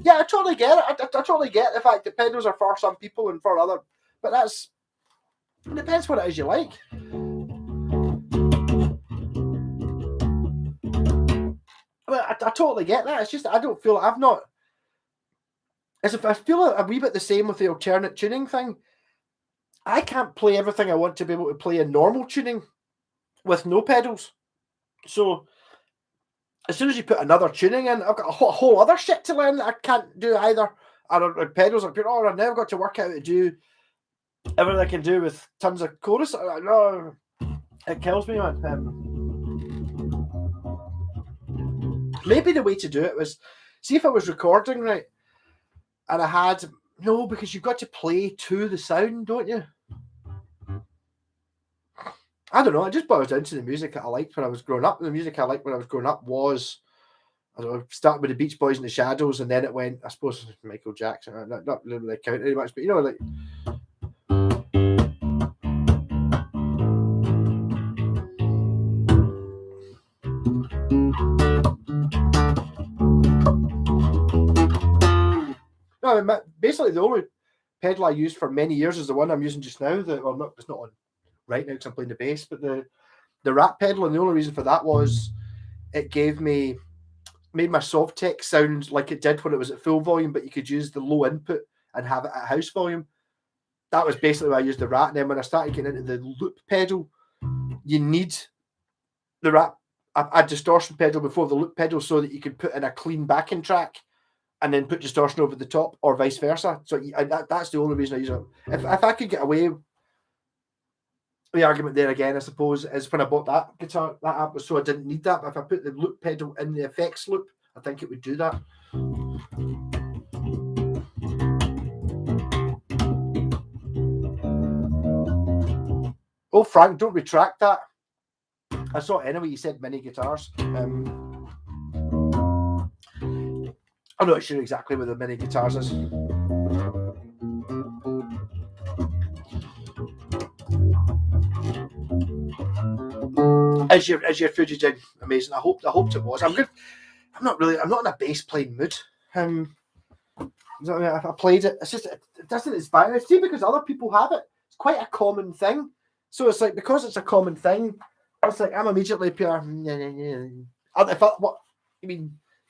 Yeah, I totally get it. I totally get the fact that pedals are for some people and for other, but it depends what it is you like. Well, I totally get that. It's just I don't feel I feel a wee bit the same with the alternate tuning thing. I can't play everything I want to be able to play in normal tuning with no pedals. So as soon as you put another tuning in, I've got a whole other shit to learn that I can't do either. Or pedals are pure. I've now got to work out how to do everything I can do with tons of chorus. No, it kills me, man. Maybe the way to do it was, see if I was recording right, and I had because you've got to play to the sound, don't you? I don't know. It just boils down to the music that I liked when I was growing up. The music I liked when I was growing up was, I don't know, started with the Beach Boys and the Shadows, and then it went, I suppose, Michael Jackson. Not really count very much, but you know, like. No, I mean, basically the only pedal I used for many years is the one I'm using just now. It's not on right now because I'm playing the bass, but the Rat pedal, and the only reason for that was it made my Sovtech sound like it did when it was at full volume, but you could use the low input and have it at house volume. That was basically why I used the Rat. And then when I started getting into the loop pedal, you need the Rat a distortion pedal before the loop pedal so that you can put in a clean backing track and then put distortion over the top, or vice versa. So that's the only reason I use it. If I could get away, the argument there again, I suppose, is when I bought that guitar, that amp was so I didn't need that. But if I put the loop pedal in the effects loop, I think it would do that. Oh, Frank, don't retract that. I saw it anyway. You said mini guitars. I'm not sure exactly where the mini guitars is. Is your footage amazing? I hoped it was. I'm good. I'm not in a bass playing mood. I played it. It's just it doesn't inspire me. See, because other people have it. It's quite a common thing. So it's like, because it's a common thing, it's like I'm immediately pure.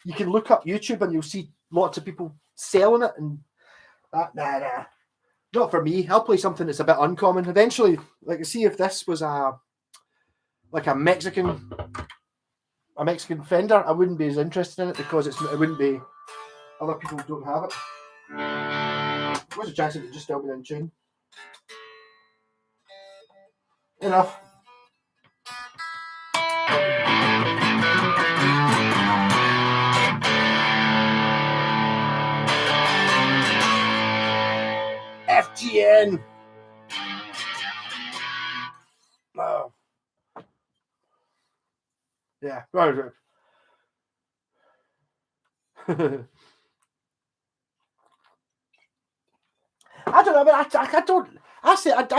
You can look up YouTube and you'll see lots of people selling it, and nah, not for me. I'll play something that's a bit uncommon. Eventually, like, see if this was a Mexican Fender, I wouldn't be as interested in it because it wouldn't be. Other people don't have it. What's the chance of it just still being in tune? Enough. FGN. Oh. Yeah. Right. I don't know. I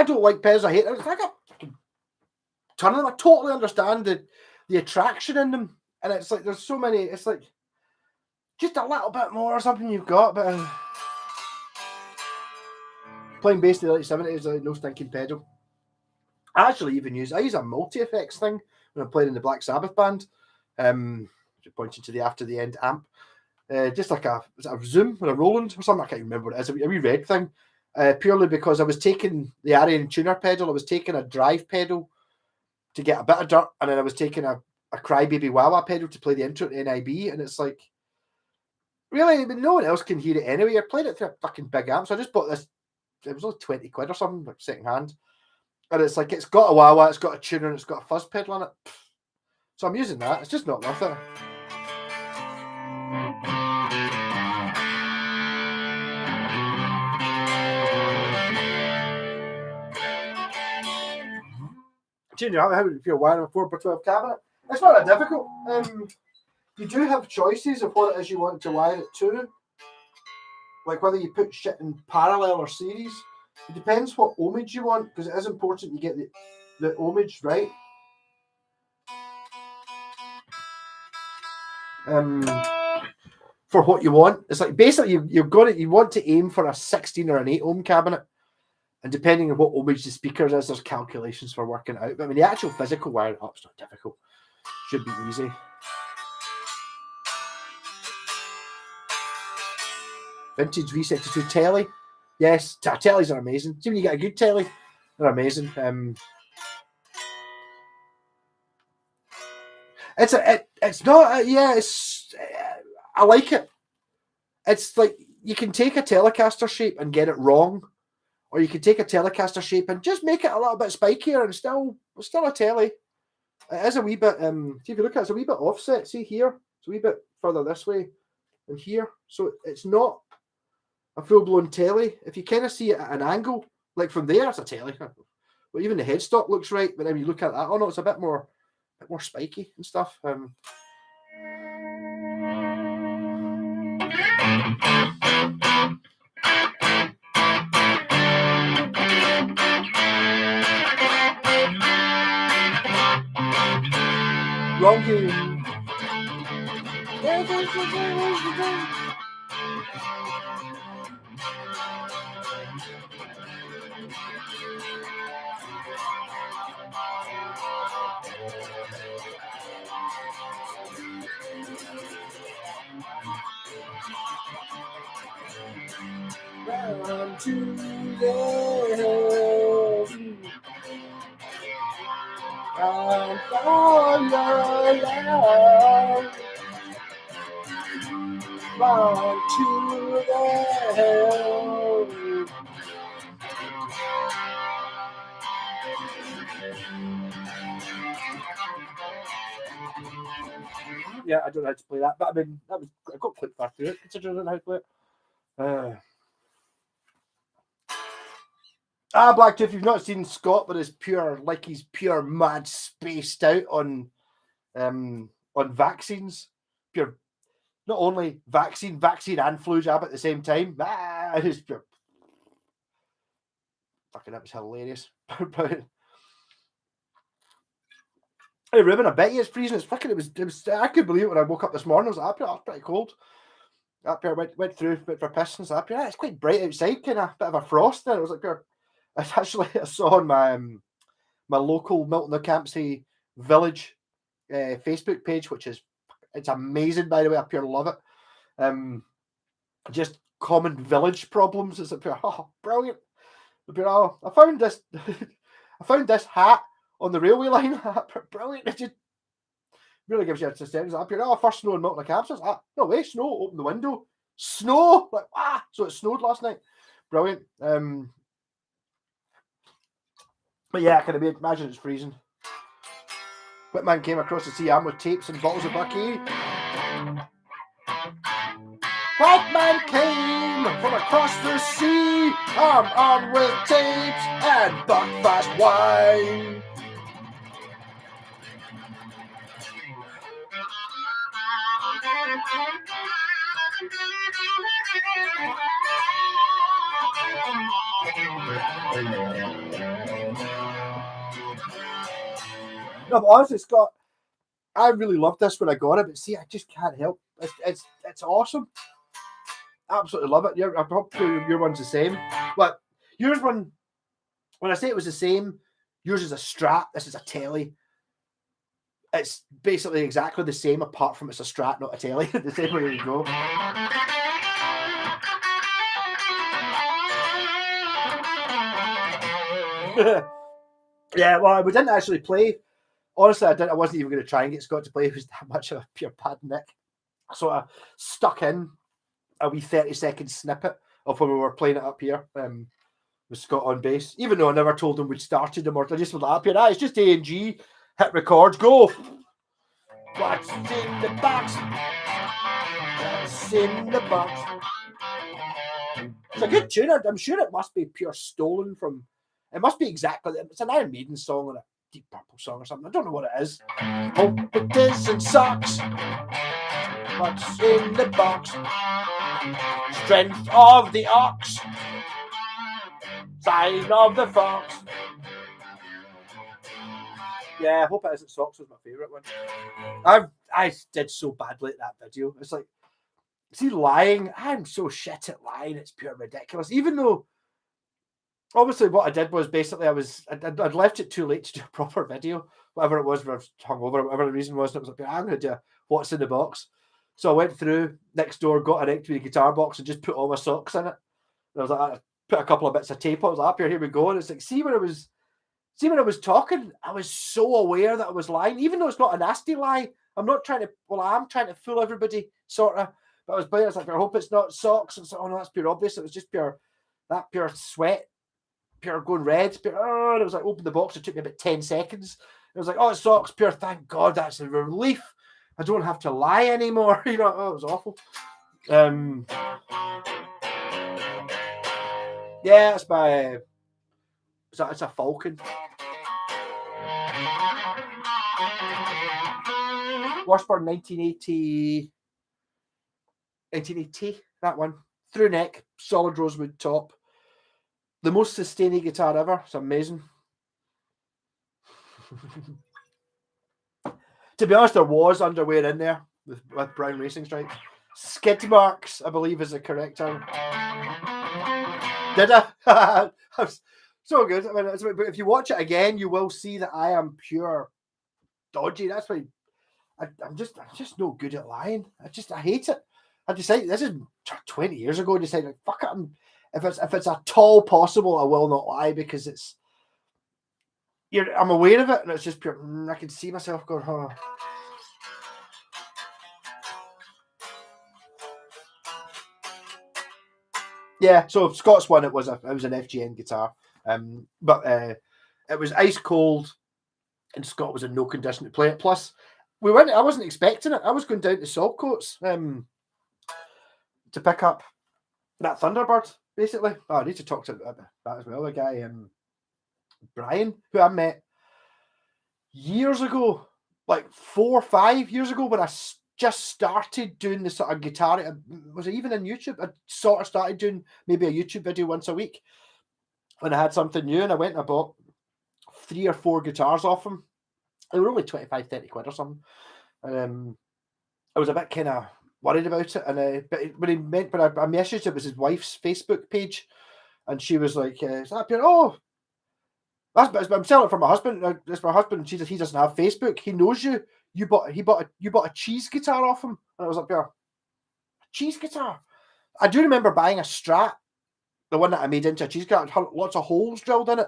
don't like pedals. I hate them. It's like a ton of them. I totally understand the attraction in them, and it's like there's so many. It's like just a little bit more or something you've got, but playing bass in the late 70s is like no stinking pedal. I use a multi-effects thing when I'm playing in the Black Sabbath band. Pointing to the after the end amp. Just like a Zoom or a Roland or something. I can't remember what it is. A wee red thing. purely because I was taking the Arian tuner pedal, I was taking a drive pedal to get a bit of dirt, and then I was taking a Crybaby Wawa pedal to play the intro to NIB, and it's like, really, I mean, no one else can hear it anyway. You're playing it through a fucking big amp, so I just bought this. It was only 20 quid or something, like second hand, and it's like, it's got a Wawa, it's got a tuner, and it's got a fuzz pedal on it. So I'm using that. It's just not worth it. Junior, how would you feel wiring a 4x12 cabinet? It's not that difficult. You do have choices of what it is you want to wire it to. Like whether you put shit in parallel or series. It depends what ohmage you want, because it is important you get the ohmage right. For what you want. It's like basically you want to aim for a 16 or an 8 ohm cabinet. And depending on what ohmage the speakers is, there's calculations for working out. But I mean, the actual physical wiring up's not difficult. Should be easy. Vintage V62 telly. Yes, tellies are amazing. See when you get a good telly, they're amazing. I like it. It's like you can take a Telecaster shape and get it wrong, or you can take a Telecaster shape and just make it a little bit spikier and still a telly. It is a wee bit. See if you look at it, it's a wee bit offset. See here, it's a wee bit further this way than here, so it's not a full-blown telly. If you kind of see it at an angle, like from there, it's a telly. Well, even the headstock looks right, but then you look at that, oh no, it's a bit more spiky and stuff. Wrong here. Round to the I'm for your love. Round to the Yeah, I don't know how to play that, but I mean, I got quite far through it, considering I don't know how to play it. Blacktooth, if you've not seen Scott with his he's pure mad spaced out on vaccines. Pure, not only vaccine and flu jab at the same time. It is pure. Fucking, that was hilarious. Hey Ruben, I bet you it's freezing. It's fucking. It was. I couldn't believe it when I woke up this morning. I was like, oh, pretty cold. Up here, went through for piss and stuff. Up here, it's quite bright outside. Kind of bit of a frost there. It was like pure. I saw on my local Milton O'Campsie village Facebook page, which it's amazing, by the way. I pure love it. Just common village problems. It's a pure brilliant. I found this. I found this hat on the railway line. Brilliant. It just really gives you a sense. Up here, first snow in Milton O'Campsie. No way, snow. Open the window. Snow. Like so it snowed last night. Brilliant. But yeah, I can imagine it's freezing. Whitman came across the sea arm with tapes and bottles of Bucky. Whiteman came from across the sea, arm with tapes and buckfast wine. No, but honestly, Scott, I really loved this when I got it, but see, I just can't help. It's awesome. Absolutely love it. I hope your one's the same. But yours one, when I say it was the same, yours is a Strat. This is a telly. It's basically exactly the same, apart from it's a Strat, not a telly. The same way you go. Yeah, well, we didn't actually play. Honestly, I wasn't even going to try and get Scott to play. It was that much of a pure bad nick. So I stuck in a wee 30-second snippet of when we were playing it up here with Scott on bass. Even though I never told him we'd started them, or I just went up here. It's just A and G. Hit record. Go. What's in the box? What's in the box? It's a good tune. I'm sure it must be pure stolen from. It must be exactly. It's an Iron Maiden song or a Deep Purple song or something. I don't know what it is. Hope it isn't socks. What's in the box? Strength of the ox. Sign of the fox. Yeah, I hope it isn't socks was my favourite one. I did so badly at that video. It's like, see, lying. I'm so shit at lying. It's pure ridiculous. Even though, obviously, what I did was basically I'd left it too late to do a proper video, whatever it was, where I was hungover, whatever the reason was. And it was like, I'm going to do what's in the box. So I went through next door, got an empty guitar box, and just put all my socks in it. And I was like, I put a couple of bits of tape on. I was like, here we go. And it's like, see when I was talking, I was so aware that I was lying, even though it's not a nasty lie. I'm not trying to. Well, I'm trying to fool everybody, sort of. But I was playing. I was like, I hope it's not socks. And so, oh no, that's pure obvious. It was just pure sweat, pure going red. Pure, and it was like, open the box. It took me about 10 seconds. It was like, oh, it's socks. Pure. Thank God, that's a relief. I don't have to lie anymore. You know, oh, it was awful. Yeah, it's my. It's a Falcon. Washburn 1980, that one. Through neck, solid rosewood top. The most sustaining guitar ever. It's amazing. To be honest, there was underwear in there with brown racing stripes. Skid marks, I believe, is the correct term. Did I? So good. I mean, if you watch it again, you will see that I am pure dodgy. That's why I'm just no good at lying. I hate it. I decided this is 20 years ago. I decided, fuck it. If it's at all possible, I will not lie because I'm aware of it, and it's just pure. I can see myself going, oh. Yeah. So Scott's one, it was an FGN guitar, but it was ice cold, and Scott was in no condition to play it. Plus, I wasn't expecting it. I was going down to Saltcoats to pick up that Thunderbird, basically. Oh, I need to talk to that as well. The guy, Brian, who I met years ago, like 4 or 5 years ago, when I just started doing the sort of guitar. Was it even on YouTube? I sort of started doing maybe a YouTube video once a week when I had something new, and I went and I bought 3 or 4 guitars off him. They were only 25, 30 quid or something. And I was a bit kind of worried about it. And but I messaged it was his wife's Facebook page, and she was like, "Is that pure? Oh, I'm selling it for my husband. It's my husband. He doesn't have Facebook. He knows you. You bought a cheese guitar off him." And I was like, "Yeah, cheese guitar." I do remember buying a Strat, the one that I made into a cheese guitar. It had lots of holes drilled in it,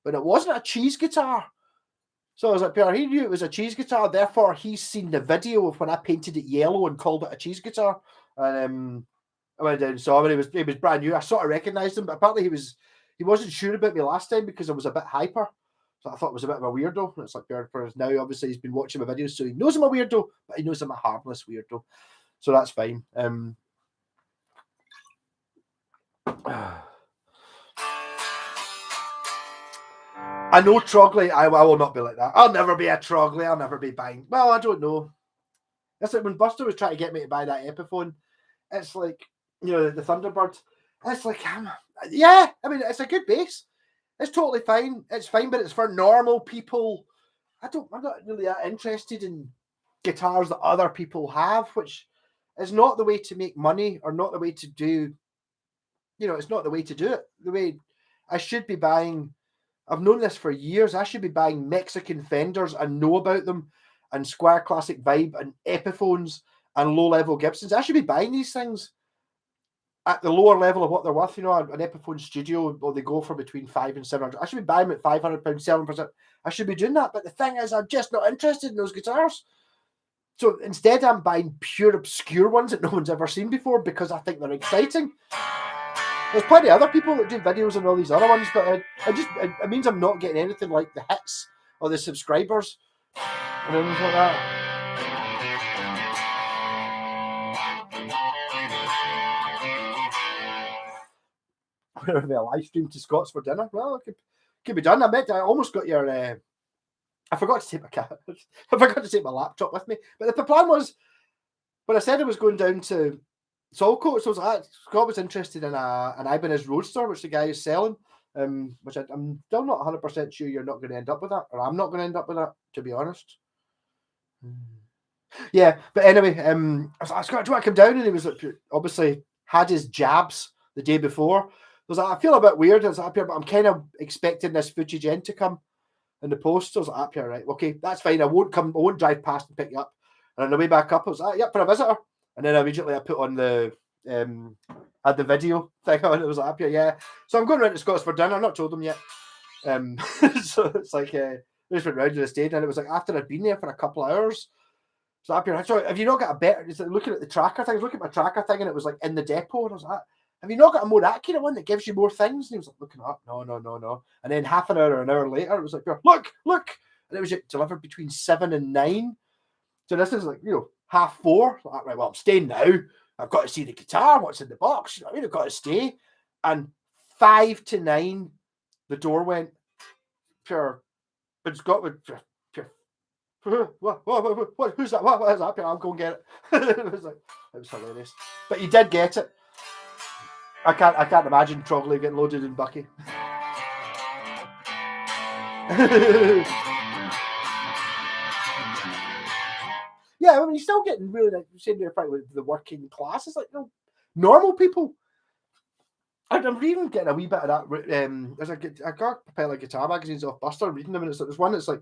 but it wasn't a cheese guitar. So I was like, Pierre, he knew it was a cheese guitar. Therefore, he's seen the video of when I painted it yellow and called it a cheese guitar. And I went down and saw him. He was brand new. I sort of recognised him, but apparently he wasn't sure about me last time because I was a bit hyper. So I thought it was a bit of a weirdo. And it's like, Pierre, now obviously he's been watching my videos, so he knows I'm a weirdo, but he knows I'm a harmless weirdo. So that's fine. I know Trogley. I will not be like that. I'll never be a Trogley. I'll never be buying. Well, I don't know. It's like when Buster was trying to get me to buy that Epiphone. It's like, the Thunderbird. It's like, yeah. I mean, it's a good bass. It's totally fine. It's fine, but it's for normal people. I'm not really that interested in guitars that other people have, which is not the way to make money or not the way to do. It's not the way to do it. The way I should be buying. I've known this for years. I should be buying Mexican Fenders and know about them, and Squire Classic Vibe and Epiphones and low-level Gibsons. I should be buying these things. at the lower level of what they're worth, you know, an Epiphone Studio, well, they go for between 500 and 700. I should be buying them at £500, selling them for. I should be doing that. But the thing is, I'm just not interested in those guitars. So instead, I'm buying pure obscure ones that no one's ever seen before because I think they're exciting. There's plenty of other people that do videos on all these other ones, but it means I'm not getting anything like the hits or the subscribers and anything like that. We're having a live stream to Scott's for dinner. Well, it could be done. I almost got your. I forgot to take my I forgot to take my laptop with me. But the plan was, when I said I was going down to Saltcoats, so Scott was interested in an Ibanez Roadster, which the guy is selling. Which I'm still not 100% sure you're not going to end up with that, or I'm not going to end up with that, to be honest. Yeah, but anyway, I was like, Scott, do you want to come down? And he was like, obviously had his jabs the day before. I was like, I feel a bit weird. I was up here, but I'm kind of expecting this footage end to come in the post. I was like, up here, right? Okay, that's fine. I won't drive past and pick you up. And on the way back up, I was like, yep, for a visitor. And then immediately I put on the had the video thing on. It was like, up here, yeah. So I'm going round to Scott's for dinner. I've not told them yet. So it's like we just went round to the stage, and it was like after I'd been there for a couple of hours. So up here, sorry, have you not got a better? It's like looking at the tracker thing. I was looking at my tracker thing, and it was like in the depot, and I was like, have you not got a more accurate one that gives you more things? And he was like looking up, no. And then half an hour or an hour later, it was like, look, and it was delivered between 7 and 9. So this is like, 4:30. Like, right, well, I'm staying now. I've got to see the guitar. What's in the box? You know what I mean? I've got to stay. And 5 to 9, the door went. Pure, but Scott would. What? Who's that? What is that? I'm going to get it. It was hilarious. But he did get it. I can't imagine Trogley getting loaded in Bucky. Yeah, I mean, you're still getting really like saying you're fighting with the working class. It's like normal people. I'm even getting a wee bit of that. There's I got a pile of guitar magazines off Buster, reading them, and it's like there's one that's like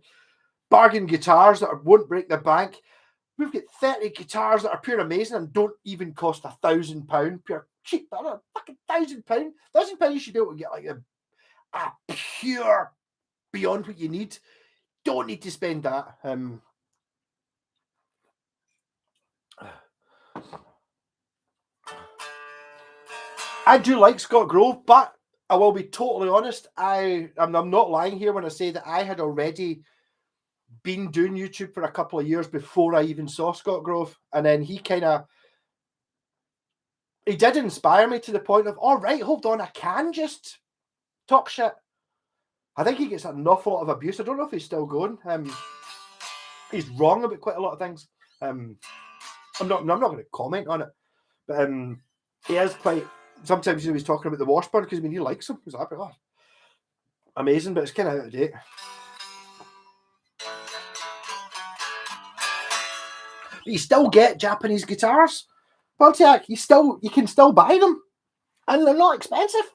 bargain guitars that won't break the bank. We've got 30 guitars that are pure amazing and don't even cost £1,000. Pure cheap, fucking £1,000. £1,000 you should be able to get like a pure beyond what you need. Don't need to spend that. I do like Scott Grove, but I will be totally honest. I'm not lying here when I say that I had already been doing YouTube for a couple of years before I even saw Scott Grove, and then he did inspire me to the point of, all right, hold on, I can just talk shit. I think he gets an awful lot of abuse. I don't know if he's still going. He's wrong about quite a lot of things. I'm not going to comment on it, but he is quite. Sometimes he's talking about the Washburn because he likes him. He's like, oh, amazing, but it's kind of out of date. But you still get Japanese guitars, Pontiac. You can still buy them, and they're not expensive.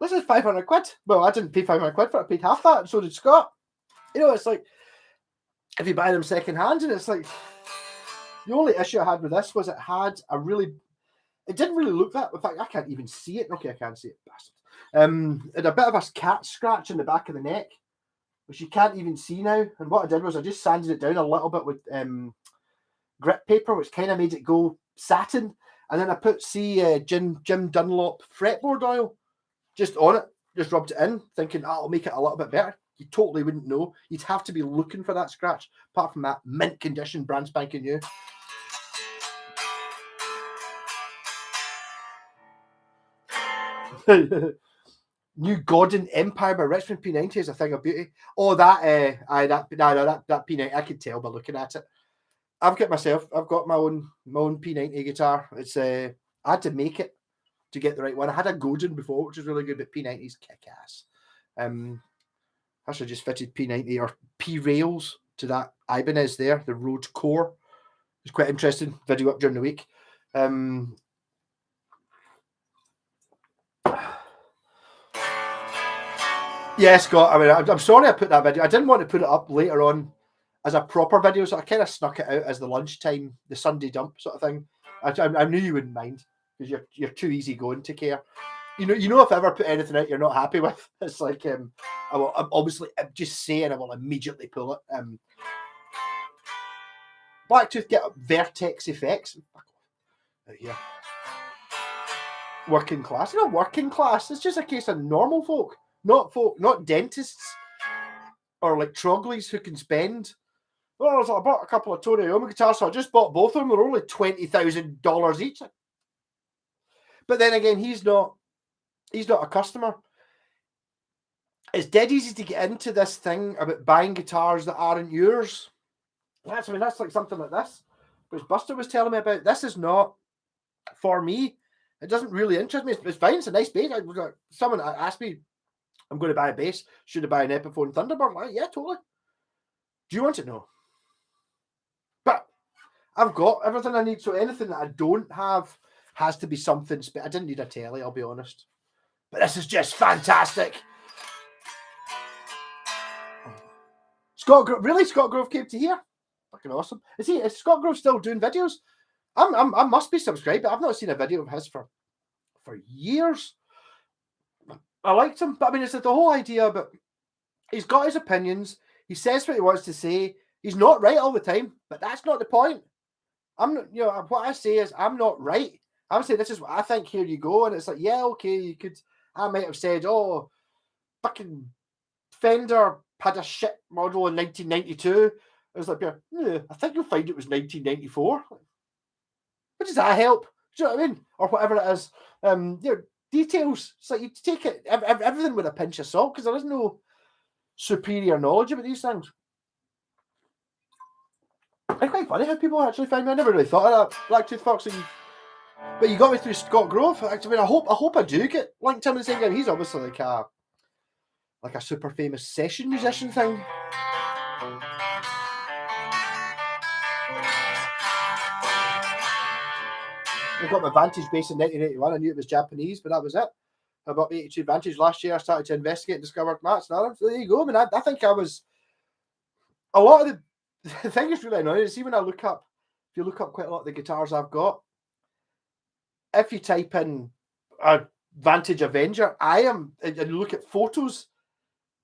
This is £500. Well, I didn't pay £500 for it. I paid half that, and so did Scott. It's like if you buy them second hand, and it's like the only issue I had with this was it didn't really look that. In fact, I can't even see it. Okay, I can't see it, bastard. It had a bit of a cat scratch in the back of the neck, which you can't even see now. And what I did was I just sanded it down a little bit with grit paper, which kind of made it go satin. And then I put Jim Dunlop fretboard oil just on it, just rubbed it in, thinking I'll make it a little bit better. You totally wouldn't know. You'd have to be looking for that scratch. Apart from that, mint condition, brand spanking new. New Gordon Empire by Richmond P90 is a thing of beauty. Oh, that P90, I could tell by looking at it. I've got my own P90 guitar. It's I had to make it to get the right one. I had a Godin before, which is really good, but P90's kick ass. I should have just fitted P90 or P rails to that Ibanez there, the Road Core. It's quite interesting. Video up during the week. Yeah, Scott. I mean, I'm sorry I put that video. I didn't want to put it up later on as a proper video, so I kind of snuck it out as the lunchtime, the Sunday dump sort of thing. I knew you wouldn't mind. because you're too easy going to care. You know, if I ever put anything out you're not happy with, it's like I will. I'm obviously just saying I will immediately pull it. Blacktooth get Vertex effects. Out here. Working class. You know, working class. It's just a case of normal folk, not dentists or like troglies who can spend. Oh, so I bought a couple of Tony Iommi guitars, so I just bought both of them. They're only $20,000 each. But then again, he's not a customer. It's dead easy to get into this thing about buying guitars that aren't yours. That's like something like this, which Buster was telling me about. This is not for me. It doesn't really interest me. It's fine. It's a nice bass. Someone asked me, I'm going to buy a bass. Should I buy an Epiphone Thunderbird? I'm like, yeah, totally. Do you want it? No. But I've got everything I need. So anything that I don't have has to be something. I didn't need a telly, I'll be honest. But this is just fantastic. Scott Grove came to here. Fucking awesome. Is Scott Grove still doing videos? I must be subscribed, but I've not seen a video of his for years. I liked him, but I mean, it's like the whole idea. But he's got his opinions. He says what he wants to say. He's not right all the time, but that's not the point. I'm not. You know, what I say is I'm not right. I'm saying this is what I think. Here you go, and it's like, yeah, okay, you could. I might have said, oh, fucking Fender had a shit model in 1992. I was like, yeah, I think you'll find it was 1994. But does that help? Do you know what I mean? Or whatever it is. You know, details. It's like you take it everything with a pinch of salt because there is no superior knowledge about these things. It's quite funny how people actually find me. I never really thought of that. Blacktooth Fox. But you got me through Scott Grove. I mean, I hope I do get linked to him in the same game. He's obviously like a super famous session musician thing. I got my Vantage bass in 1981. I knew it was Japanese, but that was it. I bought 82 Vantage last year. I started to investigate and discovered Matt's and others. So there you go. I mean, I think I was a lot of the thing is really annoying. See, when if you look up quite a lot of the guitars I've got, if you type in a Vantage Avenger, and look at photos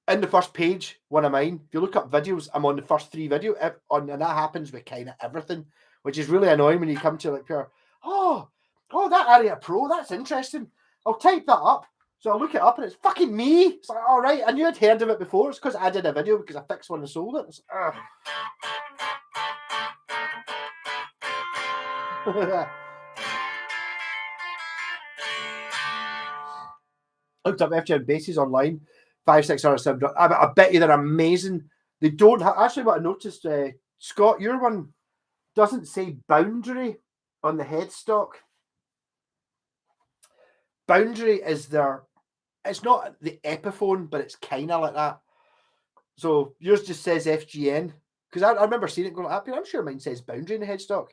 in the first page, one of mine. If you look up videos, I'm on the first 3 videos, and that happens with kind of everything, which is really annoying when you come to like pure. Oh, that Aria Pro, that's interesting. I'll type that up. So I look it up and it's fucking me. It's like, all right, I knew I'd heard of it before. It's because I did a video because I fixed one and sold it. It's looked up FGM basses online, 5, 6, or 7. I bet you they're amazing. They don't have, actually what I noticed, Scott, your one doesn't say boundary on the headstock. Boundary is it's not the Epiphone, but it's kind of like that. So yours just says FGN. Because I remember seeing it going up here. I'm sure mine says boundary in the headstock.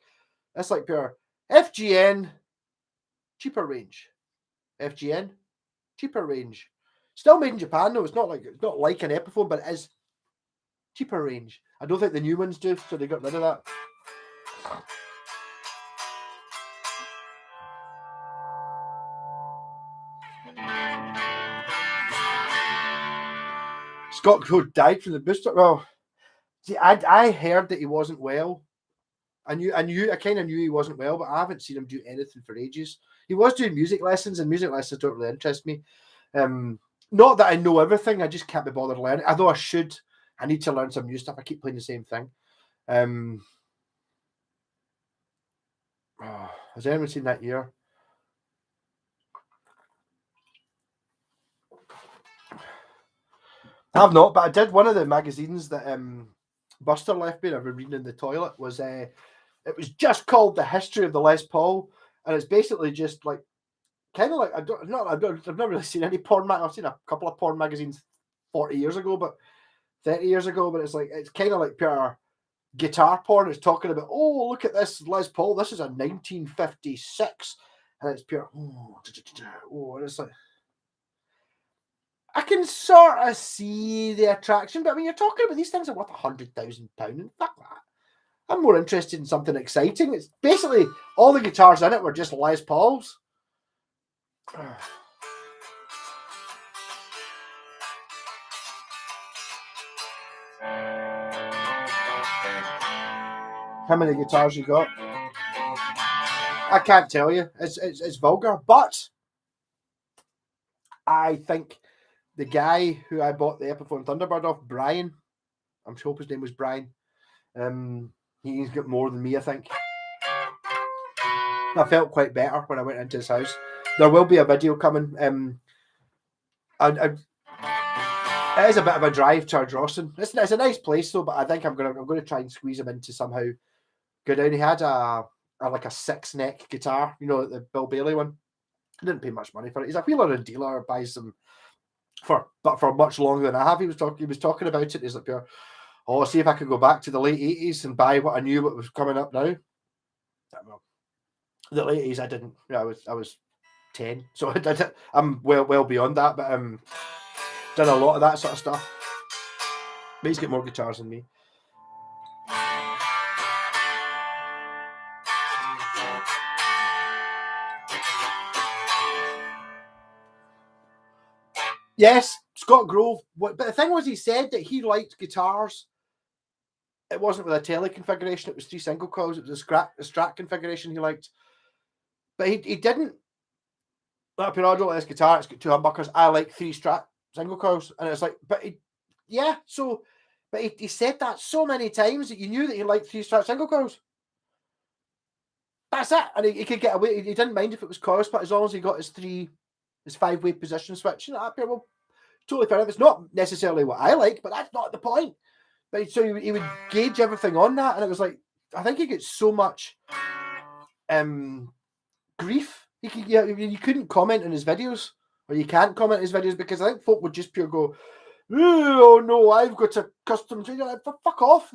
That's like pure FGN, cheaper range. FGN, cheaper range. Still made in Japan though. It's not like an Epiphone, but it is cheaper range. I don't think the new ones do, so they got rid of that. Scott Grove died from the booster. Well, see, I heard that he wasn't well. I kind of knew he wasn't well, but I haven't seen him do anything for ages. He was doing music lessons, and music lessons don't really interest me. Not that I know everything, I just can't be bothered learning. Although I should. I need to learn some new stuff. I keep playing the same thing. Has anyone seen that year? I have not, but I did. One of the magazines that Buster left me, I've been reading in the toilet, was it was just called The History of the Les Paul, and it's basically just like kind of like I've never really seen any porn mag. I've seen a couple of porn magazines 40 years ago, but 30 years ago, but it's kind of like pure guitar porn. It's talking about, oh, look at this Les Paul. This is a 1956, and it's pure. Oh, and it's like. I can sort of see the attraction, but I mean, you're talking about these things are worth £100,000, and fuck that. I'm more interested in something exciting. It's basically all the guitars in it were just Les Pauls. How many guitars you got? I can't tell you. It's vulgar, but I think the guy who I bought the Epiphone Thunderbird off, Brian, I'm sure his name was Brian. He's got more than me, I think. I felt quite better when I went into his house. There will be a video coming. It is a bit of a drive to Ardrossan. It's a nice place though, but I think I'm going to try and squeeze him into somehow. Go down. He had a 6-neck guitar, the Bill Bailey one. He didn't pay much money for it. He's a wheeler and dealer, buys them for much longer than I have. He was talking about it. He's like, oh, see if I could go back to the late 80s and buy what I knew what was coming up now. Well, the late 80s I didn't. I was 10, so I'm well beyond that. But done a lot of that sort of stuff. But he's got more guitars than me. Yes, Scott Grove. But the thing was, he said that he liked guitars. It wasn't with a tele configuration. It was 3 single coils. It was a Strat configuration he liked. But he didn't. Like, I don't like this guitar. It's got 2 humbuckers. I like 3 Strat single coils. And it's like, but he said that so many times that you knew that he liked 3 Strat single coils. That's it. And he could get away. He didn't mind if it was coil split as long as he got his 5-way position switch. Well, totally fair enough. It's not necessarily what I like, but that's not the point. But so he would gauge everything on that, and it was like, I think he gets so much grief. You couldn't comment on his videos, or you can't comment on his videos because I think folk would just pure go, oh no, I've got a custom. Fuck off!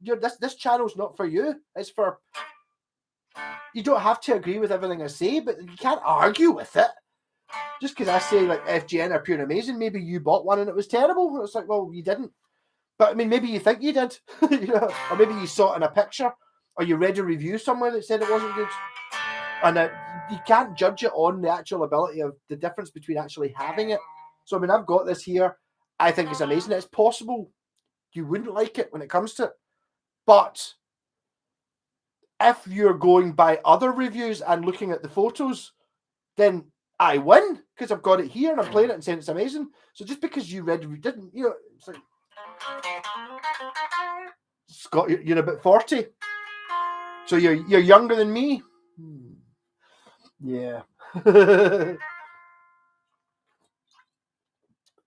This channel's not for you. It's for. You don't have to agree with everything I say, but you can't argue with it. Just because I say like FGN are pure and amazing, maybe you bought one and it was terrible. It's like, well, you didn't. But I mean, maybe you think you did, or maybe you saw it in a picture, or you read a review somewhere that said it wasn't good. And you can't judge it on the actual ability of the difference between actually having it. So I mean, I've got this here. I think it's amazing. It's possible you wouldn't like it when it comes to it, but if you're going by other reviews and looking at the photos, then I win because I've got it here and I'm playing it and saying it's amazing. So just because you didn't, it's like, Scott, you're about 40, so you're younger than me. Yeah.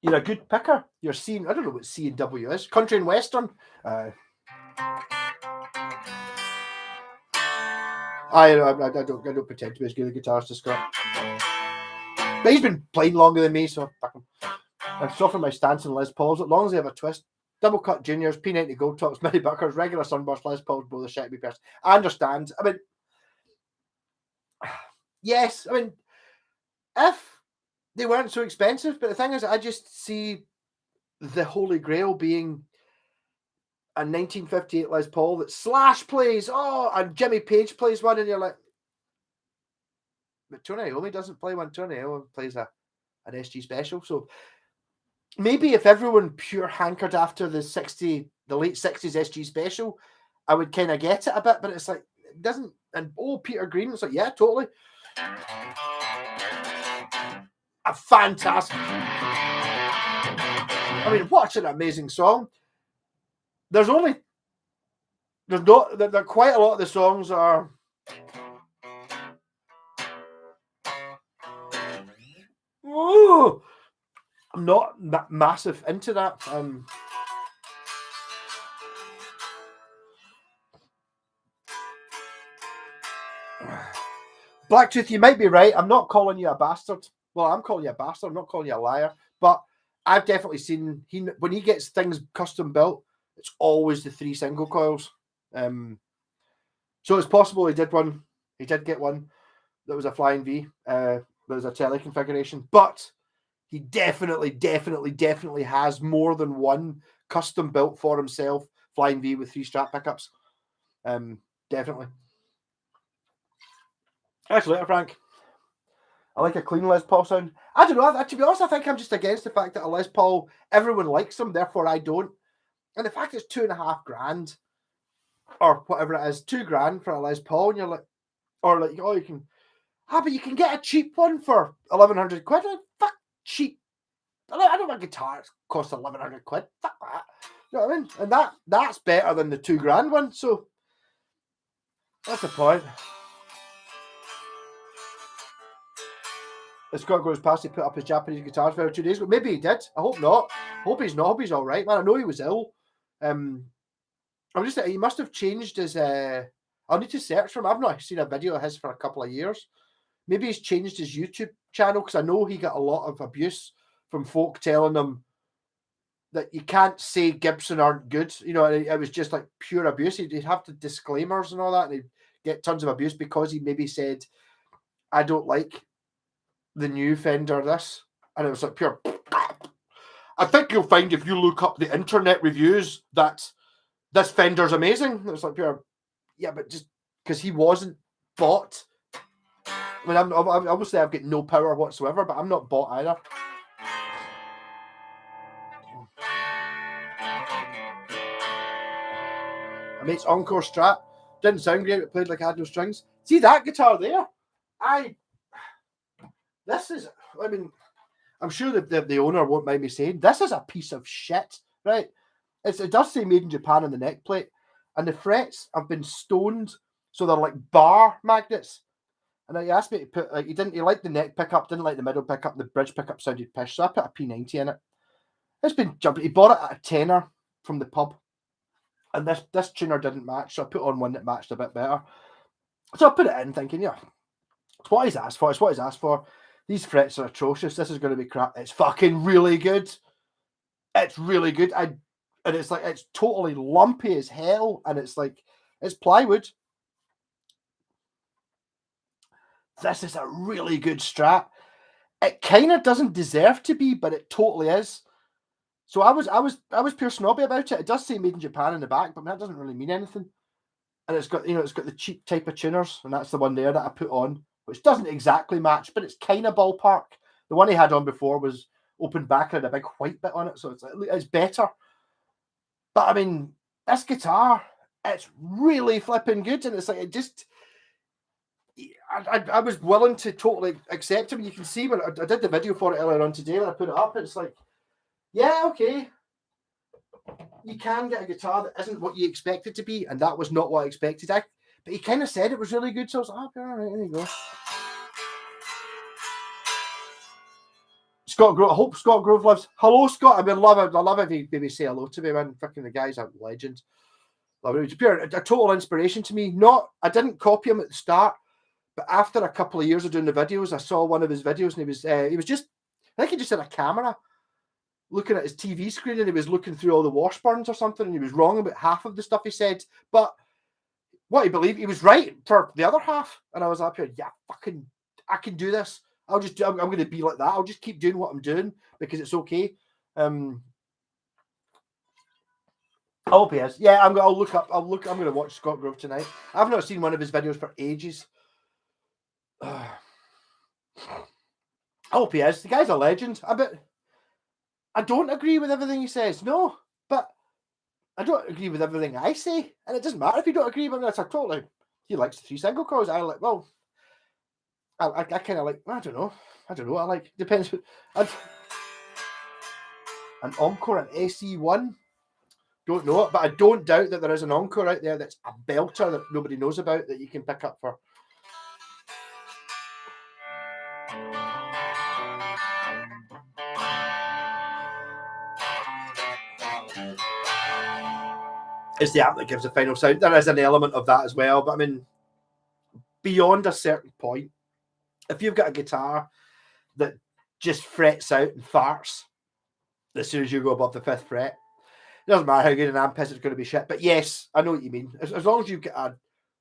You're a good picker. You're seeing. I don't know what C&W is. Country and Western. I don't pretend to be as good a guitarist as Scott. But he's been playing longer than me, so fuck him. I'm softening my stance on Les Pauls. As long as they have a twist. Double cut juniors, P90 gold tops, mini buckers, regular sunburst, Les Pauls, both the shit be pierced. I understand. I mean, yes. I mean, if they weren't so expensive, but the thing is, I just see the Holy Grail being a 1958 Les Paul that Slash plays. Oh, and Jimmy Page plays one, and you're like, but Tony Iommi doesn't play one. Tony Iommi plays an SG special. So maybe if everyone pure hankered after the late 60s SG special, I would kind of get it a bit, but it's like, it doesn't. And Peter Green, it's like, yeah, totally. A fantastic. I mean, what an amazing song. There quite a lot of the songs are. Ooh, I'm not massive into that. Blacktooth, you might be right. I'm not calling you a bastard. Well, I'm calling you a bastard. I'm not calling you a liar. But I've definitely seen when he gets things custom built, it's always the 3 single coils. So it's possible he did one. He did get one that was a Flying V. That was a tele configuration, but he definitely has more than one custom built for himself Flying V with 3 Strat pickups. Definitely. Catch you later, Frank. I like a clean Les Paul sound. I don't know. To be honest, I think I'm just against the fact that a Les Paul, everyone likes them, therefore I don't. And the fact it's $2,500 or whatever it is, $2,000 for a Les Paul, and you're like, or like, oh, you can, but you can get a cheap one for 1,100 quid. Fuck cheap. I don't want guitars cost 1,100 quid. Fuck that. You know what I mean? And that's better than the $2,000 one. So that's the point. Scott goes past, he put up his Japanese guitars for 2 days ago. Maybe he did. I hope not. Hope he's not. Hope he's all right, man. I know he was ill. I'm just, he must have changed his. I'll need to search for him. I've not seen a video of his for a couple of years. Maybe he's changed his YouTube channel because I know he got a lot of abuse from folk telling him that you can't say Gibson aren't good. You know, it was just like pure abuse. He'd have the disclaimers and all that, and he'd get tons of abuse because he maybe said, I don't like the new Fender this. And it was like pure. I think you'll find if you look up the internet reviews that this Fender's amazing. It's like pure. Yeah, but just because he wasn't bought. I mean, obviously I've got no power whatsoever, but I'm not bought either. My mate's Encore Strat didn't sound great. It played like it had no strings. See that guitar there? This is. I mean, I'm sure that the owner won't mind me saying this is a piece of shit, right? It does say made in Japan on the neck plate, and the frets have been stoned, so they're like bar magnets. And he asked me to put like he liked the neck pickup, didn't like the middle pickup, the bridge pickup sounded pish, so I put a P90 in it. It's been jumping. He bought it at a tenner from the pub, and this tuner didn't match, so I put on one that matched a bit better. So I put it in, thinking, yeah, it's what he's asked for. It's what he's asked for. These frets are atrocious. This is going to be crap. It's fucking really good. It's really good. And it's like it's totally lumpy as hell, and it's like it's plywood. This is a really good Strat. It kind of doesn't deserve to be, but it totally is. So I was pure snobby about it. It does say made in Japan in the back, but that doesn't really mean anything. And it's got the cheap type of tuners, and that's the one there that I put on, which doesn't exactly match, but it's kind of ballpark. The one he had on before was open back and had a big white bit on it, so it's better. But I mean, this guitar, it's really flipping good, and it's like it just. I was willing to totally accept him. You can see when I did the video for it earlier on today, when I put it up, it's like, yeah, okay. You can get a guitar that isn't what you expect it to be, and that was not what I expected. But he kind of said it was really good, so I was like, okay, all right, there you go. Scott Grove, I hope Scott Grove lives. Hello, Scott. I love if he maybe say hello to me, man. Fucking the guy's a legend. Love it. It was pure, a total inspiration to me. I didn't copy him at the start, but after a couple of years of doing the videos, I saw one of his videos, and he was just, I think he just had a camera looking at his TV screen, and he was looking through all the Washburns or something, and he was wrong about half of the stuff he said, but what he believed, he was right for the other half. And I was up here, yeah, fucking, I can do this. I'm going to be like that. I'll just keep doing what I'm doing because it's okay. I hope he is. Yeah, I'm going to watch Scott Grove tonight. I've not seen one of his videos for ages. I hope he is. The guy's a legend. I don't agree with everything he says. No, but I don't agree with everything I say. And it doesn't matter if you don't agree with me. That's a totally. He likes the 3 single coils. I like, well, I kind of like, I don't know. I like, depends. An Encore, an SE1. Don't know it, but I don't doubt that there is an Encore out there that's a belter that nobody knows about that you can pick up for. It's the amp that gives the final sound. There is an element of that as well, but I mean, beyond a certain point, if you've got a guitar that just frets out and farts as soon as you go above the 5th fret, it doesn't matter how good an amp is, it's going to be shit. But yes, I know what you mean. As long as you get a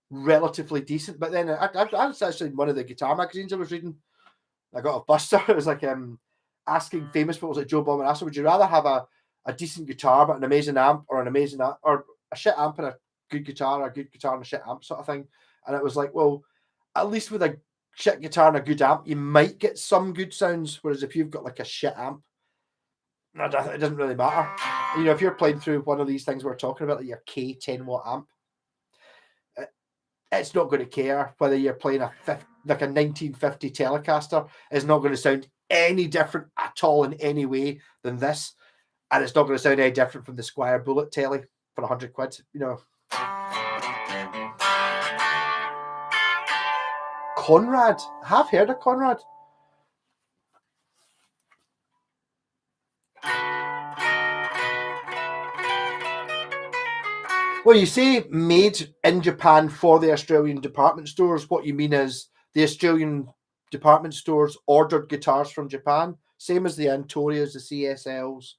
relatively decent. But then I was actually in one of the guitar magazines I was reading. I got a buster. It was like asking famous people like Joe Bomber, would you rather have a decent guitar but an amazing amp, or an amazing amp, or a shit amp and a good guitar, or a good guitar and a shit amp sort of thing? And it was like, well, at least with a shit guitar and a good amp, you might get some good sounds. Whereas if you've got like a shit amp, it doesn't really matter. You know, if you're playing through one of these things we're talking about, like your K 10-watt amp, it's not going to care whether you're playing like a 1950 Telecaster. It's not going to sound any different at all in any way than this, and it's not going to sound any different from the Squire Bullet Telly for 100 quid. You know, Conrad. I have heard of Conrad. Well, you say made in Japan for the Australian department stores. What you mean is the Australian department stores ordered guitars from Japan, same as the Antorias, the CSLs,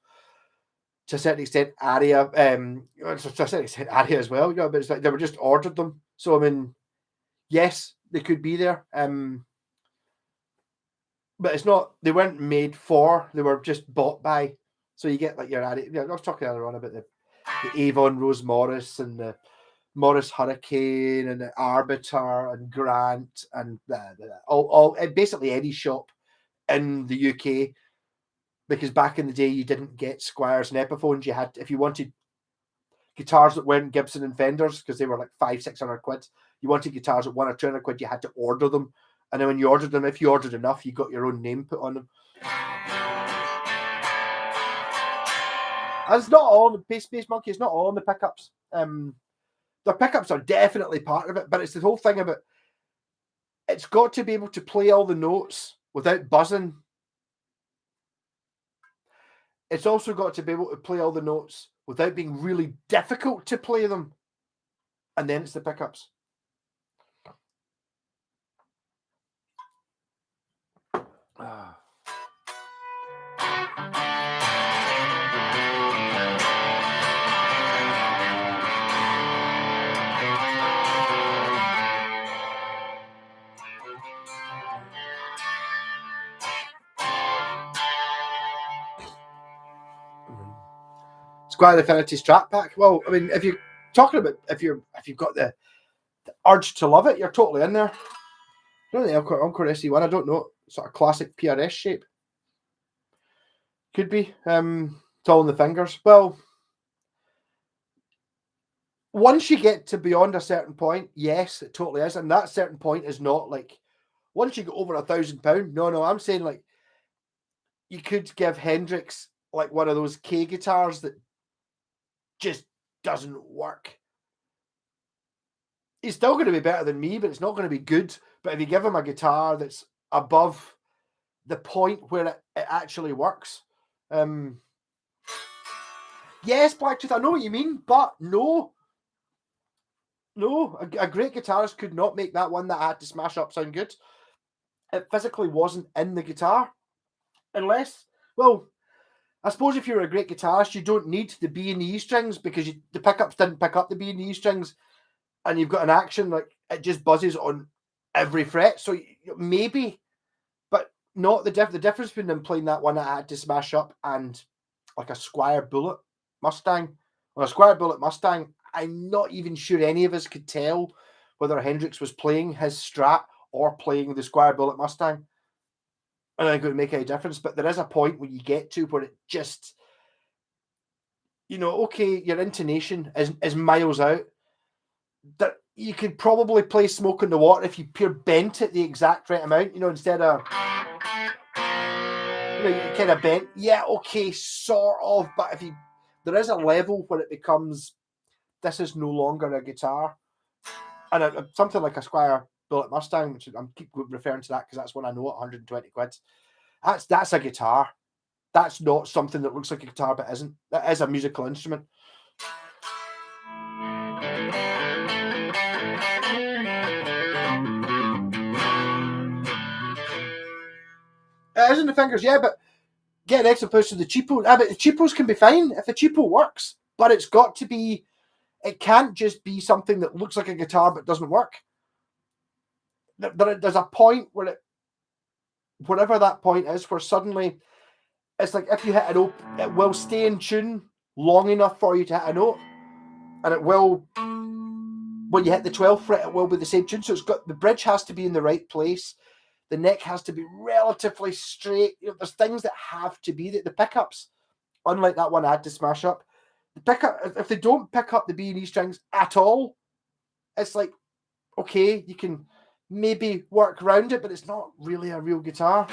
to a certain extent, Aria, to a certain extent, Aria as well. You know, but it's like they were just ordered them. So I mean, yes, they could be there, but it's not. They weren't made for. They were just bought by. So you get like your Aria. I was talking earlier on about the Avon Rose Morris and the Morris Hurricane and the Arbiter and Grant and all basically any shop in the UK, because back in the day you didn't get Squires and Epiphones. You had, if you wanted guitars that weren't Gibson and Fenders, because they were like 500-600 quid, you wanted guitars at 100 or 200 quid, you had to order them. And then when you ordered them, if you ordered enough, you got your own name put on them. And it's not all the Space Monkey, it's not all in the pickups. The pickups are definitely part of it, but it's the whole thing about it's got to be able to play all the notes without buzzing. It's also got to be able to play all the notes without being really difficult to play them. And then it's the pickups. Squire Affinity Strat Pack. Well, I mean, if you're talking about if you've got the urge to love it, you're totally in there. I don't think Encore SE1. I don't know. Sort of classic PRS shape. Could be. Tall in the fingers. Well, once you get to beyond a certain point, yes, it totally is. And that certain point is not like once you get over £1,000. No, I'm saying like you could give Hendrix like one of those K guitars that just doesn't work. He's still going to be better than me, but it's not going to be good. But if you give him a guitar that's above the point where it actually works, yes, Blacktooth, I know what you mean, but no, a great guitarist could not make that one that I had to smash up sound good. It physically wasn't in the guitar, unless, well, I suppose if you're a great guitarist, you don't need the B and E strings because the pickups didn't pick up the B and E strings, and you've got an action like it just buzzes on every fret. So maybe, but not the difference between them playing that one that I had to smash up and like a Squire Bullet Mustang. On a Squire Bullet Mustang, I'm not even sure any of us could tell whether Hendrix was playing his Strat or playing the Squire Bullet Mustang. I don't think it would make any difference, but there is a point where you get to where it just, you know, okay, your intonation is miles out. That you could probably play Smoke in the Water if you pure bent it the exact right amount, you know, instead of, you know, you kind of bent. Yeah, okay, sort of, but if you, there is a level where it becomes, this is no longer a guitar, and something like a Squire Bullet Mustang, which I'm keep referring to that because that's one I know at 120 quid. That's a guitar. That's not something that looks like a guitar but isn't. That is a musical instrument. It is in the fingers, yeah, but get an extra push to the cheapo. But the cheapos can be fine if the cheapo works, but it's got to be. It can't just be something that looks like a guitar but doesn't work. There's a point where it, whatever that point is, where suddenly it's like if you hit a note, it will stay in tune long enough for you to hit a note, and it will when you hit the 12th fret, it will be the same tune. So it's got, the bridge has to be in the right place. The neck has to be relatively straight. You know, there's things that have to be the pickups. Unlike that one I had to smash up, the pickup, if they don't pick up the B and E strings at all, it's like, okay, you can maybe work around it, but it's not really a real guitar.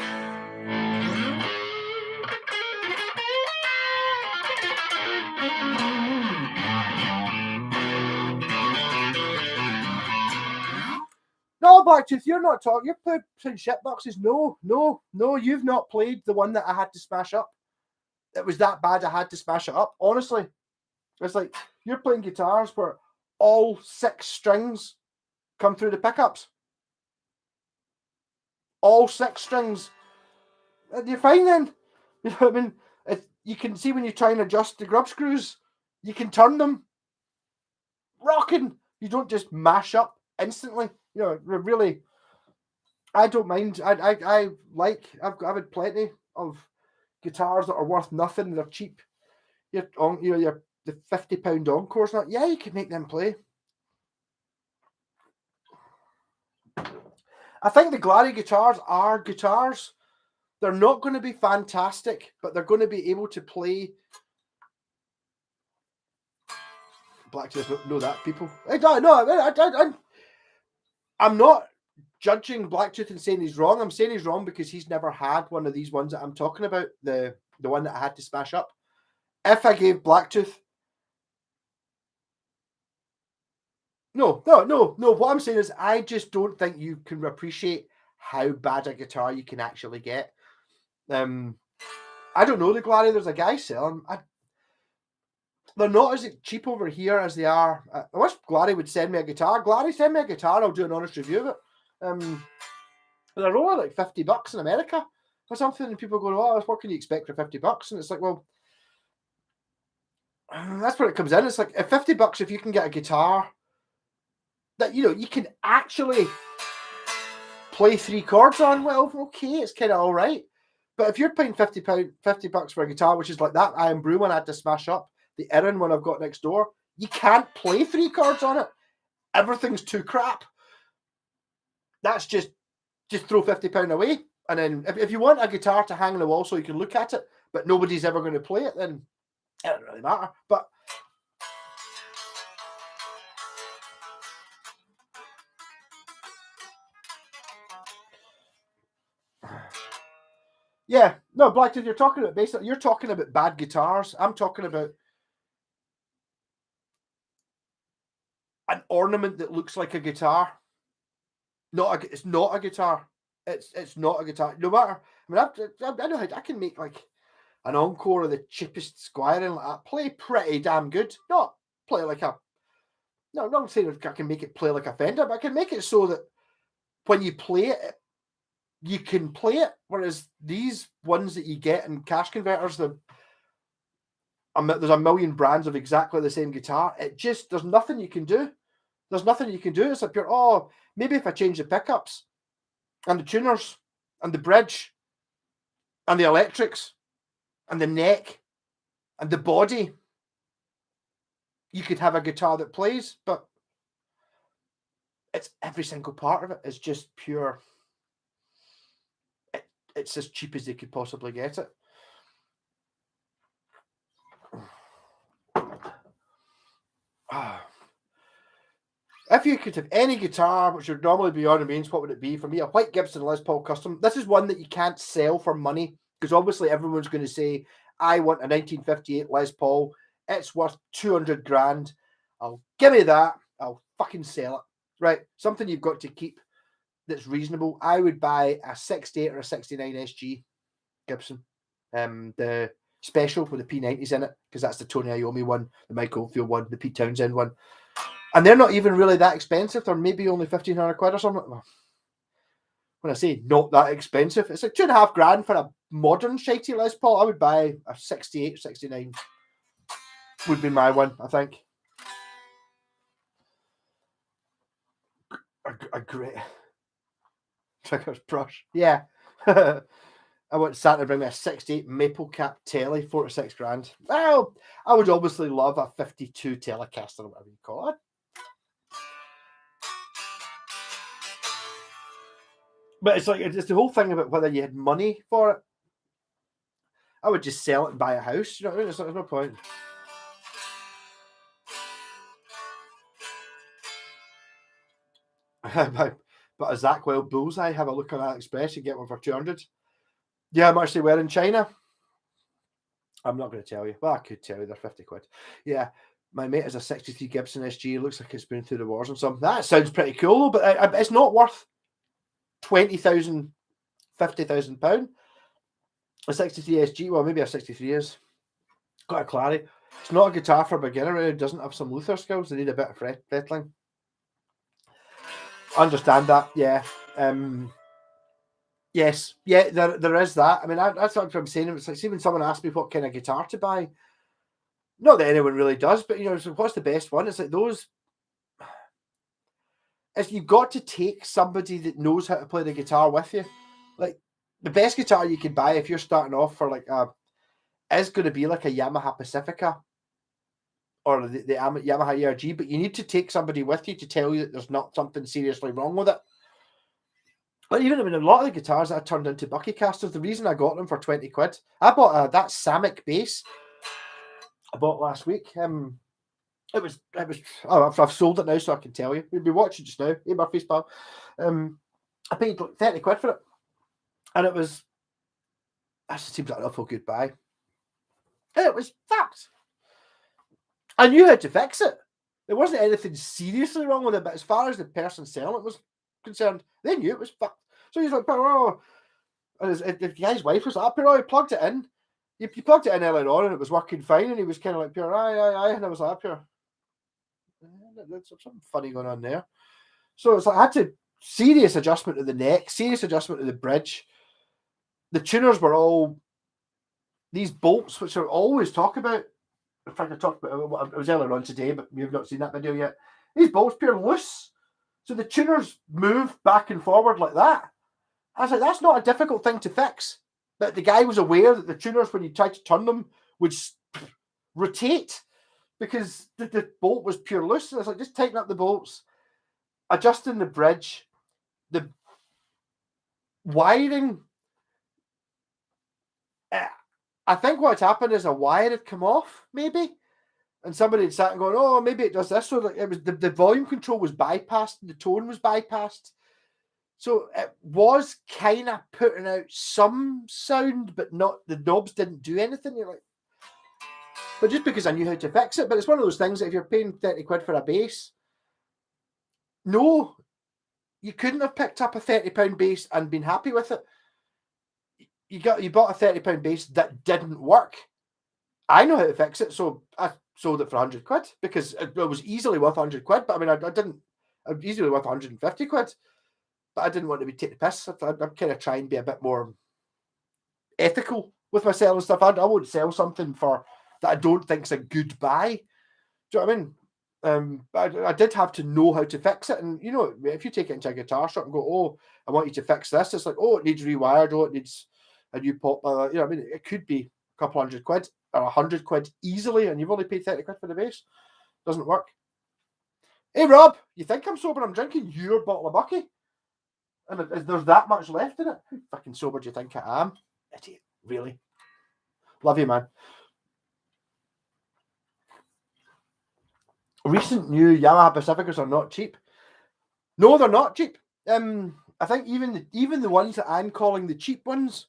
No, Blacktooth, you're not talking. You're playing shitboxes. No, you've not played the one that I had to smash up. It was that bad I had to smash it up. Honestly, it's like you're playing guitars where all 6 strings come through the pickups. All 6 strings. You're fine then. You know what I mean? You can see when you try and adjust the grub screws, you can turn them. Rocking. You don't just mash up instantly. You know, really. I don't mind. I've had plenty of guitars that are worth nothing. They're cheap. You're the £50 Encores. Not, yeah, you can make them play. I think the Glary guitars are guitars. They're not going to be fantastic, but they're going to be able to play. Blacktooth know that, people. I'm not judging Blacktooth and saying he's wrong. I'm saying he's wrong because he's never had one of these ones that I'm talking about, the one that I had to smash up. If I gave Blacktooth... No. What I'm saying is I just don't think you can appreciate how bad a guitar you can actually get. I don't know the Glary. There's a guy selling. They're not as cheap over here as they are. I wish Glary would send me a guitar. Glary, send me a guitar. I'll do an honest review of it. They're only like $50 in America or something, and people go, "Oh, what can you expect for $50?" And it's like, well, that's where it comes in. It's like at $50, if you can get a guitar that you can actually play 3 chords on, well, okay, it's kind of all right. But if you're paying $50 for a guitar, which is like that Iron Brew one I had to smash up, the Erin one I've got next door, you can't play 3 chords on it. Everything's too crap. That's just throw £50 away. And then if you want a guitar to hang on the wall so you can look at it, but nobody's ever going to play it, then it doesn't really matter. But yeah, no, Blacktooth, you're talking about bad guitars. I'm talking about an ornament that looks like a guitar. It's not a guitar. It's not a guitar. No matter. I mean, I know how I can make like an encore of the cheapest Squire and like that play pretty damn good. Not play like a. No, I'm not saying I can make it play like a Fender, but I can make it so that when you play it, you can play it. Whereas these ones that you get in cash converters, there's a million brands of exactly the same guitar. There's nothing you can do. There's nothing you can do. It's like maybe if I change the pickups and the tuners and the bridge and the electrics and the neck and the body, you could have a guitar that plays, but it's every single part of it is just pure. It's as cheap as they could possibly get it. If you could have any guitar which would normally be on the mains, what would it be? For me, a white Gibson Les Paul Custom. This is one that you can't sell for money because obviously everyone's going to say, I want a 1958 Les Paul. It's worth 200 grand. Give me that. I'll fucking sell it. Right. Something you've got to keep that's reasonable. I would buy a 68 or a 69 SG Gibson. The special with the P90s in it, because that's the Tony Iommi one, the Michael Oldfield one, the Pete Townsend one. And they're not even really that expensive. They're maybe only 1,500 quid or something. When I say not that expensive, it's like $2.5 grand for a modern shitey Les Paul. I would buy a 68, 69 would be my one, I think. A great trigger's brush. Yeah. I want Santa to bring me a 68 maple cap telly, 46 grand. Well, I would obviously love a 52 Telecaster or whatever you call it. But it's like, it's the whole thing about whether you had money for it. I would just sell it and buy a house. You know what I mean? There's no point. But a Zach Wild bullseye, have a look on AliExpress, you get one for 200. Yeah, how much they were in China? I'm not going to tell you. Well, I could tell you, they're 50 quid. Yeah, my mate has a 63 Gibson SG. It looks like it's been through the wars and something. That sounds pretty cool, but it's not worth 20,000, 50,000 £50,000. A 63 SG, well, maybe a 63 is. Got a clarity. It's not a guitar for a beginner who doesn't have some luthier skills. They need a bit of frettling. Understand that, yeah. Yes, yeah, there is that. I mean, that's what I'm saying. It's like, see, when someone asks me what kind of guitar to buy, not that anyone really does, but, you know, so what's the best one? It's like those. Is you've got to take somebody that knows how to play the guitar with you. Like, the best guitar you can buy if you're starting off for like is going to be like a Yamaha Pacifica or the Yamaha ERG, but you need to take somebody with you to tell you that there's not something seriously wrong with it. But even, I mean, a lot of the guitars that I turned into Buckycasters, the reason I got them for 20 quid, I bought that Samick bass I bought last week. It was. Oh, I've sold it now, so I can tell you. We'll be watching just now. Hey, Murphy's pal. I paid 30 quid for it, and it was. That seems like an awful good buy. It was fucked. I knew how to fix it. There wasn't anything seriously wrong with it, but as far as the person selling it was concerned, they knew it was fucked. So he's like, oh, and the guy's wife was like, oh, he plugged it in. You plugged it in earlier on, and it was working fine, and he was kind of like, aye, and I was like, there's something funny going on there. So it's like I had to serious adjustment to the neck, serious adjustment to the bridge. The tuners were all these bolts, which I always talk about. In fact, I talked about it was earlier on today, but you've not seen that video yet. These bolts pure loose, so the tuners move back and forward like that. I was like, that's not a difficult thing to fix. But the guy was aware that the tuners, when you tried to turn them, would rotate because the bolt was pure loose. So I was like, just tighten up the bolts, adjusting the bridge, the wiring. I think what's happened is a wire had come off, maybe, and somebody had sat and going, "Oh, maybe it does this." So like, it was the volume control was bypassed, the tone was bypassed, so it was kind of putting out some sound, but not the knobs didn't do anything. You're like, but just because I knew how to fix it. But it's one of those things that if you're paying 30 quid for a bass, no, you couldn't have picked up a £30 bass and been happy with it. You bought a £30 bass that didn't work. I know how to fix it, so I sold it for 100 quid because it was easily worth 100 quid. But I mean, I didn't. I was easily worth 150 quid, but I didn't want to be take the piss. I'm kind of trying to be a bit more ethical with my selling stuff. I won't sell something for that I don't think's a good buy. Do you know what I mean? I did have to know how to fix it, and you know, if you take it into a guitar shop and go, "Oh, I want you to fix this," it's like, "Oh, it needs rewired. Oh, it needs a new pop." You know, I mean, it could be a couple hundred quid or 100 quid easily, and you've only paid 30 quid for the bass. Doesn't work. Hey, Rob, you think I'm sober? I'm drinking your bottle of Bucky, and there's that much left in it. How fucking sober do you think I am? Idiot, really. Love you, man. Recent new Yamaha Pacificas are not cheap. No, they're not cheap. I think even the ones that I'm calling the cheap ones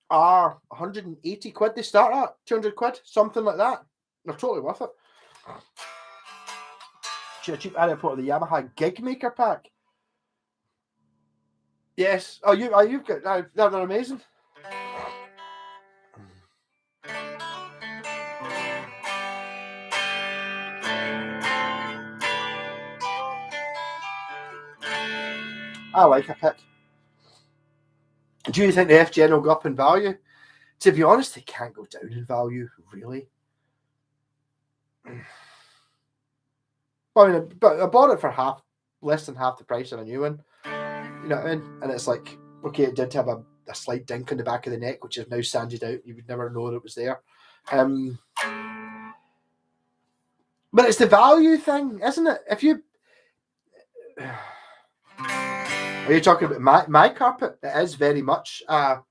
are 180 quid. They start at 200 quid, something like that. They're totally worth it. Cheap airport of the Yamaha Gig Maker pack. Yes. Oh, you've got. They're amazing. I like a pick. Do you think the FGN will go up in value? To be honest, they can't go down in value, really. Well, I mean, but I bought it for less than half the price of a new one. You know what I mean? And it's like, okay, it did have a slight dink in the back of the neck, which is now sanded out. You would never know that it was there. But it's the value thing, isn't it? If you Are you talking about my carpet? It is very much an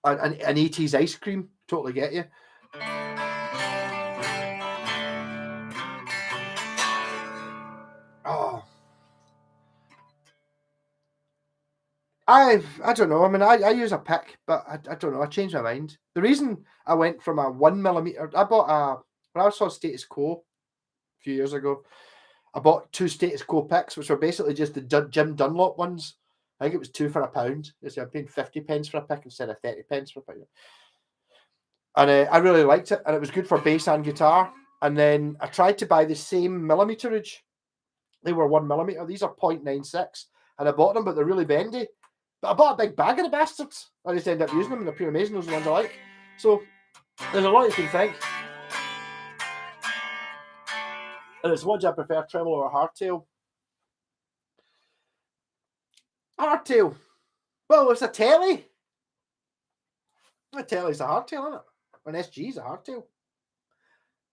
80s ice cream. Totally get you. Oh, I don't know. I mean, I use a pick, but I don't know. I changed my mind. The reason I went from a 1mm, I bought when I saw Status Quo a few years ago, I bought 2 Status Quo picks, which were basically just the Jim Dunlop ones. I think it was 2 for £1. So I paid 50 pence for a pick instead of 30 pence for a pick. And I really liked it, and it was good for bass and guitar. And then I tried to buy the same millimeterage. They were 1mm. These are 0.96, and I bought them, but they're really bendy. But I bought a big bag of the bastards. I just ended up using them, and they're pure amazing. Those are the ones I like. So there's a lot you can think. And it's what do I prefer, tremolo or hardtail? Hardtail. Well, it's a telly. A telly's a hardtail, isn't it? An SG's a hardtail.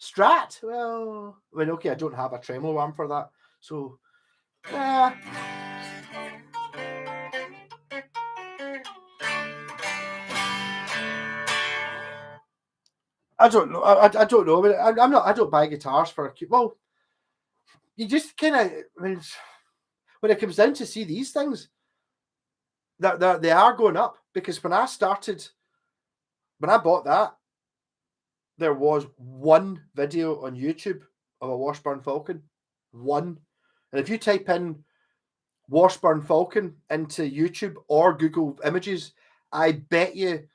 Strat. Well, I mean, okay, I don't have a tremolo arm for that, so I don't know. I don't know. I mean, I'm not. I don't buy guitars for a cute. Well, you just kind of. I mean, when it comes down to see these things, they are going up, because when I bought that, there was one video on YouTube of a Washburn Falcon, one, and if you type in Washburn Falcon into YouTube or Google Images, I bet you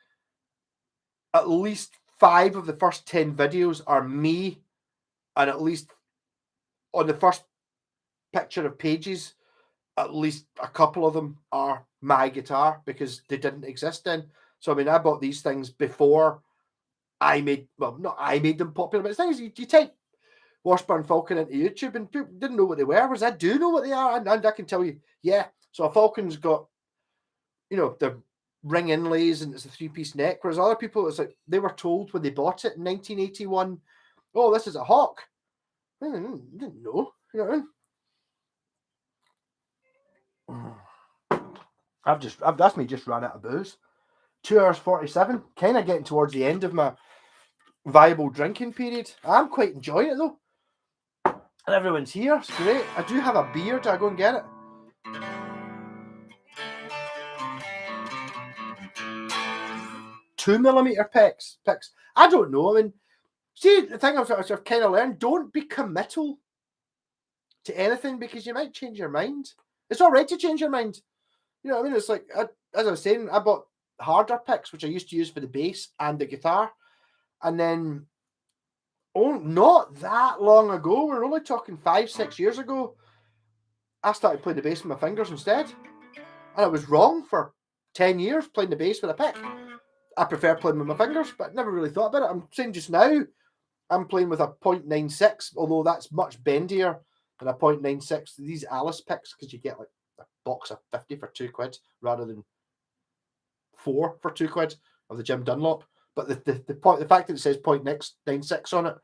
at least 5 of the first 10 videos are me, and at least on the first picture of pages, at least a couple of them are my guitar, because they didn't exist then. So I mean, I bought these things before not I made them popular, but it's things you type Washburn Falcon into YouTube and people didn't know what they were, whereas I do know what they are, and I can tell you, yeah. So a Falcon's got, the ring inlays and it's a 3-piece neck, whereas other people, it's like they were told when they bought it in 1981, oh, this is a Hawk. I didn't know, you know what I mean? That's me just ran out of booze. 2 hours 47, kind of getting towards the end of my viable drinking period. I'm quite enjoying it though. And everyone's here. It's great. I do have a beer. Do I go and get it? 2mm picks. I don't know. I mean, see, the thing I've kind of learned: don't be committal to anything, because you might change your mind. It's all right to change your mind. You know what I mean? It's like, as I was saying, I bought harder picks, which I used to use for the bass and the guitar, and then not that long ago, we're only talking 5-6 years ago, I started playing the bass with my fingers instead. And I was wrong for 10 years playing the bass with a pick. I prefer playing with my fingers, but I never really thought about it. I'm saying just now, I'm playing with a 0.96, although that's much bendier than a 0.96. These Alice picks, because you get like a box of 50 for £2 rather than 4 for £2 of the Jim Dunlop. But the fact that it says 0.96 on it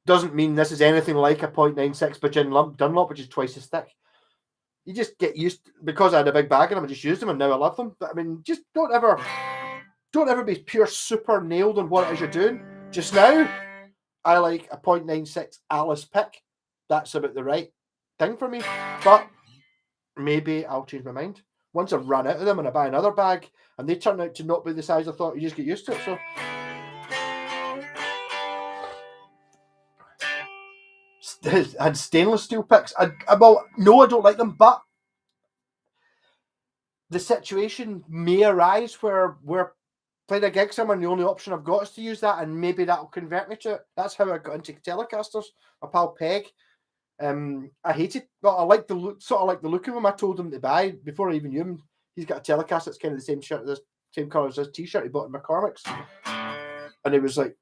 doesn't mean this is anything like a 0.96 by Jim Dunlop, which is twice as thick. You just get used, because I had a big bag of them, I just used them and now I love them. But I mean, just don't ever be pure super nailed on what it is you're doing. Just now, I like a 0.96 Alice pick. That's about the right thing for me. But maybe I'll change my mind. Once I've run out of them and I buy another bag and they turn out to not be the size I thought, you just get used to it. So and stainless steel picks. Well, no, I don't like them, but the situation may arise where we're playing a gig somewhere and the only option I've got is to use that, and maybe that'll convert me to it. That's how I got into Telecasters. My pal Peg, I hated, well, I like the look, sort of like the look of him. I told him to buy before I even knew him. He's got a Telecaster that's kind of the same shirt, the same colour as his t-shirt he bought in McCormick's, and it was like,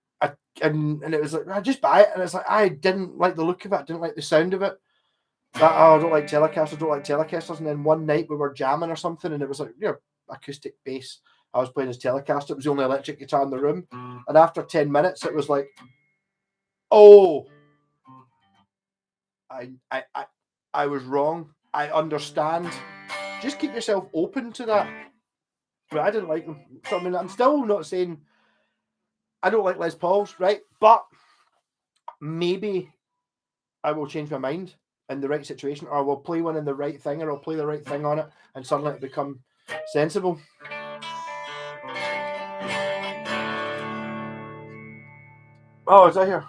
and it was like, I just buy it, and it's like I didn't like the look of it, I didn't like the sound of it. I don't like Telecasters. And then one night we were jamming or something, and it was like, acoustic bass. I was playing his Telecaster. It was the only electric guitar in the room. And after 10 minutes, it was like, oh, I was wrong. I understand. just keep yourself open to that. But I didn't like them. So I mean, I'm still not saying I don't like Les Pauls, right? But maybe I will change my mind in the right situation, or I will play one in the right thing, or I'll play the right thing on it, and suddenly it become sensible. Oh, is that here?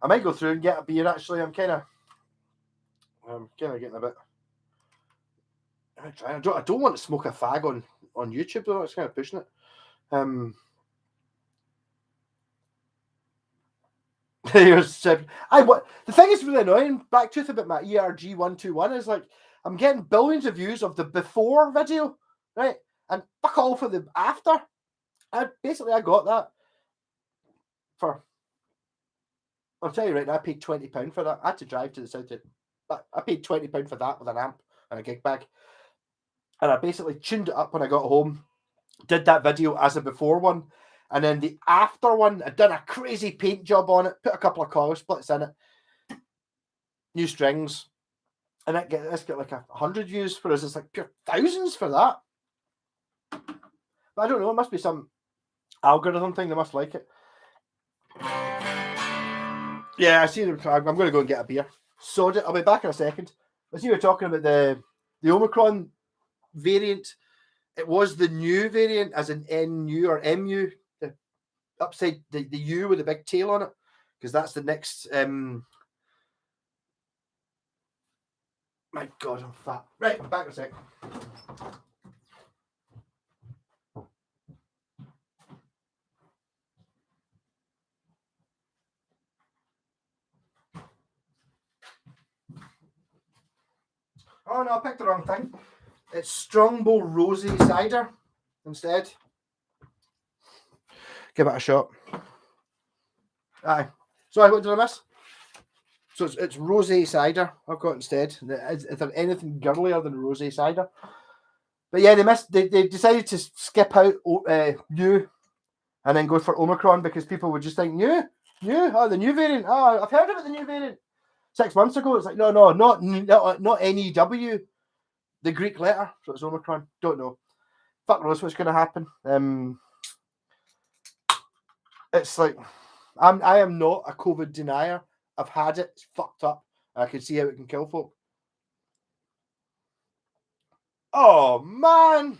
I might go through and get a beer. Actually, I'm kind of getting a bit. I don't want to smoke a fag on YouTube though. It's kind of pushing it. The thing is really annoying. Back truth about my ERG121 is like I'm getting billions of views of the before video, right? And fuck all for the after. I got that for. I'll tell you right now, I paid £20 for that. I had to drive to the south. I paid £20 for that with an amp and a gig bag. And I basically tuned it up when I got home, did that video as a before one, and then the after one, I done a crazy paint job on it, put a couple of coil splits in it, new strings, and let's get like 100 views, whereas it's like pure thousands for that. But I don't know, it must be some algorithm thing, they must like it. Yeah, I see them. I'm going to go and get a beer. Sod it. I'll be back in a second. I see you were talking about the Omicron variant. It was the new variant, as in NU or MU, the upside the U with the big tail on it, because that's the next. My God, I'm fat. Right, I'm back in a sec. Oh no, I picked the wrong thing. It's Strongbow Rosé Cider instead. Give it a shot. Aye. Sorry, what did I miss? So it's rosé cider I've got instead. Is there anything girlier than rosé cider? But yeah, they decided to skip out new and then go for Omicron because people would just think new, the new variant. Oh, I've heard about the new variant 6 months ago. It's like no, not NEW, the Greek letter. So it's Omicron. Don't know. Fuck knows what's going to happen. It's like I am not a COVID denier. I've had it. It's fucked up. I can see how it can kill folk. Oh man.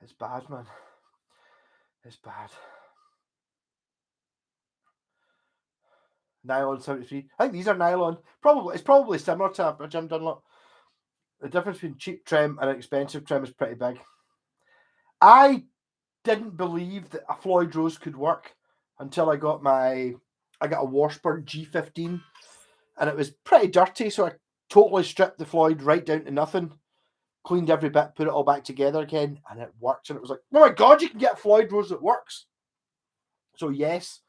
It's bad, man. It's bad. Nylon 73. I think these are nylon. It's probably similar to a Jim Dunlop. The difference between cheap trim and expensive trim is pretty big. I didn't believe that a Floyd Rose could work until I got a Washburn G15, and it was pretty dirty, so I totally stripped the Floyd right down to nothing, cleaned every bit, put it all back together again, and it worked. And it was like, oh my God, you can get a Floyd Rose that works. So yes,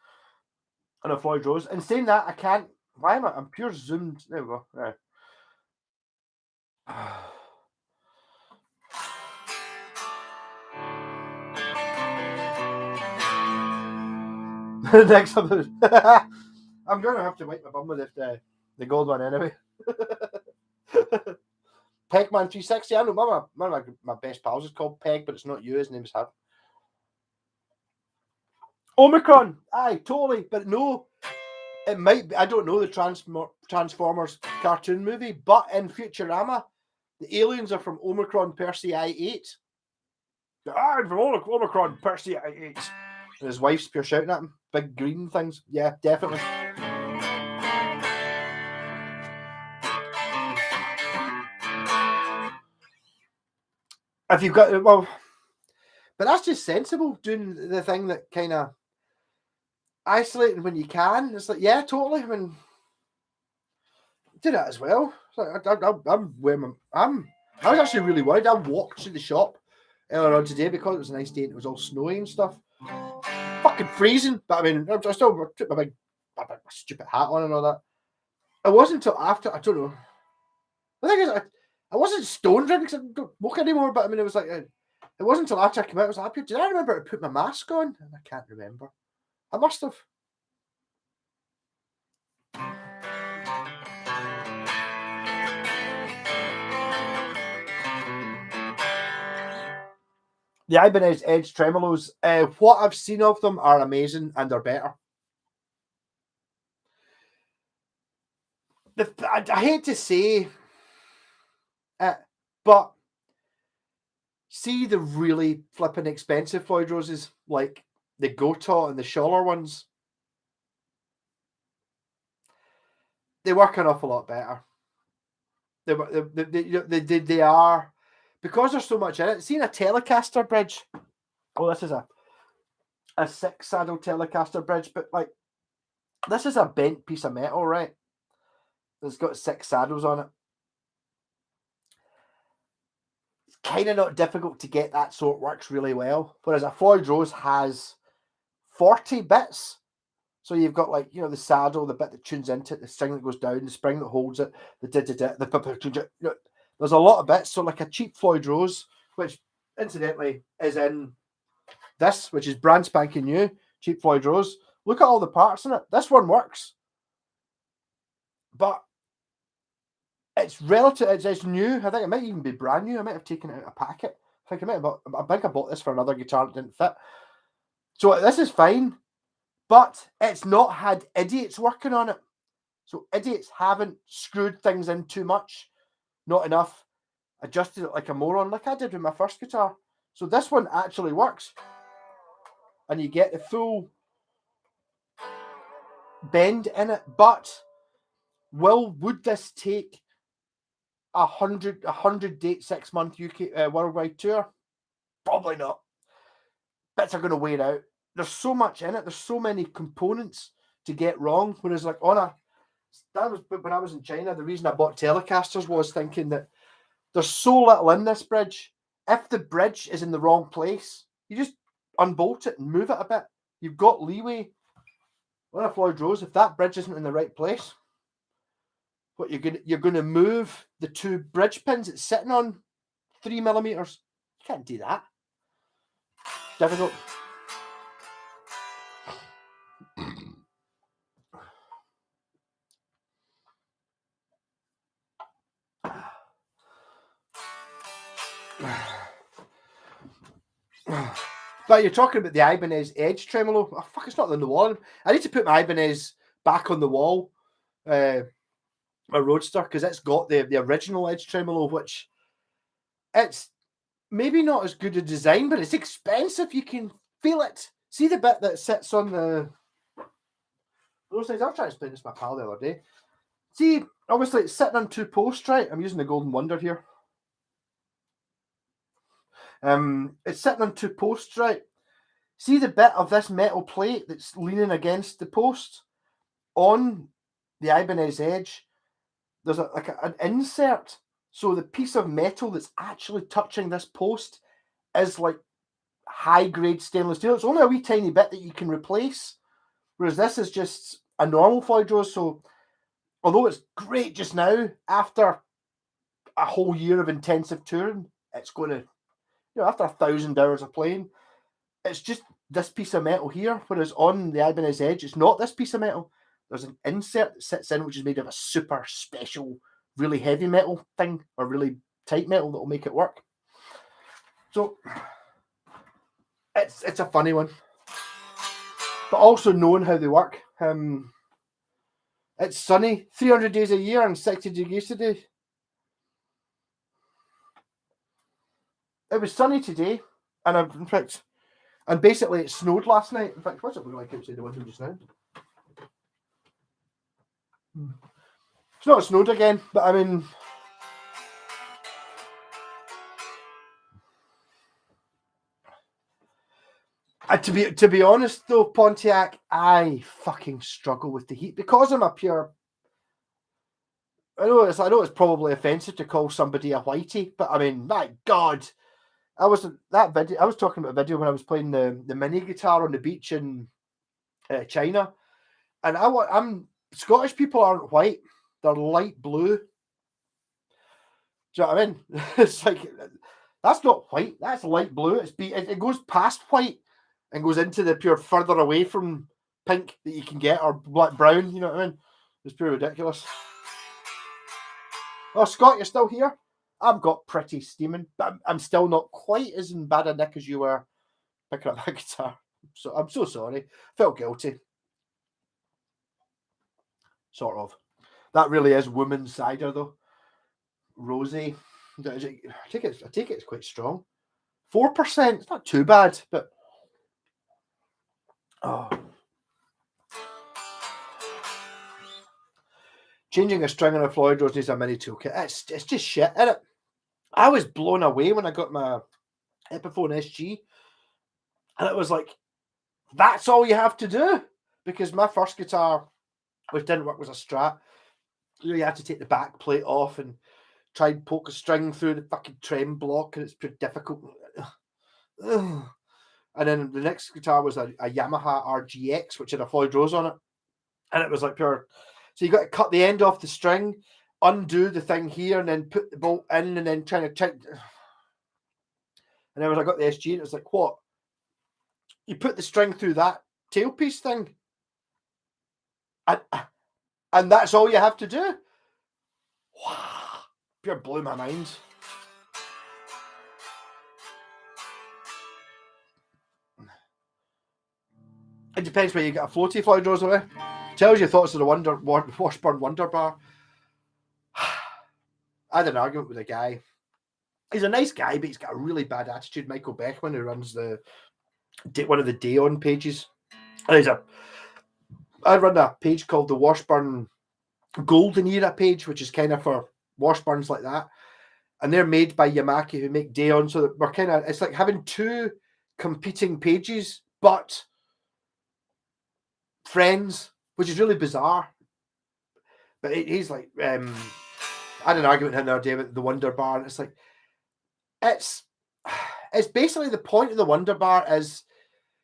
on a Floyd Rose. And saying that, I can't. Why am I? I'm pure zoomed. There we go. Right. Next up, I'm going to have to wipe my bum with the gold one anyway. Pegman 360. I know one of my best pals is called Peg, but it's not you. His name's Hab. Omicron. Aye, totally. But no, it might be. I don't know the Transformers cartoon movie, but in Futurama, the aliens are from Omicron Persei 8. I'm from Omicron Persei 8. And his wife's pure shouting at him. Big green things. Yeah, definitely. If you've got, well, but that's just sensible, doing the thing that kind of isolating when you can. It's like, yeah, totally. I mean, do that as well. Like, I was actually really worried. I walked to the shop earlier on today because it was a nice day and it was all snowy and stuff. Fucking freezing, but I mean, I still took my stupid hat on and all that. It wasn't until after, I don't know. The thing is, I wasn't stone drinking because I don't smoke anymore, but I mean, it was like, it wasn't until after I came out, I was like, did I remember to put my mask on? And I can't remember. I must have. The Ibanez Edge tremolos, what I've seen of them are amazing and they're better. I hate to say it, but see the really flipping expensive Floyd Roses, like the Goto and the Scholler ones, they work an awful lot better. They are, because there's so much in it. Seeing a Telecaster bridge, oh, this is a 6-saddle Telecaster bridge, but like, this is a bent piece of metal, right? It's got 6 saddles on it. It's kind of not difficult to get that so it works really well. Whereas a Floyd Rose has 40 bits. So you've got, like, you know, the saddle, the bit that tunes into it, the string that goes down, the spring that holds it, there's a lot of bits. So like a cheap Floyd Rose, which incidentally is in this, which is brand spanking new, cheap Floyd Rose. Look at all the parts in it. This one works. But it's relative. It's new. I think it might even be brand new. I might have taken it out of a packet. I think I bought this for another guitar that didn't fit. So this is fine, but it's not had idiots working on it. So idiots haven't screwed things in too much, not enough, adjusted it like a moron, like I did with my first guitar. So this one actually works, and you get the full bend in it. But would this take 100 date 6-month UK worldwide tour? Probably not. Bits are going to wear out. There's so much in it. There's so many components to get wrong. Whereas like that was when I was in China. The reason I bought Telecasters was thinking that there's so little in this bridge. If the bridge is in the wrong place, you just unbolt it and move it a bit. You've got leeway. On a Floyd Rose, if that bridge isn't in the right place, what you're going to move the 2 bridge pins it's sitting on 3mm. You can't do that. Difficult. But you're talking about the Ibanez Edge tremolo. Oh, fuck, it's not on the wall. I need to put my Ibanez back on the wall, my Roadster, because it's got the original Edge tremolo, which it's maybe not as good a design, but it's expensive. You can feel it. See the bit that sits on the... Those things, I was trying to explain this to my pal the other day. See, obviously it's sitting on 2 posts, right? I'm using the Golden Wonder here. It's sitting on 2 posts, right? See the bit of this metal plate that's leaning against the post on the Ibanez Edge? There's an insert. So the piece of metal that's actually touching this post is like high-grade stainless steel. It's only a wee tiny bit that you can replace, whereas this is just a normal Floyd Rose. So although it's great just now, after a whole year of intensive touring, it's going to, after 1,000 hours of playing, it's just this piece of metal here, whereas on the Ibanez Edge, it's not this piece of metal. There's an insert that sits in, which is made of a super special, really heavy metal thing, or really tight metal that will make it work. So it's a funny one. But also knowing how they work. It's sunny 300 days a year and 60 degrees today. It was sunny today, and basically it snowed last night. In fact, what's it look like outside the window just now? It's not snowed again, but I mean, to be honest though, Pontiac, I fucking struggle with the heat because I'm a pure. I know it's probably offensive to call somebody a whitey, but I mean, my God, I was talking about a video when I was playing the mini guitar on the beach in China, and I'm Scottish people aren't white; they're light blue. Do you know what I mean? It's like, that's not white, that's light blue. It goes past white and goes into the pure further away from pink that you can get, or black brown, you know what I mean? It's pure ridiculous. Oh, Scott, you're still here? I've got pretty steaming, but I'm still not quite as in bad a nick as you were picking up that guitar. So I'm so sorry. Felt guilty. Sort of. That really is woman's cider, though. Rosy. I take it's quite strong. 4%. It's not too bad, but oh. Changing a string on a Floyd Rose needs a mini toolkit. It's just shit, isn't it? I was blown away when I got my Epiphone SG, and it was like, that's all you have to do. Because my first guitar, which didn't work, was a Strat. You had to take the back plate off and try and poke a string through the fucking trem block, and it's pretty difficult. And then the next guitar was a Yamaha RGX, which had a Floyd Rose on it, and it was like pure. So you got to cut the end off the string, undo the thing here, and then put the bolt in, and then trying to check. And then when I got the SG, it was like, what? You put the string through that tailpiece thing, and that's all you have to do. Wow, pure blew my mind. It depends where you get a floaty Floyd Rose away. Tells you thoughts of the Washburn Wonder Bar. I had an argument with a guy. He's a nice guy, but he's got a really bad attitude. Michael Beckman, who runs one of the Day-On pages. And I run a page called the Washburn Golden Era page, which is kind of for Washburns like that. And they're made by Yamaha, who make Day-On. So that we're kind of, it's like having two competing pages, but friends, which is really bizarre. But he's like, I had an argument with him the other day about the Wonder Bar, and it's like, it's basically the point of the Wonder Bar is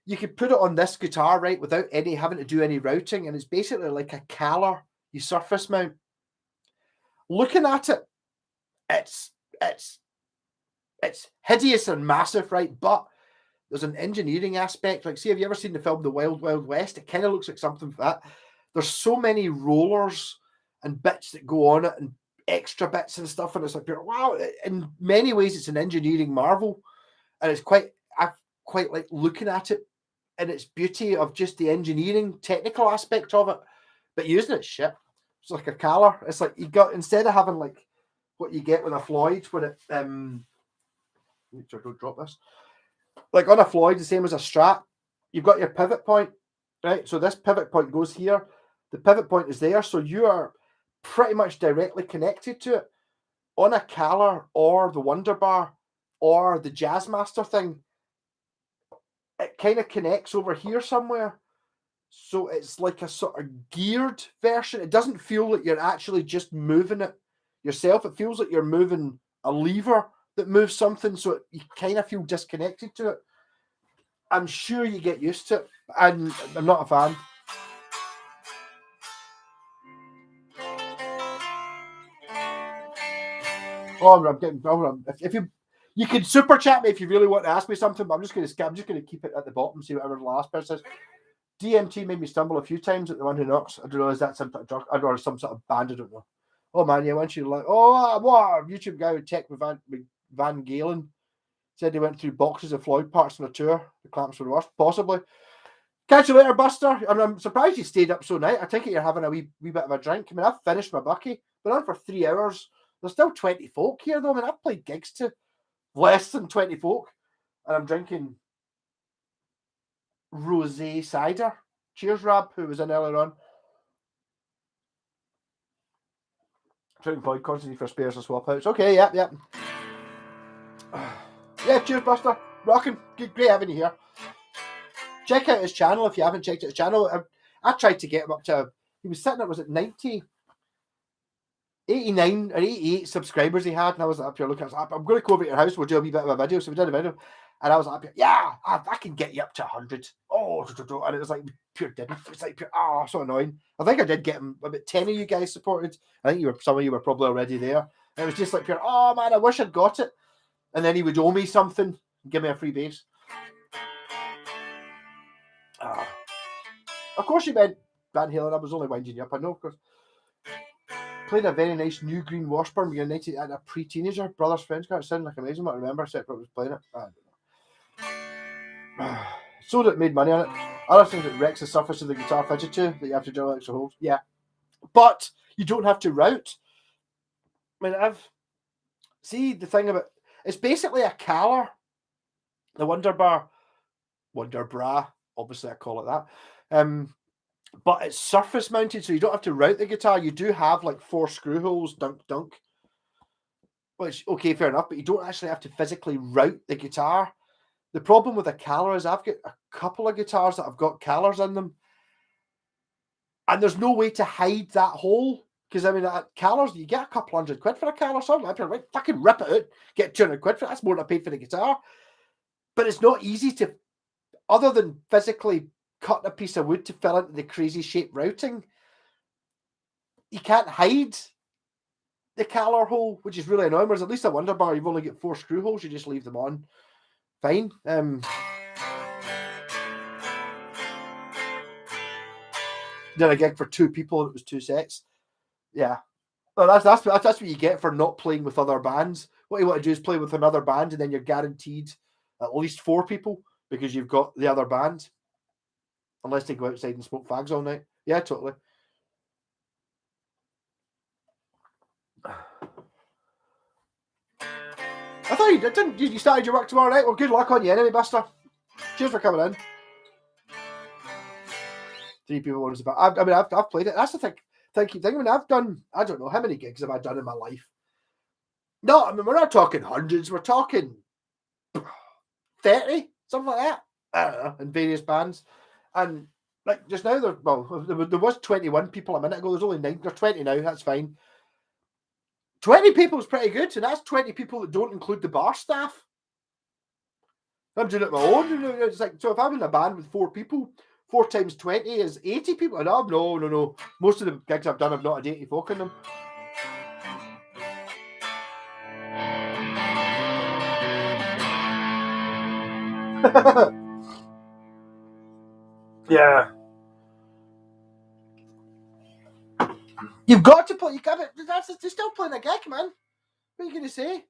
you could put it on this guitar, right, without having to do any routing, and it's basically like a caller you surface mount. Looking at it, it's hideous and massive, right? But there's an engineering aspect. Like, see, have you ever seen the film The Wild Wild West? It kind of looks like something like that. There's so many rollers and bits that go on it, and extra bits and stuff, and it's like, wow. In many ways, it's an engineering marvel, and I quite like looking at it and its beauty of just the engineering technical aspect of it. But using it, shit, it's like a caller. It's like you got, instead of having like what you get with a Floyd, when it make sure I don't drop this. Like on a Floyd, the same as a Strat, you've got your pivot point, right? So this pivot point goes here. The pivot point is there, so you are pretty much directly connected to it. On a Caller or the Wonder Bar or the Jazzmaster thing, it kind of connects over here somewhere. So it's like a sort of geared version. It doesn't feel like you're actually just moving it yourself. It feels like you're moving a lever that moves something, so you kind of feel disconnected to it. I'm sure you get used to it, and I'm not a fan. Oh, I'm getting. If you can super chat me if you really want to ask me something, but I'm just going to keep it at the bottom, see whatever the last person says. DMT made me stumble a few times at the one who knocks. I don't know, is that some sort of drug? Or some sort of band? I don't know. Oh man, yeah, once you like, oh, what YouTube guy with tech with Van Galen said he went through boxes of Floyd parts on a tour. The clamps were worse, possibly. Catch you later, Buster. I'm surprised you stayed up so late. I take it you're having a wee bit of a drink. I mean, I've finished my bucky. Been on for 3 hours. There's still 20 folk here, though. I mean, I've played gigs to less than 20 folk, and I'm drinking rosé cider. Cheers, Rab, who was in earlier on. Drinking Floyd constantly for spares and swap outs. Okay, yeah. Yeah, cheers, Buster. Rocking. Great having you here. Check out his channel if you haven't checked out his channel. I tried to get him up to, he was sitting at, was it 90? 89 or 88 subscribers he had, and I was up here looking. I'm going to go over to your house. We'll do a wee bit of a video. So we did a video, and I was up here. Yeah, I can get you up to 100. Oh, and it was like pure didn't. It's like pure. Oh, so annoying. I think I did get him about 10 of you guys supported. I think some of you were probably already there. It was just like pure, oh man, I wish I'd got it. And then he would owe me something and give me a free bass. Of course you meant Van Halen. I was only winding you up. I know, of course. Played a very nice new green Washburn with United at a pre-teenager. Brothers, friends. Can't sound like amazing, but I remember Separate was playing it. I don't know. So that made money on it. Other things that wrecks the surface of the guitar fidget too, that you have to drill extra holes. Yeah. But you don't have to route. I mean, see the thing about it's basically a Caller. The Wonder Bra, obviously I call it that. But it's surface mounted, so you don't have to route the guitar. You do have like 4 screw holes, dunk. Which, okay, fair enough, but you don't actually have to physically route the guitar. The problem with a Caller is I've got a couple of guitars that have got Callers in them, and there's no way to hide that hole. Because, I mean, at Callers, you get a couple £100 for a Caller song. I right, fucking rip it out, get £200 for it. That's more than I paid for the guitar. But it's not easy to, other than physically cut a piece of wood to fill into the crazy shape routing, you can't hide the Caller hole, which is really annoying. Whereas at least a Wonder Bar, you've only got 4 screw holes, you just leave them on. Fine. Did a gig for 2 people and it was 2 sets. Yeah. Well, that's what you get for not playing with other bands. What you want to do is play with another band, and then you're guaranteed at least 4 people because you've got the other band. Unless they go outside and smoke fags all night. Yeah, totally. I thought you started your work tomorrow night. Well, good luck on you anyway, Buster. Cheers for coming in. 3 people was about. I've played it. That's the thing. Thank you. I mean, I've done. I don't know how many gigs have I done in my life. No, I mean we're not talking hundreds. We're talking 30, something like that. I don't know, in various bands, and like just now there was 21 people a minute ago. There's only 9. There's 20 now. That's fine. 20 people is pretty good, and that's 20 people that don't include the bar staff. I'm doing it my own. It's like, so if I'm in a band with 4 people, 4 times 20 is 80 people. No. Most of the gigs I've done, I've not had 80 folk in them. Yeah. You've got to play. You can't. They're still playing a gig, man. What are you going to say?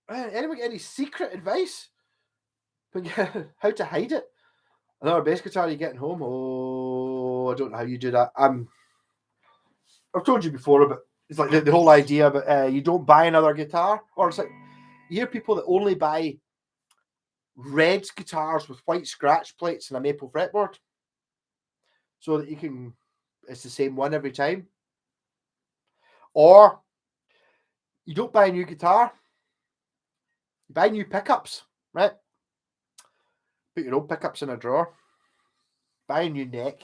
Anyone get any secret advice? How to hide it? Another bass guitar you're getting home? Oh, I don't know how you do that. I've told you before about it's like the whole idea about you don't buy another guitar, or it's like you hear people that only buy red guitars with white scratch plates and a maple fretboard, so that it's the same one every time. Or you don't buy a new guitar, you buy new pickups, right? Put your old pickups in a drawer. Buy a new neck,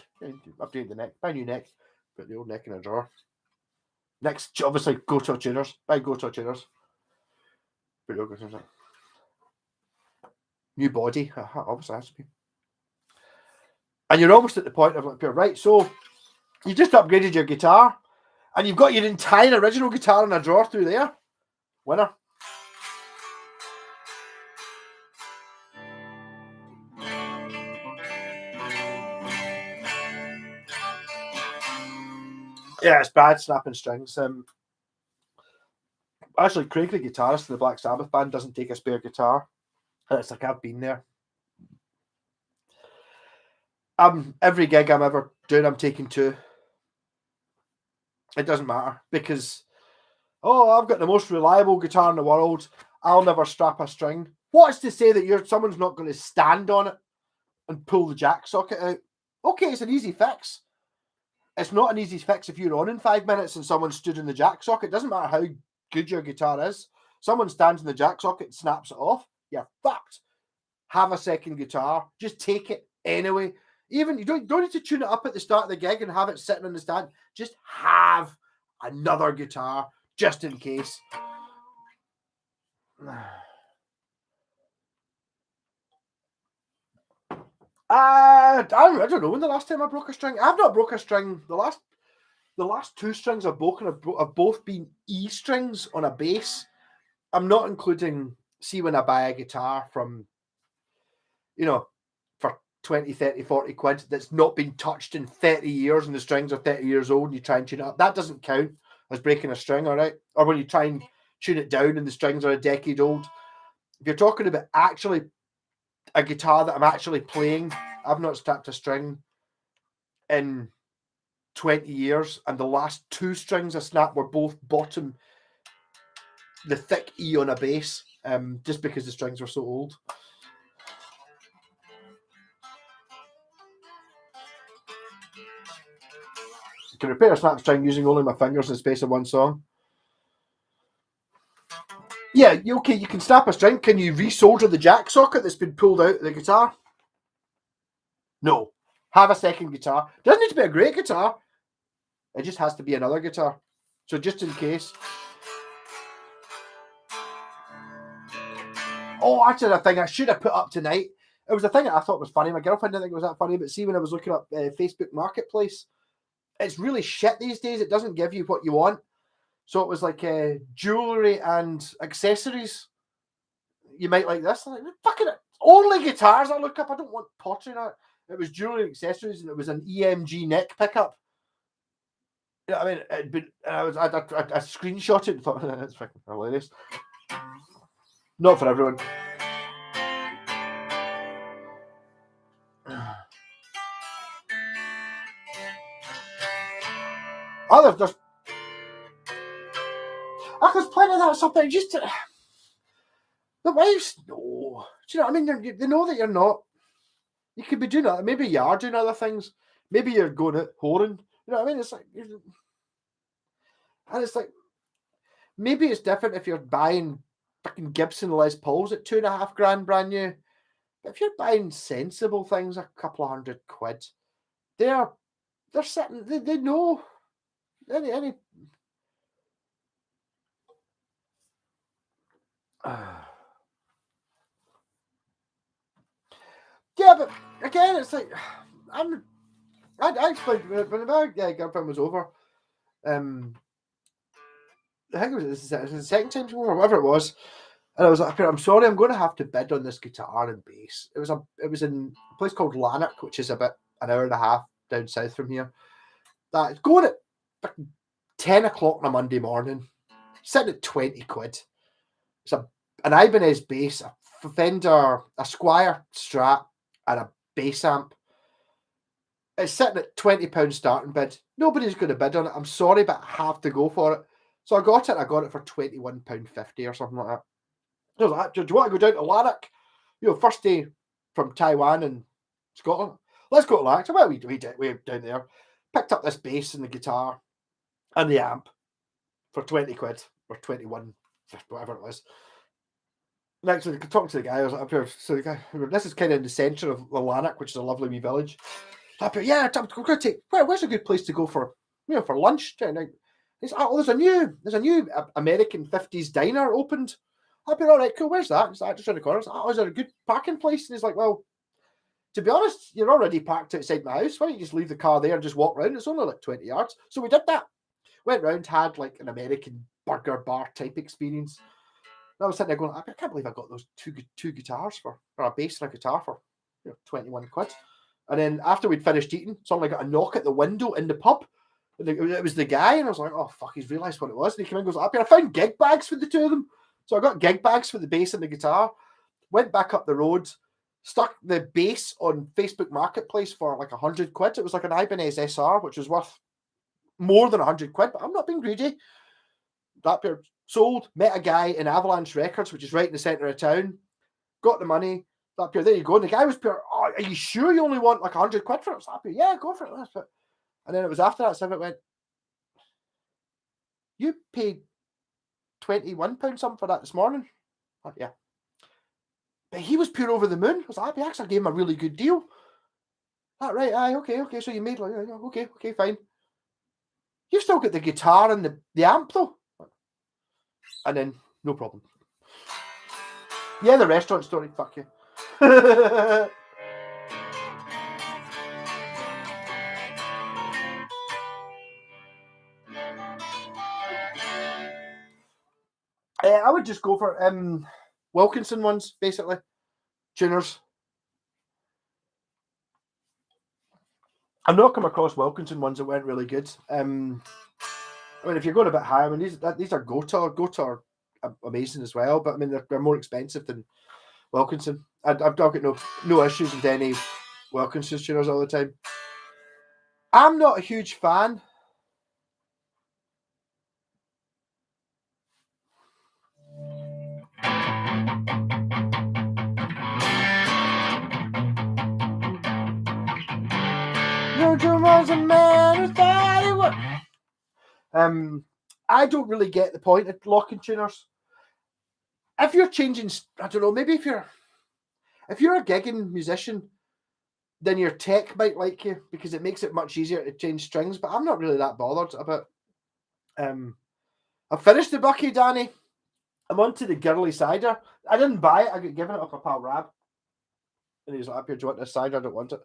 update the neck. Buy a new neck, put the old neck in a drawer. Next, obviously, Go-To tuners. Buy Go-To tuners. Put your tuners in. New body, obviously has to be. And you're almost at the point of like, right, so you just upgraded your guitar, and you've got your entire original guitar in a drawer through there. Winner. Yeah, it's bad snapping strings. Actually, Craig, the guitarist of the Black Sabbath band, doesn't take a spare guitar. And it's like I've been there. Every gig I'm ever doing, I'm taking 2. It doesn't matter because I've got the most reliable guitar in the world. I'll never strap a string. What's to say that someone's not going to stand on it and pull the jack socket out? Okay, it's an easy fix. It's not an easy fix if you're on in 5 minutes and someone stood in the jack socket. It doesn't matter how good your guitar is. Someone stands in the jack socket and snaps it off. You're fucked. Have a second guitar. Just take it anyway. Even you don't need to tune it up at the start of the gig and have it sitting on the stand. Just have another guitar just in case. I don't know when the last time I broke a string. I've not broke a string. The last The last two strings I've broken have both been E strings on a bass. I'm not including, see, when I buy a guitar from, for 20, 30, 40 quid that's not been touched in 30 years and the strings are 30 years old and you try and tune it up. That doesn't count as breaking a string, all right? Or when you try and tune it down and the strings are a decade old. If you're talking about actually a guitar that I'm actually playing, I've not strapped a string in 20 years, and the last two strings I snapped were both bottom, the thick E on a bass, just because the strings were so old. You can repair a snap string using only my fingers in the space of one song. Yeah, okay, you can snap a string. Can you resolder the jack socket that's been pulled out of the guitar? No. Have a second guitar. Doesn't need to be a great guitar. It just has to be another guitar. So just in case. Oh, actually, a thing I should have put up tonight. It was a thing that I thought was funny. My girlfriend didn't think it was that funny, but see, when I was looking up Facebook Marketplace, it's really shit these days. It doesn't give you what you want. So it was like jewellery and accessories. You might like this. I'm like, fucking it. Only guitars I look up. I don't want pottery in it. It was jewellery and accessories, and it was an EMG neck pickup. You know what I mean? It'd been, I screenshot it and thought, that's fucking hilarious. Not for everyone. There's there's plenty of that stuff that just the wives know. Do you know what I mean? They know that you're not. You could be doing that. Maybe you are doing other things. Maybe you're going out whoring. You know what I mean? It's like, and it's like, maybe it's different if you're buying fucking Gibson Les Pauls at $2.5 brand new. But if you're buying sensible things, a couple of £100, they're sitting. They know. Any. Yeah, but again, it's like I explained when my girlfriend was over. I think it was the second time or whatever it was, and I was like, "I'm sorry, I'm going to have to bid on this guitar and bass." It was in a place called Lanark, which is about an hour and a half down south from here. That's going at 10 o'clock on a Monday morning, sitting at £20. It's an Ibanez bass, a Fender, a Squier Strat, and a bass amp. It's sitting at £20 starting bid. Nobody's going to bid on it. I'm sorry, but I have to go for it. So I got it. I got it for £21.50 or something like that. I was like, do you want to go down to Lanark? First day from Taiwan and Scotland. Let's go to Lanark. So we down there. Picked up this bass and the guitar and the amp for £20 or 21, whatever it was. Next, so talking to the guy, I was like, up here. So the guy, this is kind of in the centre of Lanark, which is a lovely wee village. Up here, yeah, I'm going to take. Where's a good place to go for lunch tonight? He's there's a new American 50s diner opened. I'd be all right, cool. Where's that? He's like, just around the corner. Is there a good parking place? And he's like, well, to be honest, you're already parked outside my house. Why don't you just leave the car there and just walk around? It's only like 20 yards. So we did that. Went round, had like an American burger bar type experience. And I was sitting there going, I can't believe I got those two guitars or a bass and a guitar for £21. And then after we'd finished eating, suddenly got a knock at the window in the pub. It was the guy, and I was like, oh, fuck, he's realised what it was. And he came in and goes, up here, I found gig bags for the two of them. So I got gig bags for the bass and the guitar, went back up the road, stuck the bass on Facebook Marketplace for like £100. It was like an Ibanez SR, which was worth more than £100, but I'm not being greedy. That pair sold, met a guy in Avalanche Records, which is right in the centre of town, got the money. That pair, there you go. And the guy was pure, oh, are you sure you only want like £100 for it? I was happy, yeah, go for it. And then it was after that, so it went, you paid £21 something for that this morning? Oh, yeah. But he was pure over the moon. I was happy. I actually gave him a really good deal. That right, okay. So you made like, okay, fine. You've still got the guitar and the amp though. And then, no problem. Yeah, the restaurant story, fuck you. I would just go for Wilkinson ones, basically. Tuners. I've not come across Wilkinson ones that weren't really good. I mean, if you're going a bit higher, I mean, these are Gotor. Gotor are amazing as well, but I mean, they're more expensive than Wilkinson. I've got no issues with any Wilkinson tuners all the time. I'm not a huge fan. No, Joe was a man who thought he would. I don't really get the point of locking tuners. If you're changing, I don't know, maybe if you're a gigging musician, then your tech might like you because it makes it much easier to change strings. But I'm not really that bothered about. I've finished the Bucky, Danny. I'm on to the girly cider. I didn't buy it. I got given it off my pal Rab. And he's like, "Up here, do you want this cider? I don't want it."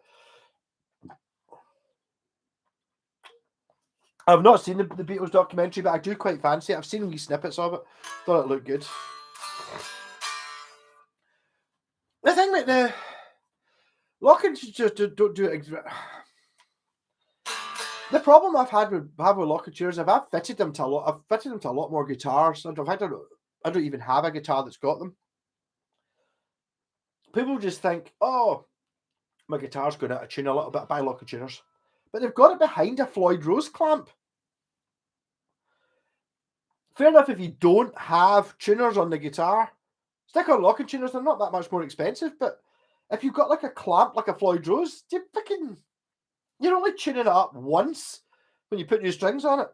I've not seen the Beatles documentary, but I do quite fancy it. I've seen wee snippets of it. Thought it looked good. The thing with the locking just don't do it. The problem I've had with locking tuners, I've fitted them to a lot. I've fitted them to a lot more guitars. I don't even have a guitar that's got them. People just think, oh, my guitar's going out of tune a little bit. I buy locking tuners, but they've got it behind a Floyd Rose clamp. Fair enough if you don't have tuners on the guitar. Stick on locking tuners, they're not that much more expensive, but if you've got like a clamp like a Floyd Rose, you're only tuning it up once when you put new strings on it,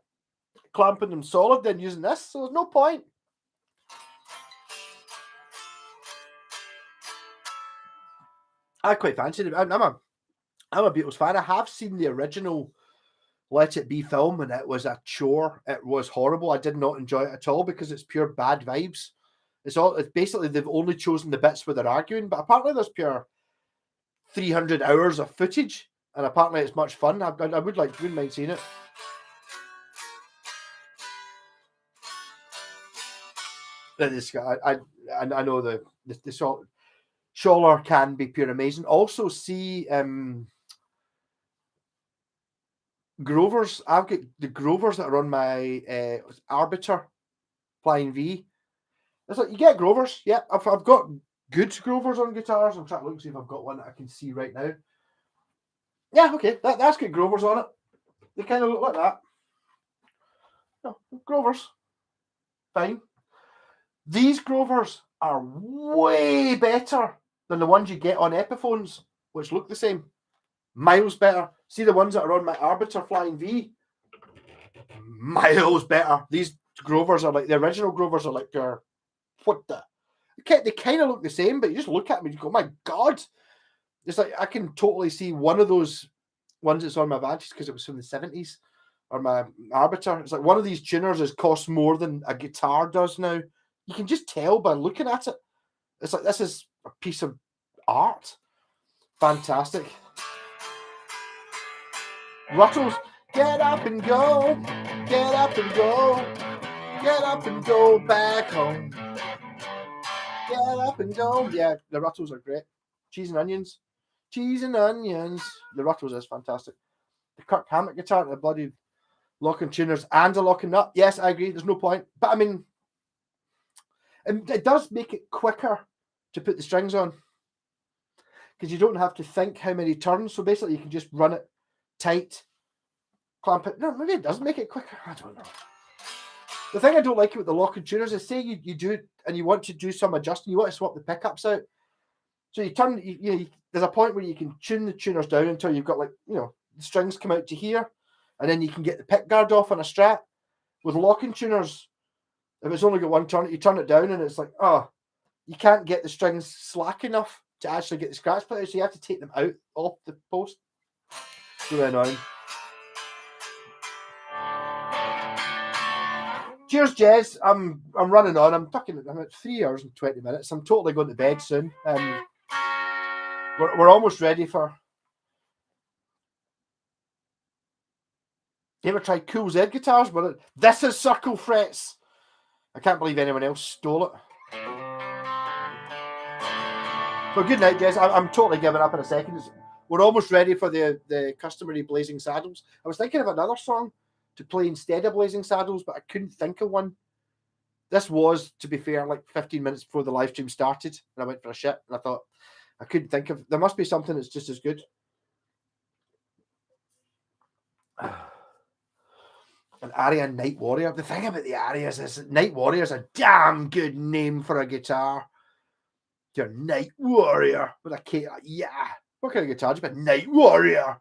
clamping them solid, then using this, so there's no point. I quite fancy it. I'm a Beatles fan. I have seen the original Let It Be film, and it was a chore. It was horrible. I did not enjoy it at all because it's pure bad vibes. It's basically they've only chosen the bits where they're arguing, but apparently there's pure 300 hours of footage, and apparently it's much fun. I wouldn't mind seeing it. I know the Scholler can be pure amazing. Also see Grovers. I've got the Grovers that are on my Arbiter Flying V. It's like you get Grovers. Yeah, I've got good Grovers on guitars. I'm trying to look and see if I've got one that I can see right now. Yeah, okay, that's got Grovers on it. They kind of look like that. No, Grovers, fine. These Grovers are way better than the ones you get on Epiphones, which look the same. Miles better. See the ones that are on my Arbiter Flying V? Miles better. These Grovers are like, the original Grovers are like, what the? They kind of look the same, but you just look at them and you go, my God. It's like, I can totally see one of those ones that's on my Vantage because it was from the 70s, or my Arbiter. It's like one of these tuners has cost more than a guitar does now. You can just tell by looking at it. It's like, this is a piece of art. Fantastic. Ruttles, get up and go. Get up and go. Get up and go back home. Get up and go. Yeah, the Ruttles are great. Cheese and onions. Cheese and onions. The Ruttles is fantastic. The Kirk Hammett guitar, the bloody locking tuners and the locking nut. Yes, I agree. There's no point. But I mean, it does make it quicker to put the strings on because you don't have to think how many turns. So basically, you can just run it tight, clamp it. No, maybe it does make it quicker. I don't know. The thing I don't like with the locking tuners is, say you do it and you want to do some adjusting, you want to swap the pickups out. So you turn, there's a point where you can tune the tuners down until you've got, like, the strings come out to here, and then you can get the pick guard off on a Strat. With locking tuners, if it's only got one turn, you turn it down and it's like, you can't get the strings slack enough to actually get the scratch put out, so you have to take them out off the post. Really annoying. Cheers, Jez. I'm running on. I'm at 3 hours and 20 minutes. I'm totally going to bed soon. We're almost ready for. You ever tried Cool Z guitars? But this is circle frets. I can't believe anyone else stole it. So good night, Jess. I'm totally giving up in a second. We're almost ready for the customary Blazing Saddles. I was thinking of another song to play instead of Blazing Saddles, but I couldn't think of one. This was, to be fair, like 15 minutes before the live stream started, and I went for a shit, and I thought, I couldn't think of... There must be something that's just as good. An Aria Night Warrior. The thing about the Arias is Night Warrior is a damn good name for a guitar. Your Night Warrior with a K. Yeah. What kind of guitar do you put? Night Warrior.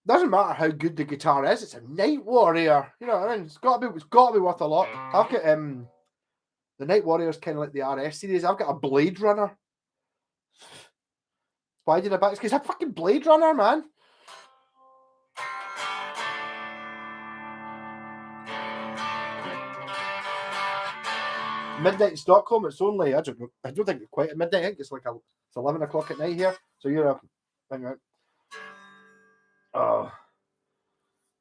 Doesn't matter how good the guitar is, it's a Night Warrior. You know what I mean? It's got to be worth a lot. I've got the Night Warrior is kind of like the RS series. I've got a Blade Runner. Why did I buy it? It's because I'm fucking Blade Runner, man. Midnight in Stockholm, it's only, I don't think it's quite at midnight. I think it's like it's 11 o'clock at night here. So you're up. Hang on. Oh.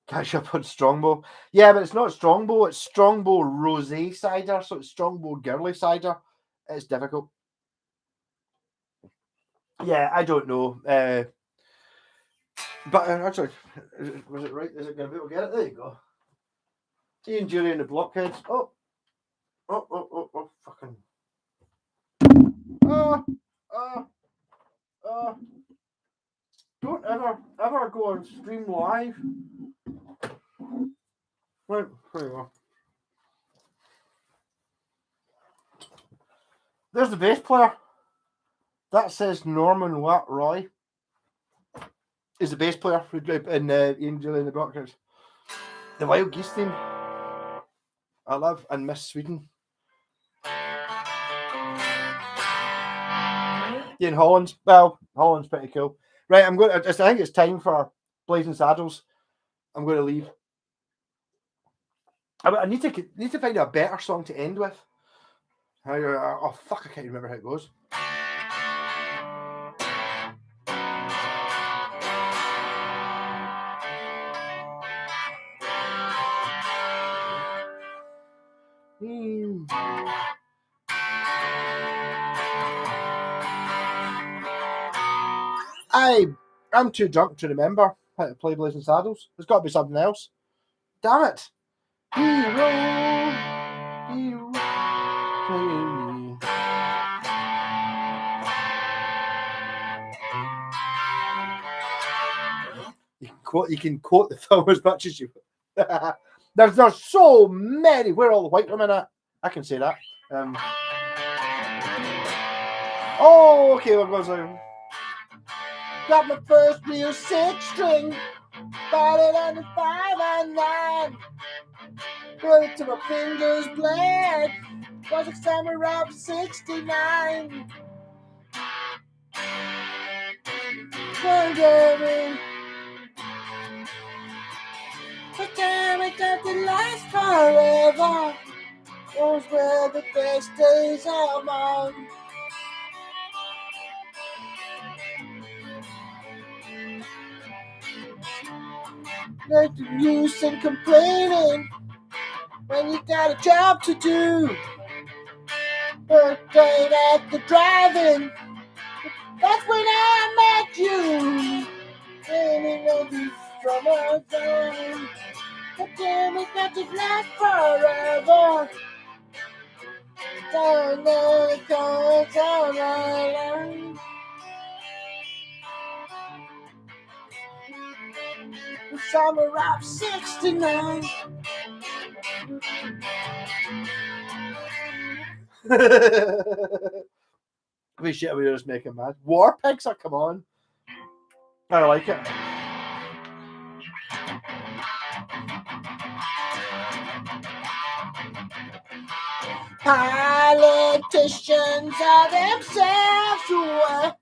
Cash up on Strongbow. Yeah, but it's not Strongbow, it's Strongbow Rosé cider, so it's Strongbow girly cider. It's difficult. Yeah, I don't know. But actually, was it right? Is it going to be able to get it? There you go. Ian Jury and the Blockheads. Oh, fucking. Don't ever go on stream live. Right, there you go. There's the bass player. That says Norman Watt Roy. Is the bass player in Ian Julie and the Blockheads. The Wild Geese theme. I love and miss Sweden. Ian Holland's. Well, Holland's pretty cool. Right, I'm going. I think it's time for Blazing Saddles. I'm going to leave. I need to find a better song to end with. Oh fuck! I can't remember how it goes. I'm too drunk to remember how to play Blazing Saddles. There's got to be something else. Damn it! Hero. You can quote the film as much as you. There's so many. Where are all the white women at? I can say that. Oh, okay. What goes on? Got my first real 6-string. Bought it on the 5 and 9. Put it to my fingers bled. Was a summer of 69. Wondering. The time it doesn't last forever. Those were the best days of mine. Like the use and complaining when you got a job to do. Birthday at the drive-in. That's when I met you. Living on the summer zone. But damn it, that just last forever. Don't know it goes on alone. The summer of 69. We shit, we were just making mad. War Pigs, come on. I like it. Politicians are themselves who are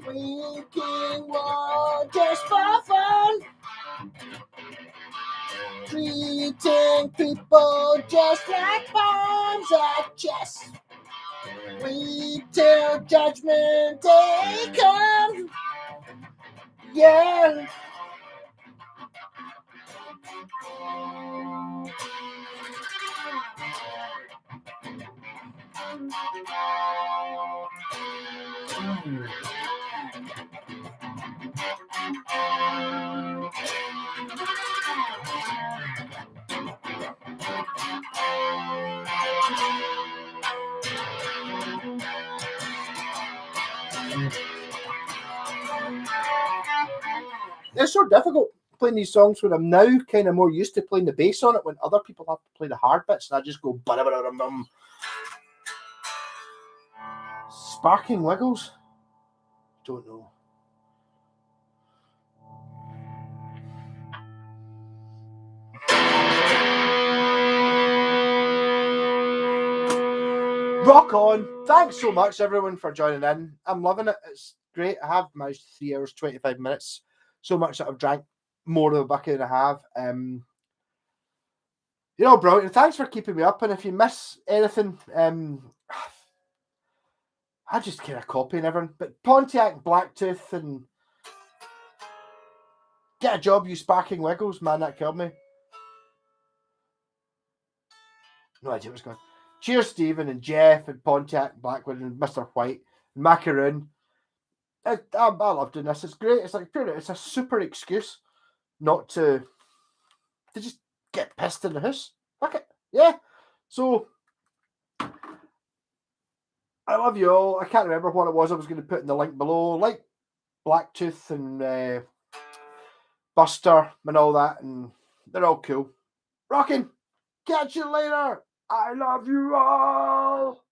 making war just for fun. Treating people just like bombs at chess. Wait till judgment day comes. Yeah. It's so difficult playing these songs when I'm now kind of more used to playing the bass on it when other people have to play the hard bits and I just go ba-da-ba-da-dum-dum. Sparking Wiggles? Don't know. Rock on. Thanks so much, everyone, for joining in. I'm loving it. It's great. I have managed 3 hours, 25 minutes. So much that I've drank more than a bucket and a half. Brilliant. Thanks for keeping me up. And if you miss anything, I just kind of copying everyone. But Pontiac, Blacktooth, and get a job, you Sparking Wiggles. Man, that killed me. No idea what's going on. Cheers, Stephen and Jeff and Pontiac, Blackwood and Mr. White and Macaroon. I love doing this. It's great. It's like it's a super excuse not to just get pissed in the house. Fuck it. Yeah. So I love you all. I can't remember what it was I was going to put in the link below. Like Blacktooth and Buster and all that, and they're all cool. Rockin'. Catch you later. I love you all.